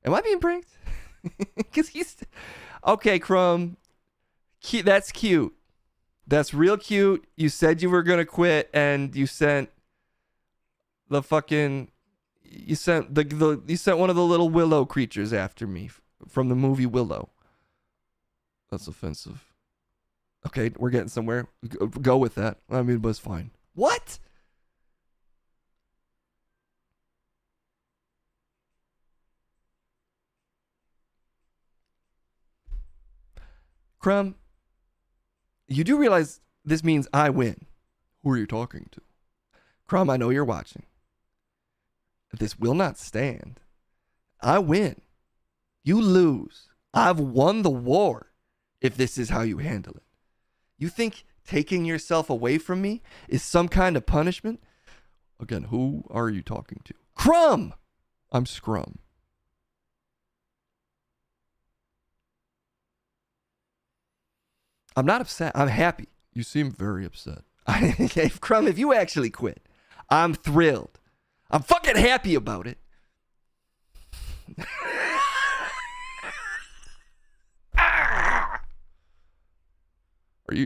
Am I being pranked? Because he's... Okay, Crumb. That's cute. That's real cute. You said you were going to quit and you sent the fucking... You sent you sent one of the little Willow creatures after me from the movie Willow. That's offensive. Okay, we're getting somewhere. Go with that. I mean, but it's fine. What? Crumb, you do realize this means I win. Who are you talking to? Crumb, I know you're watching. This will not stand. I win. You lose. I've won the war if this is how you handle it. You think taking yourself away from me is some kind of punishment? Again, who are you talking to? Crumb! I'm Scrum. I'm not upset. I'm happy. You seem very upset. Crumb, if you actually quit, I'm thrilled. I'm fucking happy about it.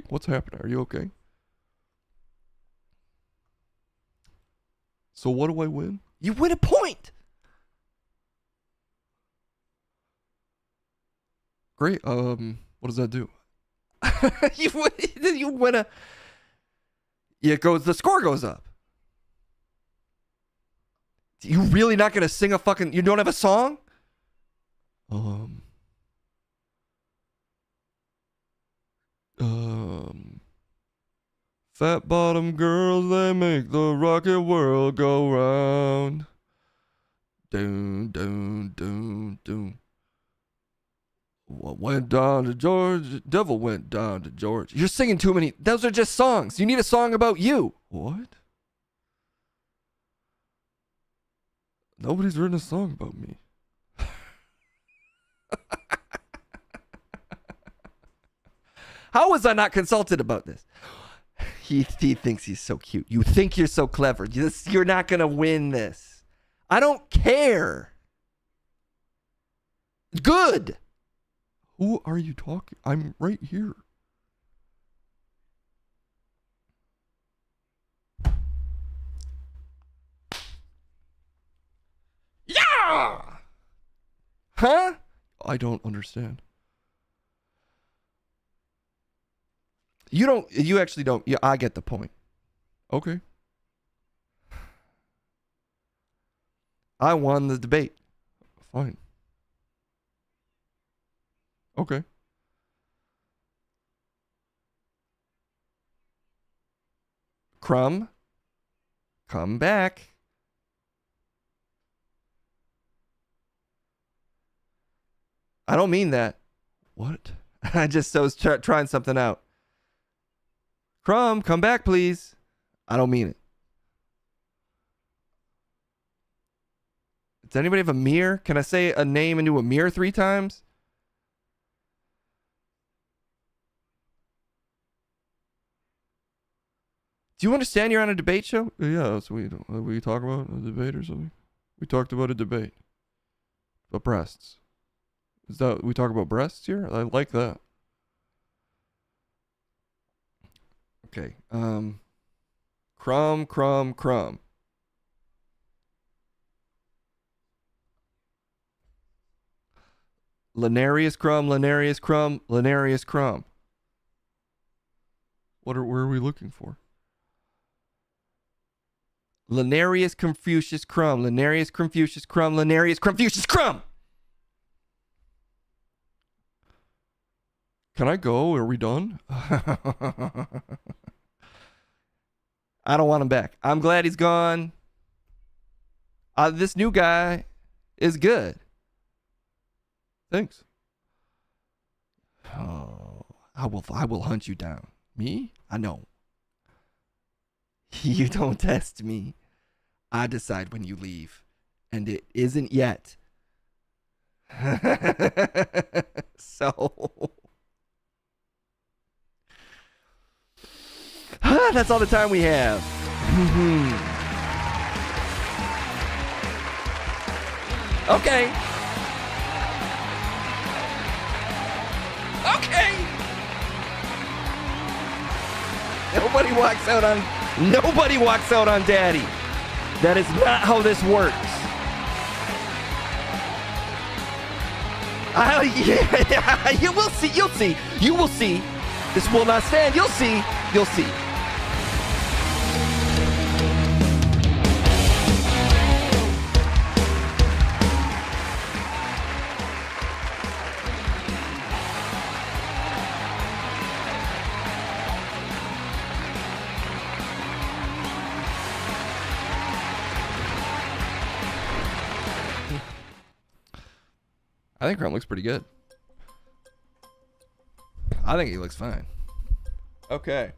What's happening? Are you okay? So what do I win? You win a point. Great. What does that do? you win a... the score goes up. You really not gonna sing a fucking... You don't have a song? Fat bottom girls, they make the rocket world go round. Doom, doom, doom, doom. What went down to George? Devil went down to George. You're singing too many. Those are just songs. You need a song about you. What? Nobody's written a song about me. How was I not consulted about this? He thinks he's so cute. You think you're so clever. You're not going to win this. I don't care. Good. Who are you talking? I'm right here. Huh? I don't understand. You actually don't. Yeah, I get the point. Okay. I won the debate. Fine. Okay. Crumb, come back. I don't mean that. What? I was trying something out. Crumb, come back, please. I don't mean it. Does anybody have a mirror? Can I say a name into a mirror 3 times? Do you understand you're on a debate show? Yeah, so we talk about a debate or something. We talked about a debate. About breasts. Is that we talk about breasts here? I like that. Okay. Crumb. Lenarius Crumb. Where are we looking for? Lenarius Confucius Crumb. Can I go? Are we done? I don't want him back. I'm glad he's gone. This new guy is good. Thanks. Oh, I will hunt you down. Me? I know. You don't test me. I decide when you leave. And it isn't yet. So. That's all the time we have. Okay. Nobody walks out on Daddy. That is not how this works. Yeah, you will see. You will see. This will not stand. You'll see. I think Crumb looks pretty good. I think he looks fine. Okay.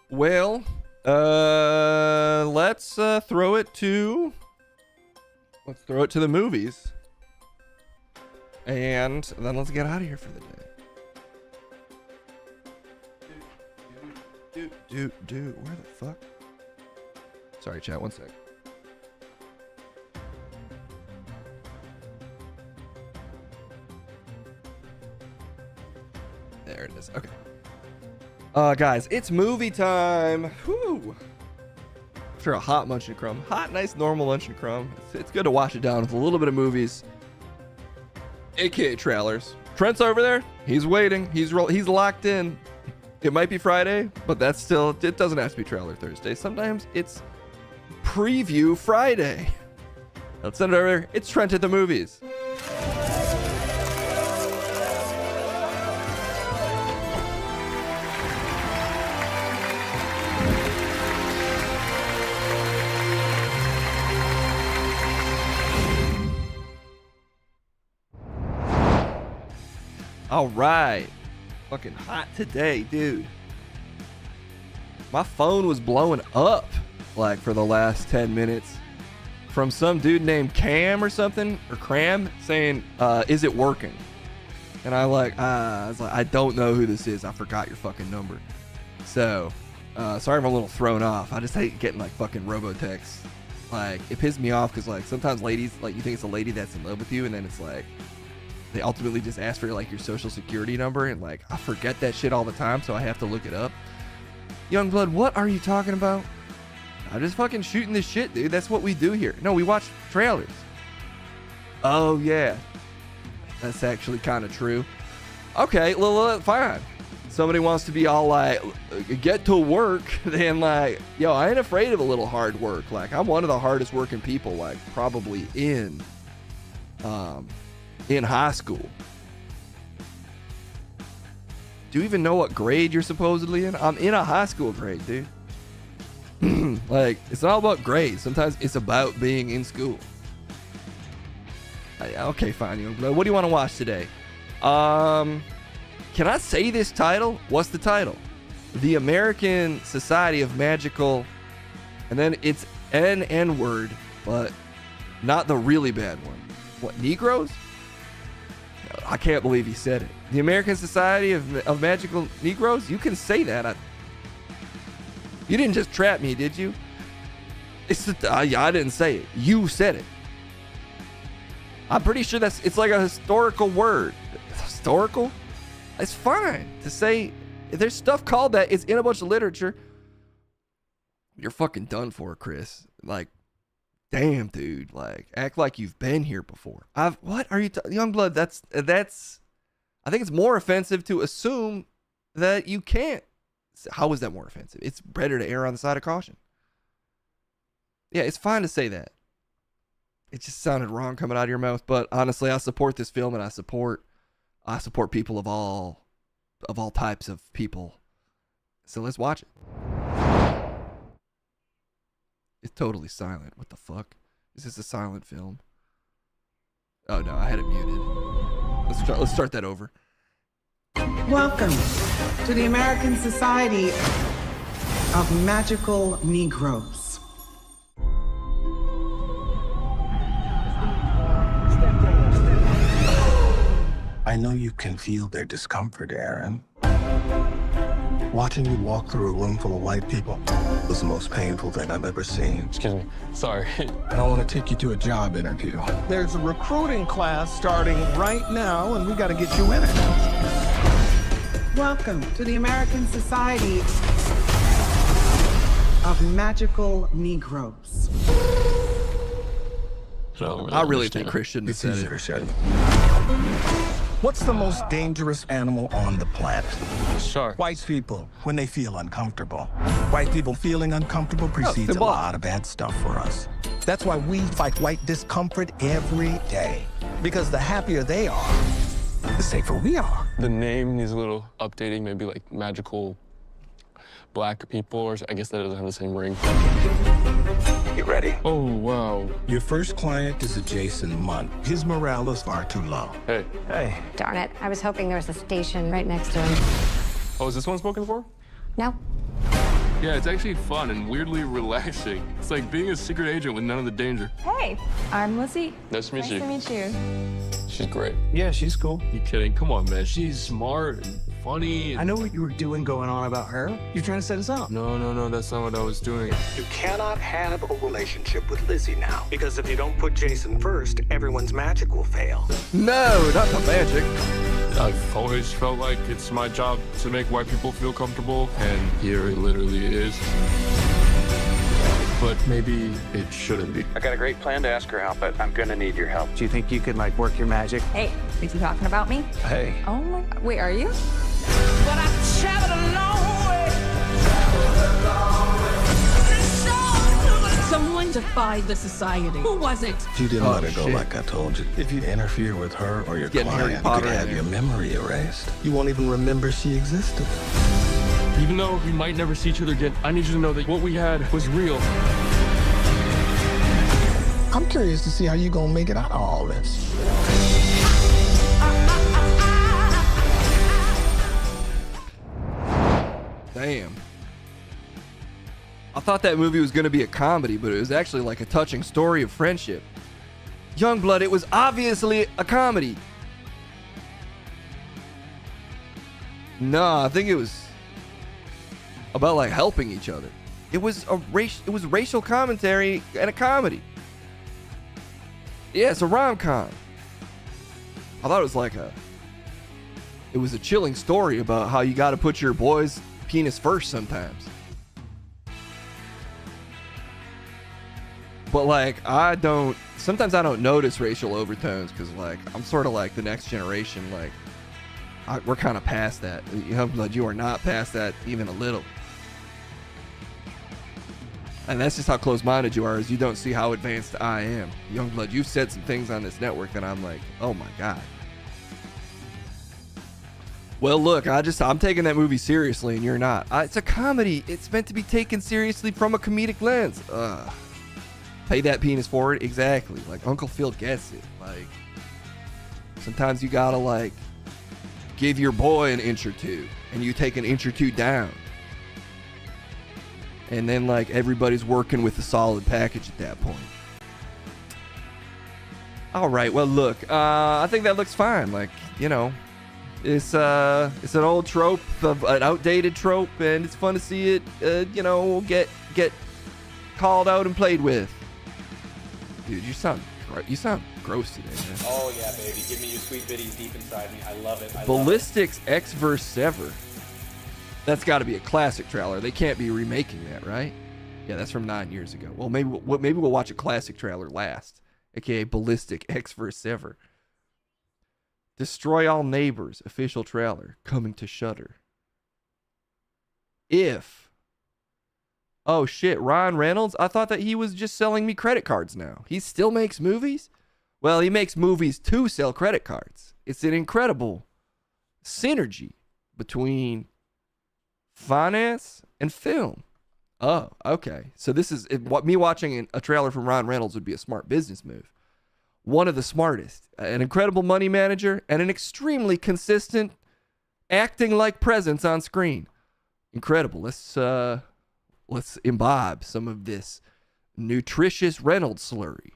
Well, let's throw it to the movies. And then let's get out of here for the day. Dude, where the fuck? Sorry, chat, one sec. There it is. Okay. Guys, it's movie time. Whew. After a hot Munch and Crumb. Hot, nice, normal Munch and Crumb. It's good to wash it down with a little bit of movies. AKA trailers. Trent's over there. He's waiting. He's locked in. It might be Friday, but that's still, it doesn't have to be Trailer Thursday. Sometimes it's Preview Friday. Let's send it over there. It's Trent at the movies. All right. Fucking hot today, dude. My phone was blowing up like for the last 10 minutes from some dude named Cam or something, or Cram, saying, is it working? And I was like, I don't know who this is. I forgot your fucking number. So, sorry if I'm a little thrown off. I just hate getting like fucking robo-texts. Like, it pisses me off because like sometimes ladies, like you think it's a lady that's in love with you, and then it's like, they ultimately just ask for like your social security number, and like I forget that shit all the time, so I have to look it up. Youngblood, what are you talking about? I'm just fucking shooting this shit, dude. That's what we do here. No, we watch trailers. Oh, yeah. That's actually kind of true. Okay, well, fine. Somebody wants to be all like, get to work, then like, yo, I ain't afraid of a little hard work. Like, I'm one of the hardest working people, like, probably in high school. Do you even know what grade you're supposedly in? I'm in a high school grade, dude. Like, it's not about grades. Sometimes it's about being in school. Okay, fine. What do you want to watch today? Can I say this title? What's the title? The American Society of Magical, and then it's an N-word, but not the really bad one. What, Negroes? I can't believe he said it. The American Society of Magical Negroes? You can say that. You didn't just trap me, did you? I didn't say it. You said it. I'm pretty sure it's like a historical word. Historical? It's fine to say. There's stuff called that. It's in a bunch of literature. You're fucking done for, Chris. Like, damn, dude. Like, act like you've been here before. What are you, Youngblood? That's. I think it's more offensive to assume that you can't. How is that more offensive? It's better to err on the side of caution. Yeah, it's fine to say that. It just sounded wrong coming out of your mouth. But honestly, I support this film, and I support people of all types of people. So let's watch it. It's totally silent. What the fuck? Is this a silent film? Oh no, I had it muted. Let's start that over. Welcome to the American Society of Magical Negroes. I know you can feel their discomfort, Aaron. Watching you walk through a room full of white people was the most painful thing I've ever seen. Excuse me. Sorry. I want to take you to a job interview. There's a recruiting class starting right now, and we got to get you in it. Welcome to the American Society of Magical Negroes. I really think Chris shouldn't have said it. Said. What's the most dangerous animal on the planet? Shark. White people, when they feel uncomfortable. White people feeling uncomfortable precedes a lot of bad stuff for us. That's why we fight white discomfort every day. Because the happier they are, the safer we are. The name needs a little updating, maybe like magical black people, or I guess that doesn't have the same ring. You ready? Oh, wow. Your first client is a Jason Munn. His morale is far too low. Hey. Hey. Darn it. I was hoping there was a station right next to him. Oh, is this one spoken for? No. Yeah, it's actually fun and weirdly relaxing. It's like being a secret agent with none of the danger. Hey, I'm Lizzie. Nice to meet you. Nice to meet you. She's great. Yeah, she's cool. You kidding? Come on, man. She's smart and funny. I know what you were doing going on about her. You're trying to set us up. No, that's not what I was doing. You cannot have a relationship with Lizzie now. Because if you don't put Jason first, everyone's magic will fail. No, not the magic. I've always felt like it's my job to make white people feel comfortable, and here it literally is. But maybe it shouldn't be. I got a great plan to ask her out, but I'm gonna need your help. Do you think you could, like, work your magic? Hey, is he talking about me? Hey. Oh my, wait, are you? But I've traveled a long way. Someone defied the society. Who was it? You didn't let her go like I told you. If you interfere with her or your client, you could have your memory erased. You won't even remember she existed. Even though we might never see each other again, I need you to know that what we had was real. I'm curious to see how you gonna make it out of all this. Damn. I thought that movie was going to be a comedy, but it was actually like a touching story of friendship. Youngblood, it was obviously a comedy. No, I think it was about like helping each other. It was racial commentary and a comedy. Yeah, it's a rom-com. I thought it was a chilling story about how you got to put your boy's penis first sometimes. But like, sometimes I don't notice racial overtones because like I'm sort of like the next generation. Like we're kind of past that. Youngblood, you are not past that even a little. And that's just how close-minded you are, is you don't see how advanced I am. Youngblood, you've said some things on this network that I'm like, oh my God. Well, look, I'm taking that movie seriously, and you're not. It's a comedy. It's meant to be taken seriously from a comedic lens. Pay that penis forward. Exactly. Like, Uncle Phil gets it. Like, sometimes you gotta, like, give your boy an inch or two, and you take an inch or two down. And then, like, everybody's working with a solid package at that point. All right, well, look, I think that looks fine. Like, you know, it's an old trope, an outdated trope, and it's fun to see it, you know, get called out and played with. Dude, you sound gross today, man. Oh yeah, baby, give me your sweet bitties deep inside me. I love it. Ballistics X vs. Sever. That's got to be a classic trailer. They can't be remaking that, right? Yeah, that's from 9 years ago. Well, maybe we'll watch a classic trailer last, aka Ballistic X vs. Sever. Destroy All Neighbors official trailer coming to Shudder. Oh shit, Ryan Reynolds? I thought that he was just selling me credit cards now. He still makes movies? Well, he makes movies to sell credit cards. It's an incredible synergy between finance and film. Oh, okay. So this is me watching a trailer from Ryan Reynolds would be a smart business move. One of the smartest, an incredible money manager, and an extremely consistent acting like presence on screen. Incredible. Let's imbibe some of this nutritious Reynolds slurry.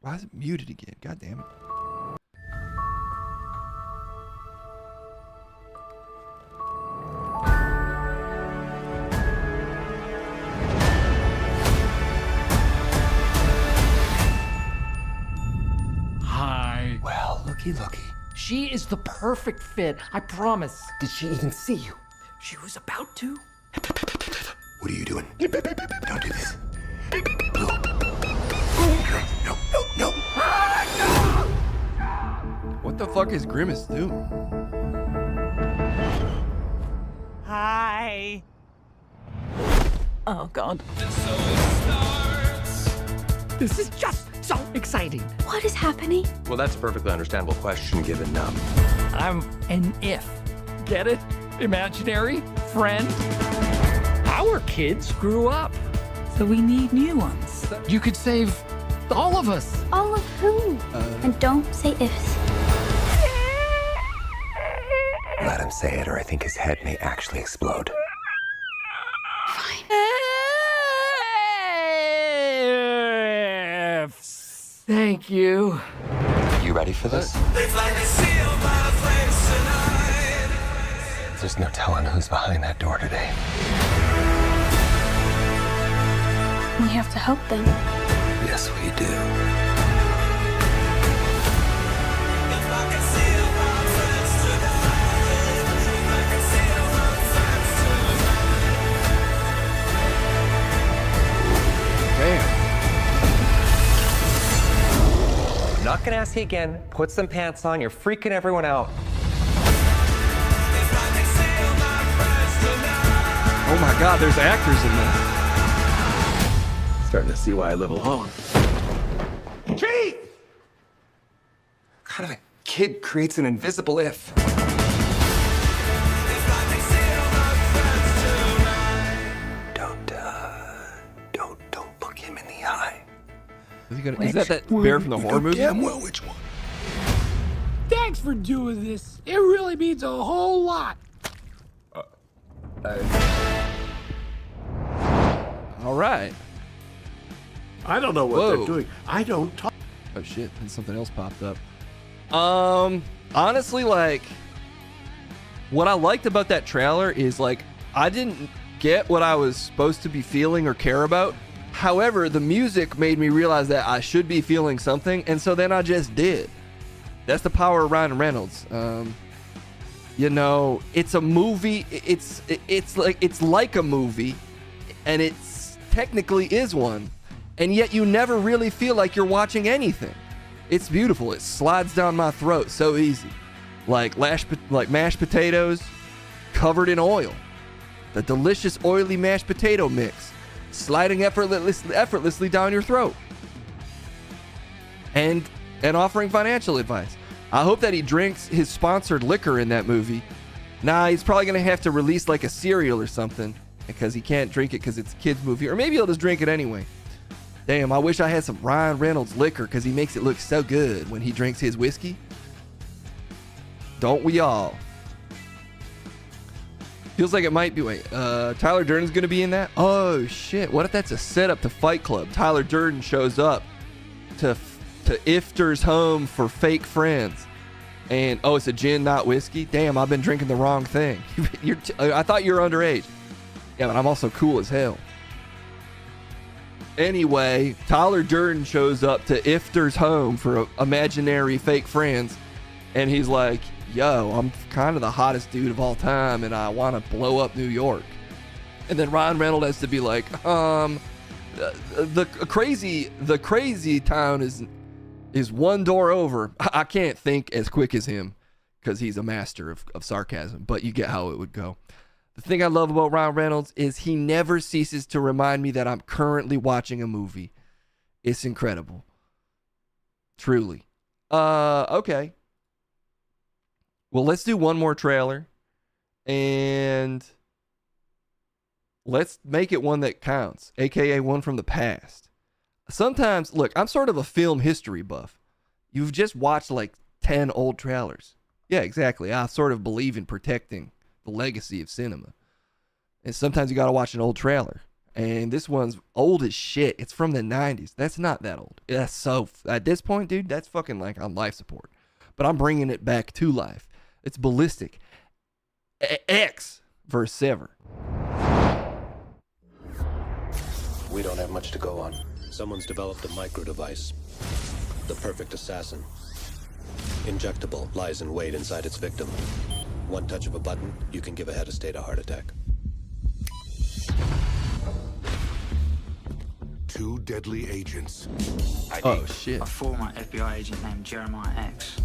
Why is it muted again? God damn it. Hi. Well, looky. She is the perfect fit, I promise. Did she even see you? She was about to. What are you doing? Don't do this. No. What the fuck is Grimace doing? Hi. Oh, God. This is just so exciting. What is happening? Well, that's a perfectly understandable question given, I'm an if. Get it? Imaginary friend. Our kids grew up, so we need new ones. You could save all of us. All of who? And don't say ifs. Let him say it, or I think his head may actually explode. Thank you. You ready for this? There's no telling who's behind that door today. We have to help them. Yes, we do. I'm not gonna ask you again. Put some pants on. You're freaking everyone out. Oh my God, there's actors in this. Starting to see why I live alone. Chief! What kind of a kid creates an invisible if? Don't look him in the eye. Is that bear from the horror movie? Damn well which one. Thanks for doing this. It really means a whole lot. All right. I don't know what they're doing. I don't talk. Oh shit, and something else popped up. Honestly, like, what I liked about that trailer is, like, I didn't get what I was supposed to be feeling or care about. However, the music made me realize that I should be feeling something, and so then I just did. That's the power of Ryan Reynolds. You know, it's a movie. It's like a movie, and it's technically is one, and yet you never really feel like you're watching anything. It's beautiful. It slides down my throat so easy. Like mashed potatoes covered in oil. The delicious oily mashed potato mix sliding effortlessly down your throat. And offering financial advice. I hope that he drinks his sponsored liquor in that movie. Nah, he's probably going to have to release like a cereal or something because he can't drink it because it's a kid's movie. Or maybe he'll just drink it anyway. Damn, I wish I had some Ryan Reynolds liquor because he makes it look so good when he drinks his whiskey. Don't we all? Feels like it might be. Wait, Tyler Durden's going to be in that? Oh, shit. What if that's a setup to Fight Club? Tyler Durden shows up to Iftar's home for fake friends. And, oh, it's a gin, not whiskey? Damn, I've been drinking the wrong thing. I thought you were underage. Yeah, but I'm also cool as hell. Anyway, Tyler Durden shows up to Iftar's home for imaginary fake friends. And he's like, yo, I'm kind of the hottest dude of all time, and I want to blow up New York. And then Ryan Reynolds has to be like, the crazy town is one door over. I can't think as quick as him because he's a master of sarcasm, but you get how it would go. The thing I love about Ryan Reynolds is he never ceases to remind me that I'm currently watching a movie. It's incredible. Truly. Okay. Well, let's do one more trailer, and let's make it one that counts, aka one from the past. Sometimes, look, I'm sort of a film history buff. You've just watched like 10 old trailers. Yeah, exactly. I sort of believe in protecting the legacy of cinema. And sometimes you got to watch an old trailer. And this one's old as shit. It's from the 90s. That's not that old. That's so, at this point, dude, that's fucking like on life support. But I'm bringing it back to life. It's Ballistic. X versus Sever. We don't have much to go on. Someone's developed a micro device. The perfect assassin. Injectable, lies in wait inside its victim. One touch of a button, you can give a head of state a heart attack. Two deadly agents. Oh, shit. A former FBI agent named Jeremiah X.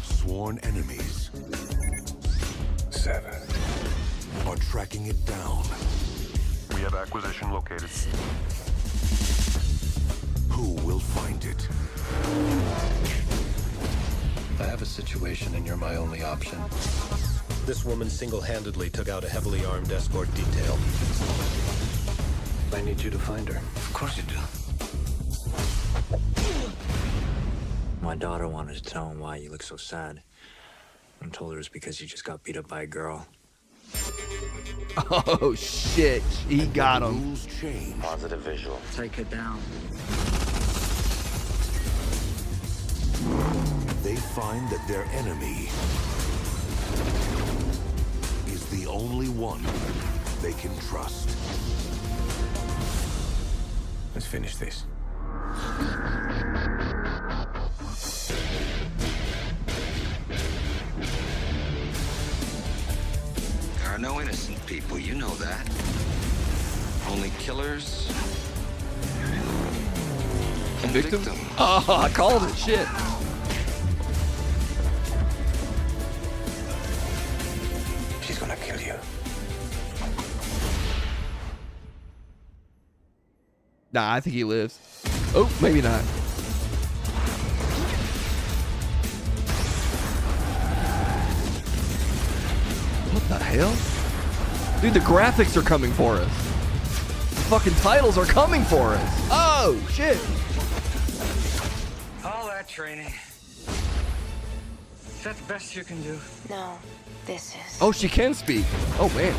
Sworn enemies. Seven. Are tracking it down. We have acquisition located. Who will find it? I have a situation and you're my only option. This woman single-handedly took out a heavily armed escort detail. I need you to find her. Of course you do. My daughter wanted to tell him why you look so sad. I told her it's because you just got beat up by a girl. Oh, shit. He got him. Positive visual. Take her down. They find that their enemy is the only one they can trust. Let's finish this. There are no innocent people, you know that. Only killers and victims. Oh, I called it. Shit. She's gonna kill you. Nah, I think he lives. Oh, maybe not. What the hell? Dude, the graphics are coming for us. The fucking titles are coming for us. Oh, shit. All that training. Is that the best you can do? No, this is. Oh, she can speak. Oh, man.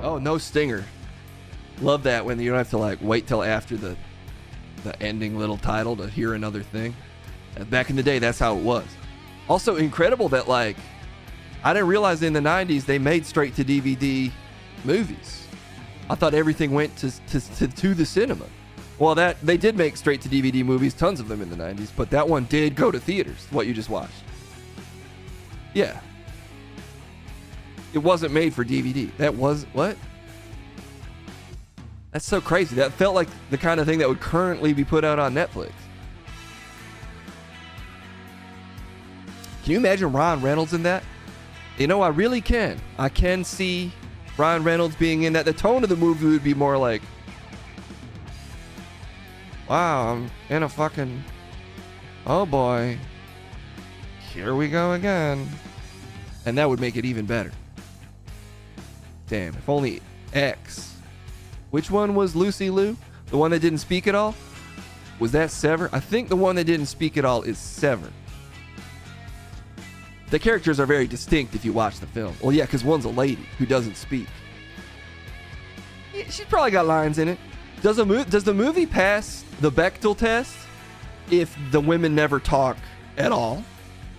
Oh, no stinger. Love that when you don't have to like wait till after the ending little title to hear another thing. Back in the day, that's how it was. Also incredible that like I didn't realize in the 90s they made straight to DVD movies. I thought everything went to the cinema. Well, that they did make straight to DVD movies, tons of them in the 90s, but that one did go to theaters, what you just watched. Yeah. It wasn't made for DVD. That was what? That's so crazy. That felt like the kind of thing that would currently be put out on Netflix. Can you imagine Ryan Reynolds in that? You know, I really can. I can see Ryan Reynolds being in that. The tone of the movie would be more like, wow, I'm in a fucking, oh boy, here we go again. And that would make it even better. Damn, if only X. Which one was Lucy Liu? The one that didn't speak at all? Was that Sever? I think the one that didn't speak at all is Sever. The characters are very distinct if you watch the film. Well, yeah, because one's a lady who doesn't speak. Yeah, she's probably got lines in it. Does the movie pass the Bechdel test if the women never talk at all?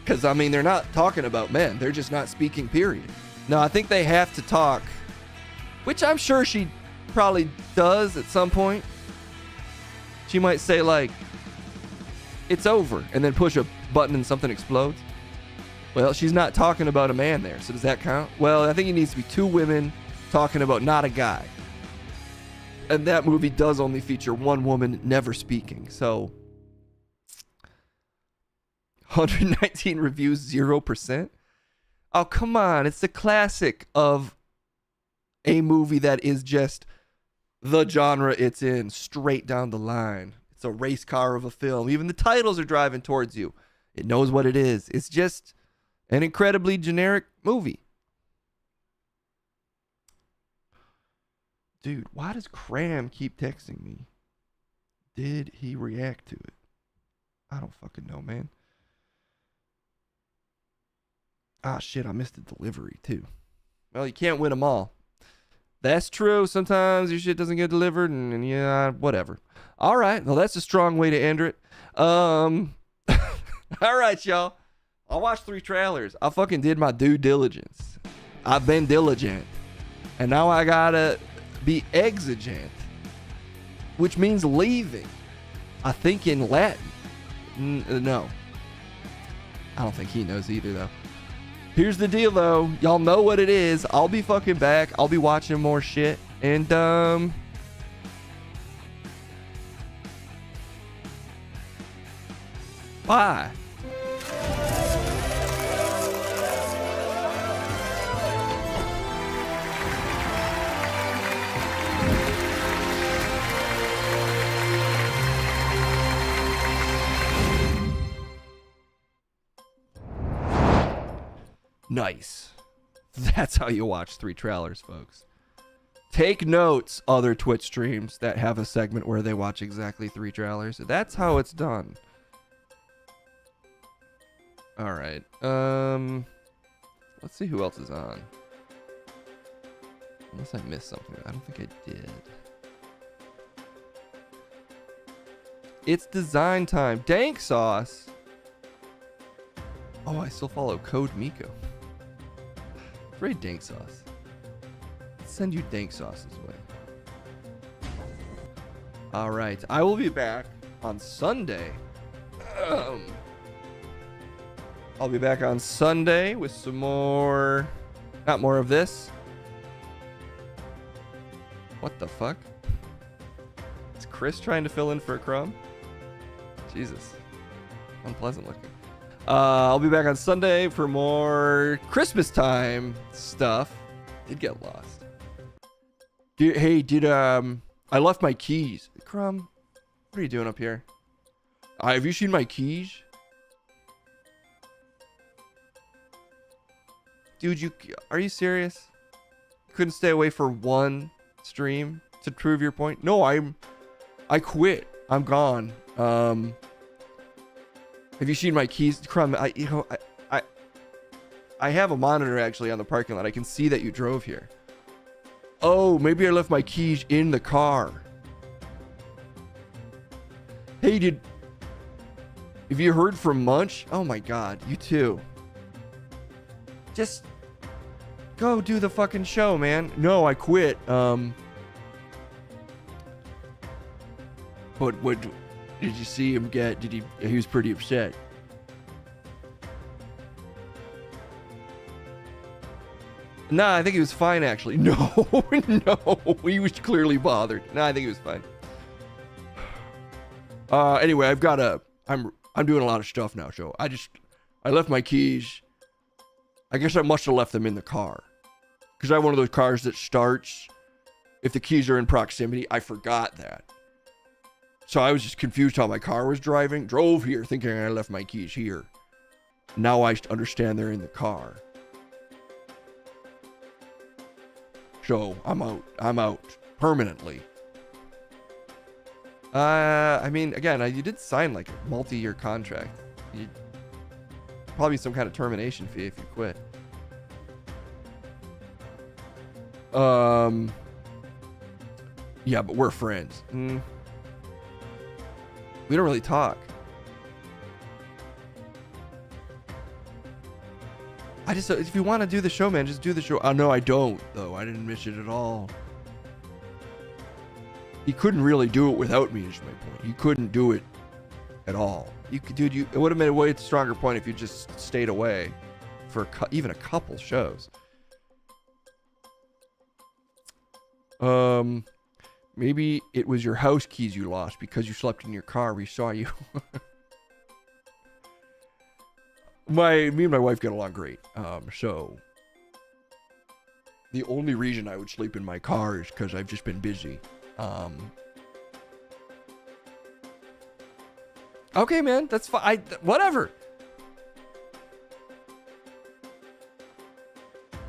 Because, I mean, they're not talking about men. They're just not speaking, period. No, I think they have to talk, which I'm sure she probably does at some point. She might say, like, it's over, and then push a button and something explodes. Well, she's not talking about a man there, so does that count? Well, I think it needs to be two women talking about not a guy. And that movie does only feature one woman never speaking, so 119 reviews, 0%. Oh, come on. It's the classic of a movie that is just the genre it's in, straight down the line. It's a race car of a film. Even the titles are driving towards you. It knows what it is. It's just an incredibly generic movie. Dude, why does Cram keep texting me? Did he react to it? I don't fucking know, man. Ah, shit, I missed the delivery, too. Well, you can't win them all. That's true. Sometimes your shit doesn't get delivered, and yeah, whatever. All right. Well, that's a strong way to end it. All right, y'all. I watched 3 trailers. I fucking did my due diligence. I've been diligent. And now I gotta be exigent, which means leaving. I think in Latin. No. I don't think he knows either, though. Here's the deal, though. Y'all know what it is. I'll be fucking back. I'll be watching more shit. And, bye. Nice. That's how you watch 3 trailers, folks. Take notes, other Twitch streams that have a segment where they watch exactly 3 trailers. That's how it's done. All right. Let's see who else is on. Unless I missed something. I don't think I did. It's design time. Dank Sauce. Oh, I still follow Code Miko. Great Dank Sauce. Let's send you Dank Sauce's way. All right. I will be back on Sunday. I'll be back on Sunday with some more... Not more of this. What the fuck? Is Chris trying to fill in for a Crumb? Jesus. Unpleasant looking. I'll be back on Sunday for more Christmas time stuff. Did get lost. I left my keys. Crumb, what are you doing up here? Have you seen my keys? Dude, are you serious? You couldn't stay away for one stream to prove your point? No, I quit. I'm gone. Have you seen my keys? Crumb, I have a monitor actually on the parking lot. I can see that you drove here. Oh, maybe I left my keys in the car. Hey, have you heard from Munch? Oh my God, you too. Just go do the fucking show, man. No, I quit. But what did you see him get? He was pretty upset. Nah, I think he was fine actually. No, no, he was clearly bothered. Nah, I think he was fine. Anyway, I'm doing a lot of stuff now, so I left my keys. I guess I must have left them in the car. Because I have one of those cars that starts if the keys are in proximity. I forgot that. So I was just confused how my car was driving. Drove here thinking I left my keys here. Now I understand they're in the car. So I'm out permanently. I mean, again, you did sign like a multi-year contract. Probably some kind of termination fee if you quit. Yeah, but we're friends. We don't really talk. If you want to do the show, man, just do the show. Oh, no, I don't, though. I didn't miss it at all. He couldn't really do it without me, is my point. He couldn't do it at all. It would have made a way stronger point if you just stayed away for even a couple shows. Maybe it was your house keys you lost because you slept in your car. We saw you. Me and my wife get along great. So the only reason I would sleep in my car is because I've just been busy. Okay, man, that's fine. Whatever.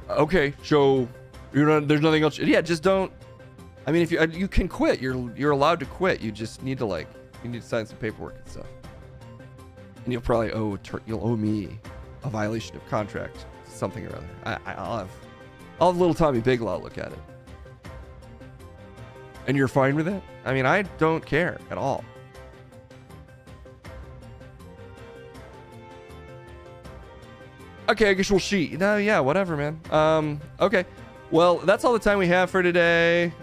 Okay, so there's nothing else. Yeah, just don't. I mean, if you can quit, you're allowed to quit. You just need to you need to sign some paperwork and stuff. And you'll probably owe me a violation of contract, something or other. I'll have little Tommy Bigelow look at it. And you're fine with it? I mean, I don't care at all. Okay, I guess we'll see. No, yeah, whatever, man. Okay. Well, that's all the time we have for today.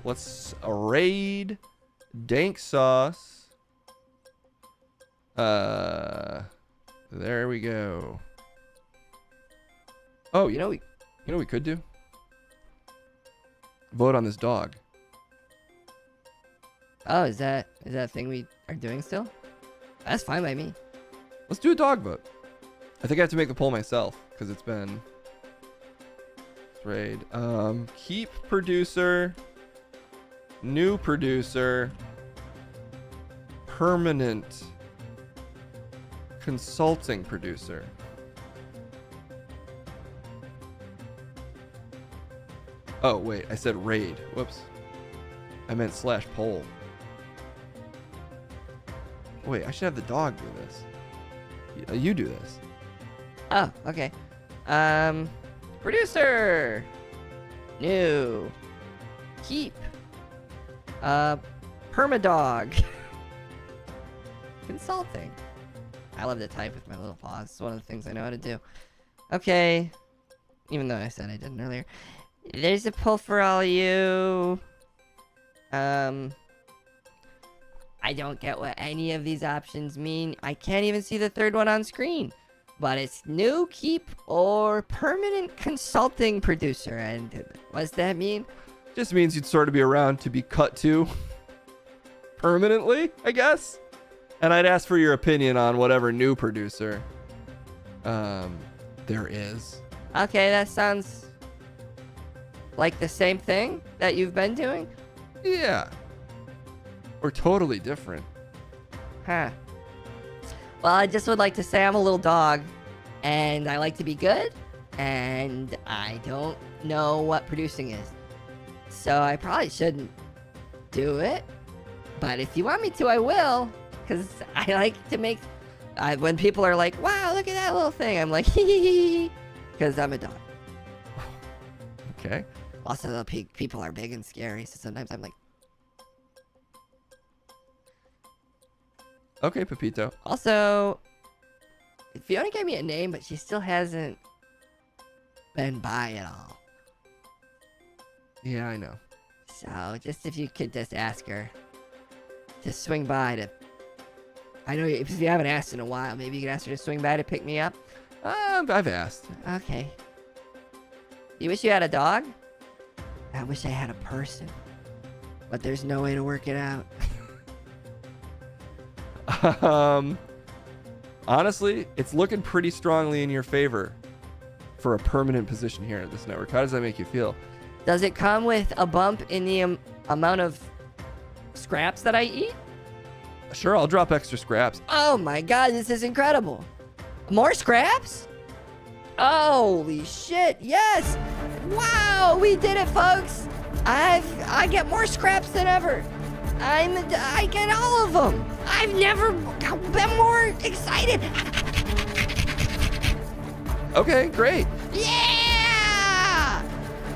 Let's raid Dank Sauce. There we go. Oh, you know what we could do? Vote on this dog. Oh, is that a thing we are doing still? That's fine by me. Let's do a dog vote. I think I have to make the poll myself because it's been raid. Keep producer, new producer, permanent consulting producer. Oh wait, I said raid. Whoops. I meant /poll. Wait, I should have the dog do this. You do this. Oh, okay. Producer. New. Keep. Permadog. Consulting. I love to type with my little paws. It's one of the things I know how to do. Okay. Even though I said I didn't earlier. There's a poll for all you. I don't get what any of these options mean. I can't even see the third one on screen. But it's new, keep, or permanent consulting producer. And what does that mean? Just means you'd sort of be around to be cut to permanently, I guess. And I'd ask for your opinion on whatever new producer there is. Okay, that sounds like the same thing that you've been doing? Yeah. Or totally different. Huh. Well, I just would like to say I'm a little dog, and I like to be good, and I don't know what producing is. So I probably shouldn't do it, but if you want me to, I will, because I like to make... when people are like, wow, look at that little thing, I'm like, hee hee hee, because I'm a dog. Okay. Also, the people are big and scary, so sometimes I'm like... Okay, Pepito. Also, Fiona gave me a name, but she still hasn't been by at all. Yeah, I know. So, just if you could just ask her to swing by to... I know if you haven't asked in a while, maybe you could ask her to swing by to pick me up. I've asked. Okay. You wish you had a dog? I wish I had a person. But there's no way to work it out. Honestly, it's looking pretty strongly in your favor for a permanent position here at this network. How does that make you feel? Does it come with a bump in the amount of scraps that I eat? Sure, I'll drop extra scraps. Oh my god, this is incredible. More scraps? Holy shit, yes! Wow, we did it, folks! I get more scraps than ever. I get all of them. I've never been more excited. Okay, great. Yeah!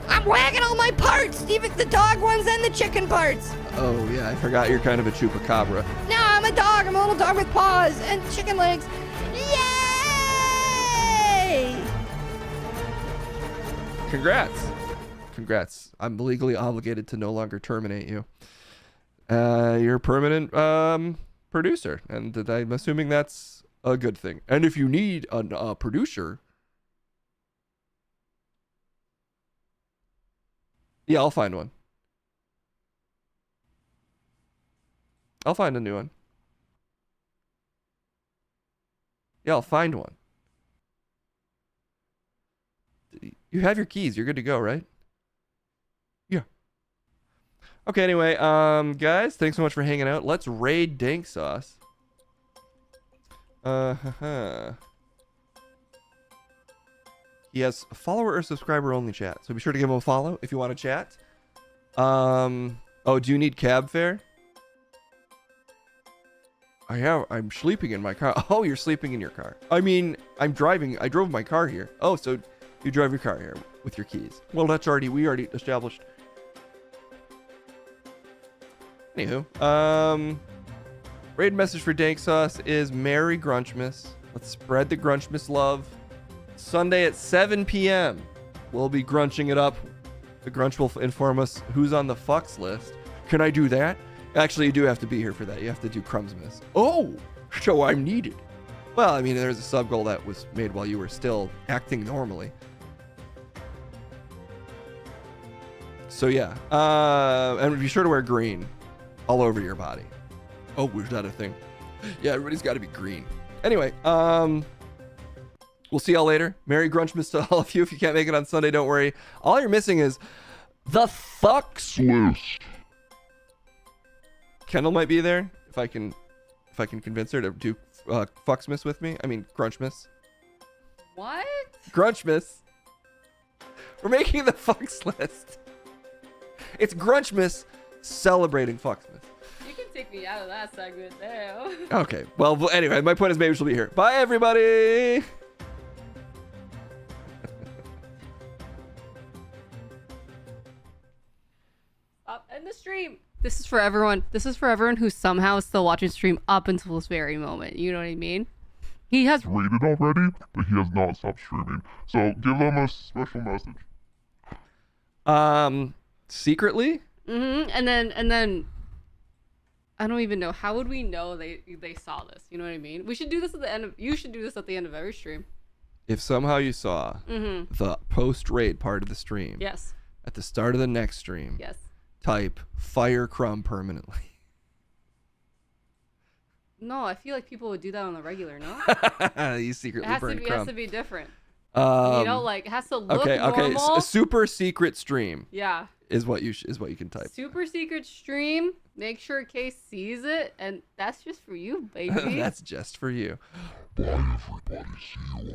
I'm wagging all my parts, even the dog ones and the chicken parts. Oh yeah, I forgot you're kind of a chupacabra. No, I'm a dog. I'm a little dog with paws and chicken legs. Yay! Congrats. I'm legally obligated to no longer terminate you. You're a permanent producer, and I'm assuming that's a good thing. And if you need a producer, yeah, I'll find one. I'll find a new one. Yeah, I'll find one. You have your keys. You're good to go, right? Yeah. Okay, anyway, guys, thanks so much for hanging out. Let's raid Dank Sauce. He has a follower or subscriber only chat, so be sure to give him a follow if you want to chat. Oh, do you need cab fare? I'm sleeping in my car. Oh, you're sleeping in your car. I mean, I drove my car here. Oh, so you drive your car here with your keys. Well, we already established. Anywho, raid message for Dank Sauce is Merry Grunchmas. Let's spread the Grunchmas love. Sunday at 7 p.m. We'll be grunching it up. The Grunch will inform us who's on the fucks list. Can I do that? Actually, you do have to be here for that. You have to do Crumbsmas. Oh, so I'm needed. Well, I mean, there's a sub goal that was made while you were still acting normally. So yeah, and be sure to wear green all over your body. Oh, is that a thing? Yeah, everybody's got to be green. Anyway, we'll see y'all later. Merry Grunchmas to all of you. If you can't make it on Sunday, don't worry. All you're missing is the fucks list. Kendall might be there if I can convince her to do Fucksmas with me. I mean Grunchmas. What? Grunchmas. We're making the fucks list. It's Grunchmas celebrating Fucksmas. You can take me out of that segment now. Okay. Well, anyway, my point is maybe she'll be here. Bye, everybody. End the stream. This is for everyone. This is for everyone who's somehow still watching stream up until this very moment. You know what I mean? He has rated already, but he has not stopped streaming. So give them a special message. Secretly? Mm-hmm. And then I don't even know. How would we know they saw this? You know what I mean? We should do this at the end of. You should do this at the end of every stream. If somehow you saw the post-raid part of the stream. Yes. At the start of the next stream. Yes. Type fire crumb permanently. No, I feel like people would do that on the regular, no? You secretly burn It crumb. has to be different. You know, like it has to look normal. Okay. A super secret stream. Yeah. Is what you can type. Super secret stream. Make sure Case sees it, and that's just for you, baby. That's just for you. Bye, everybody. See you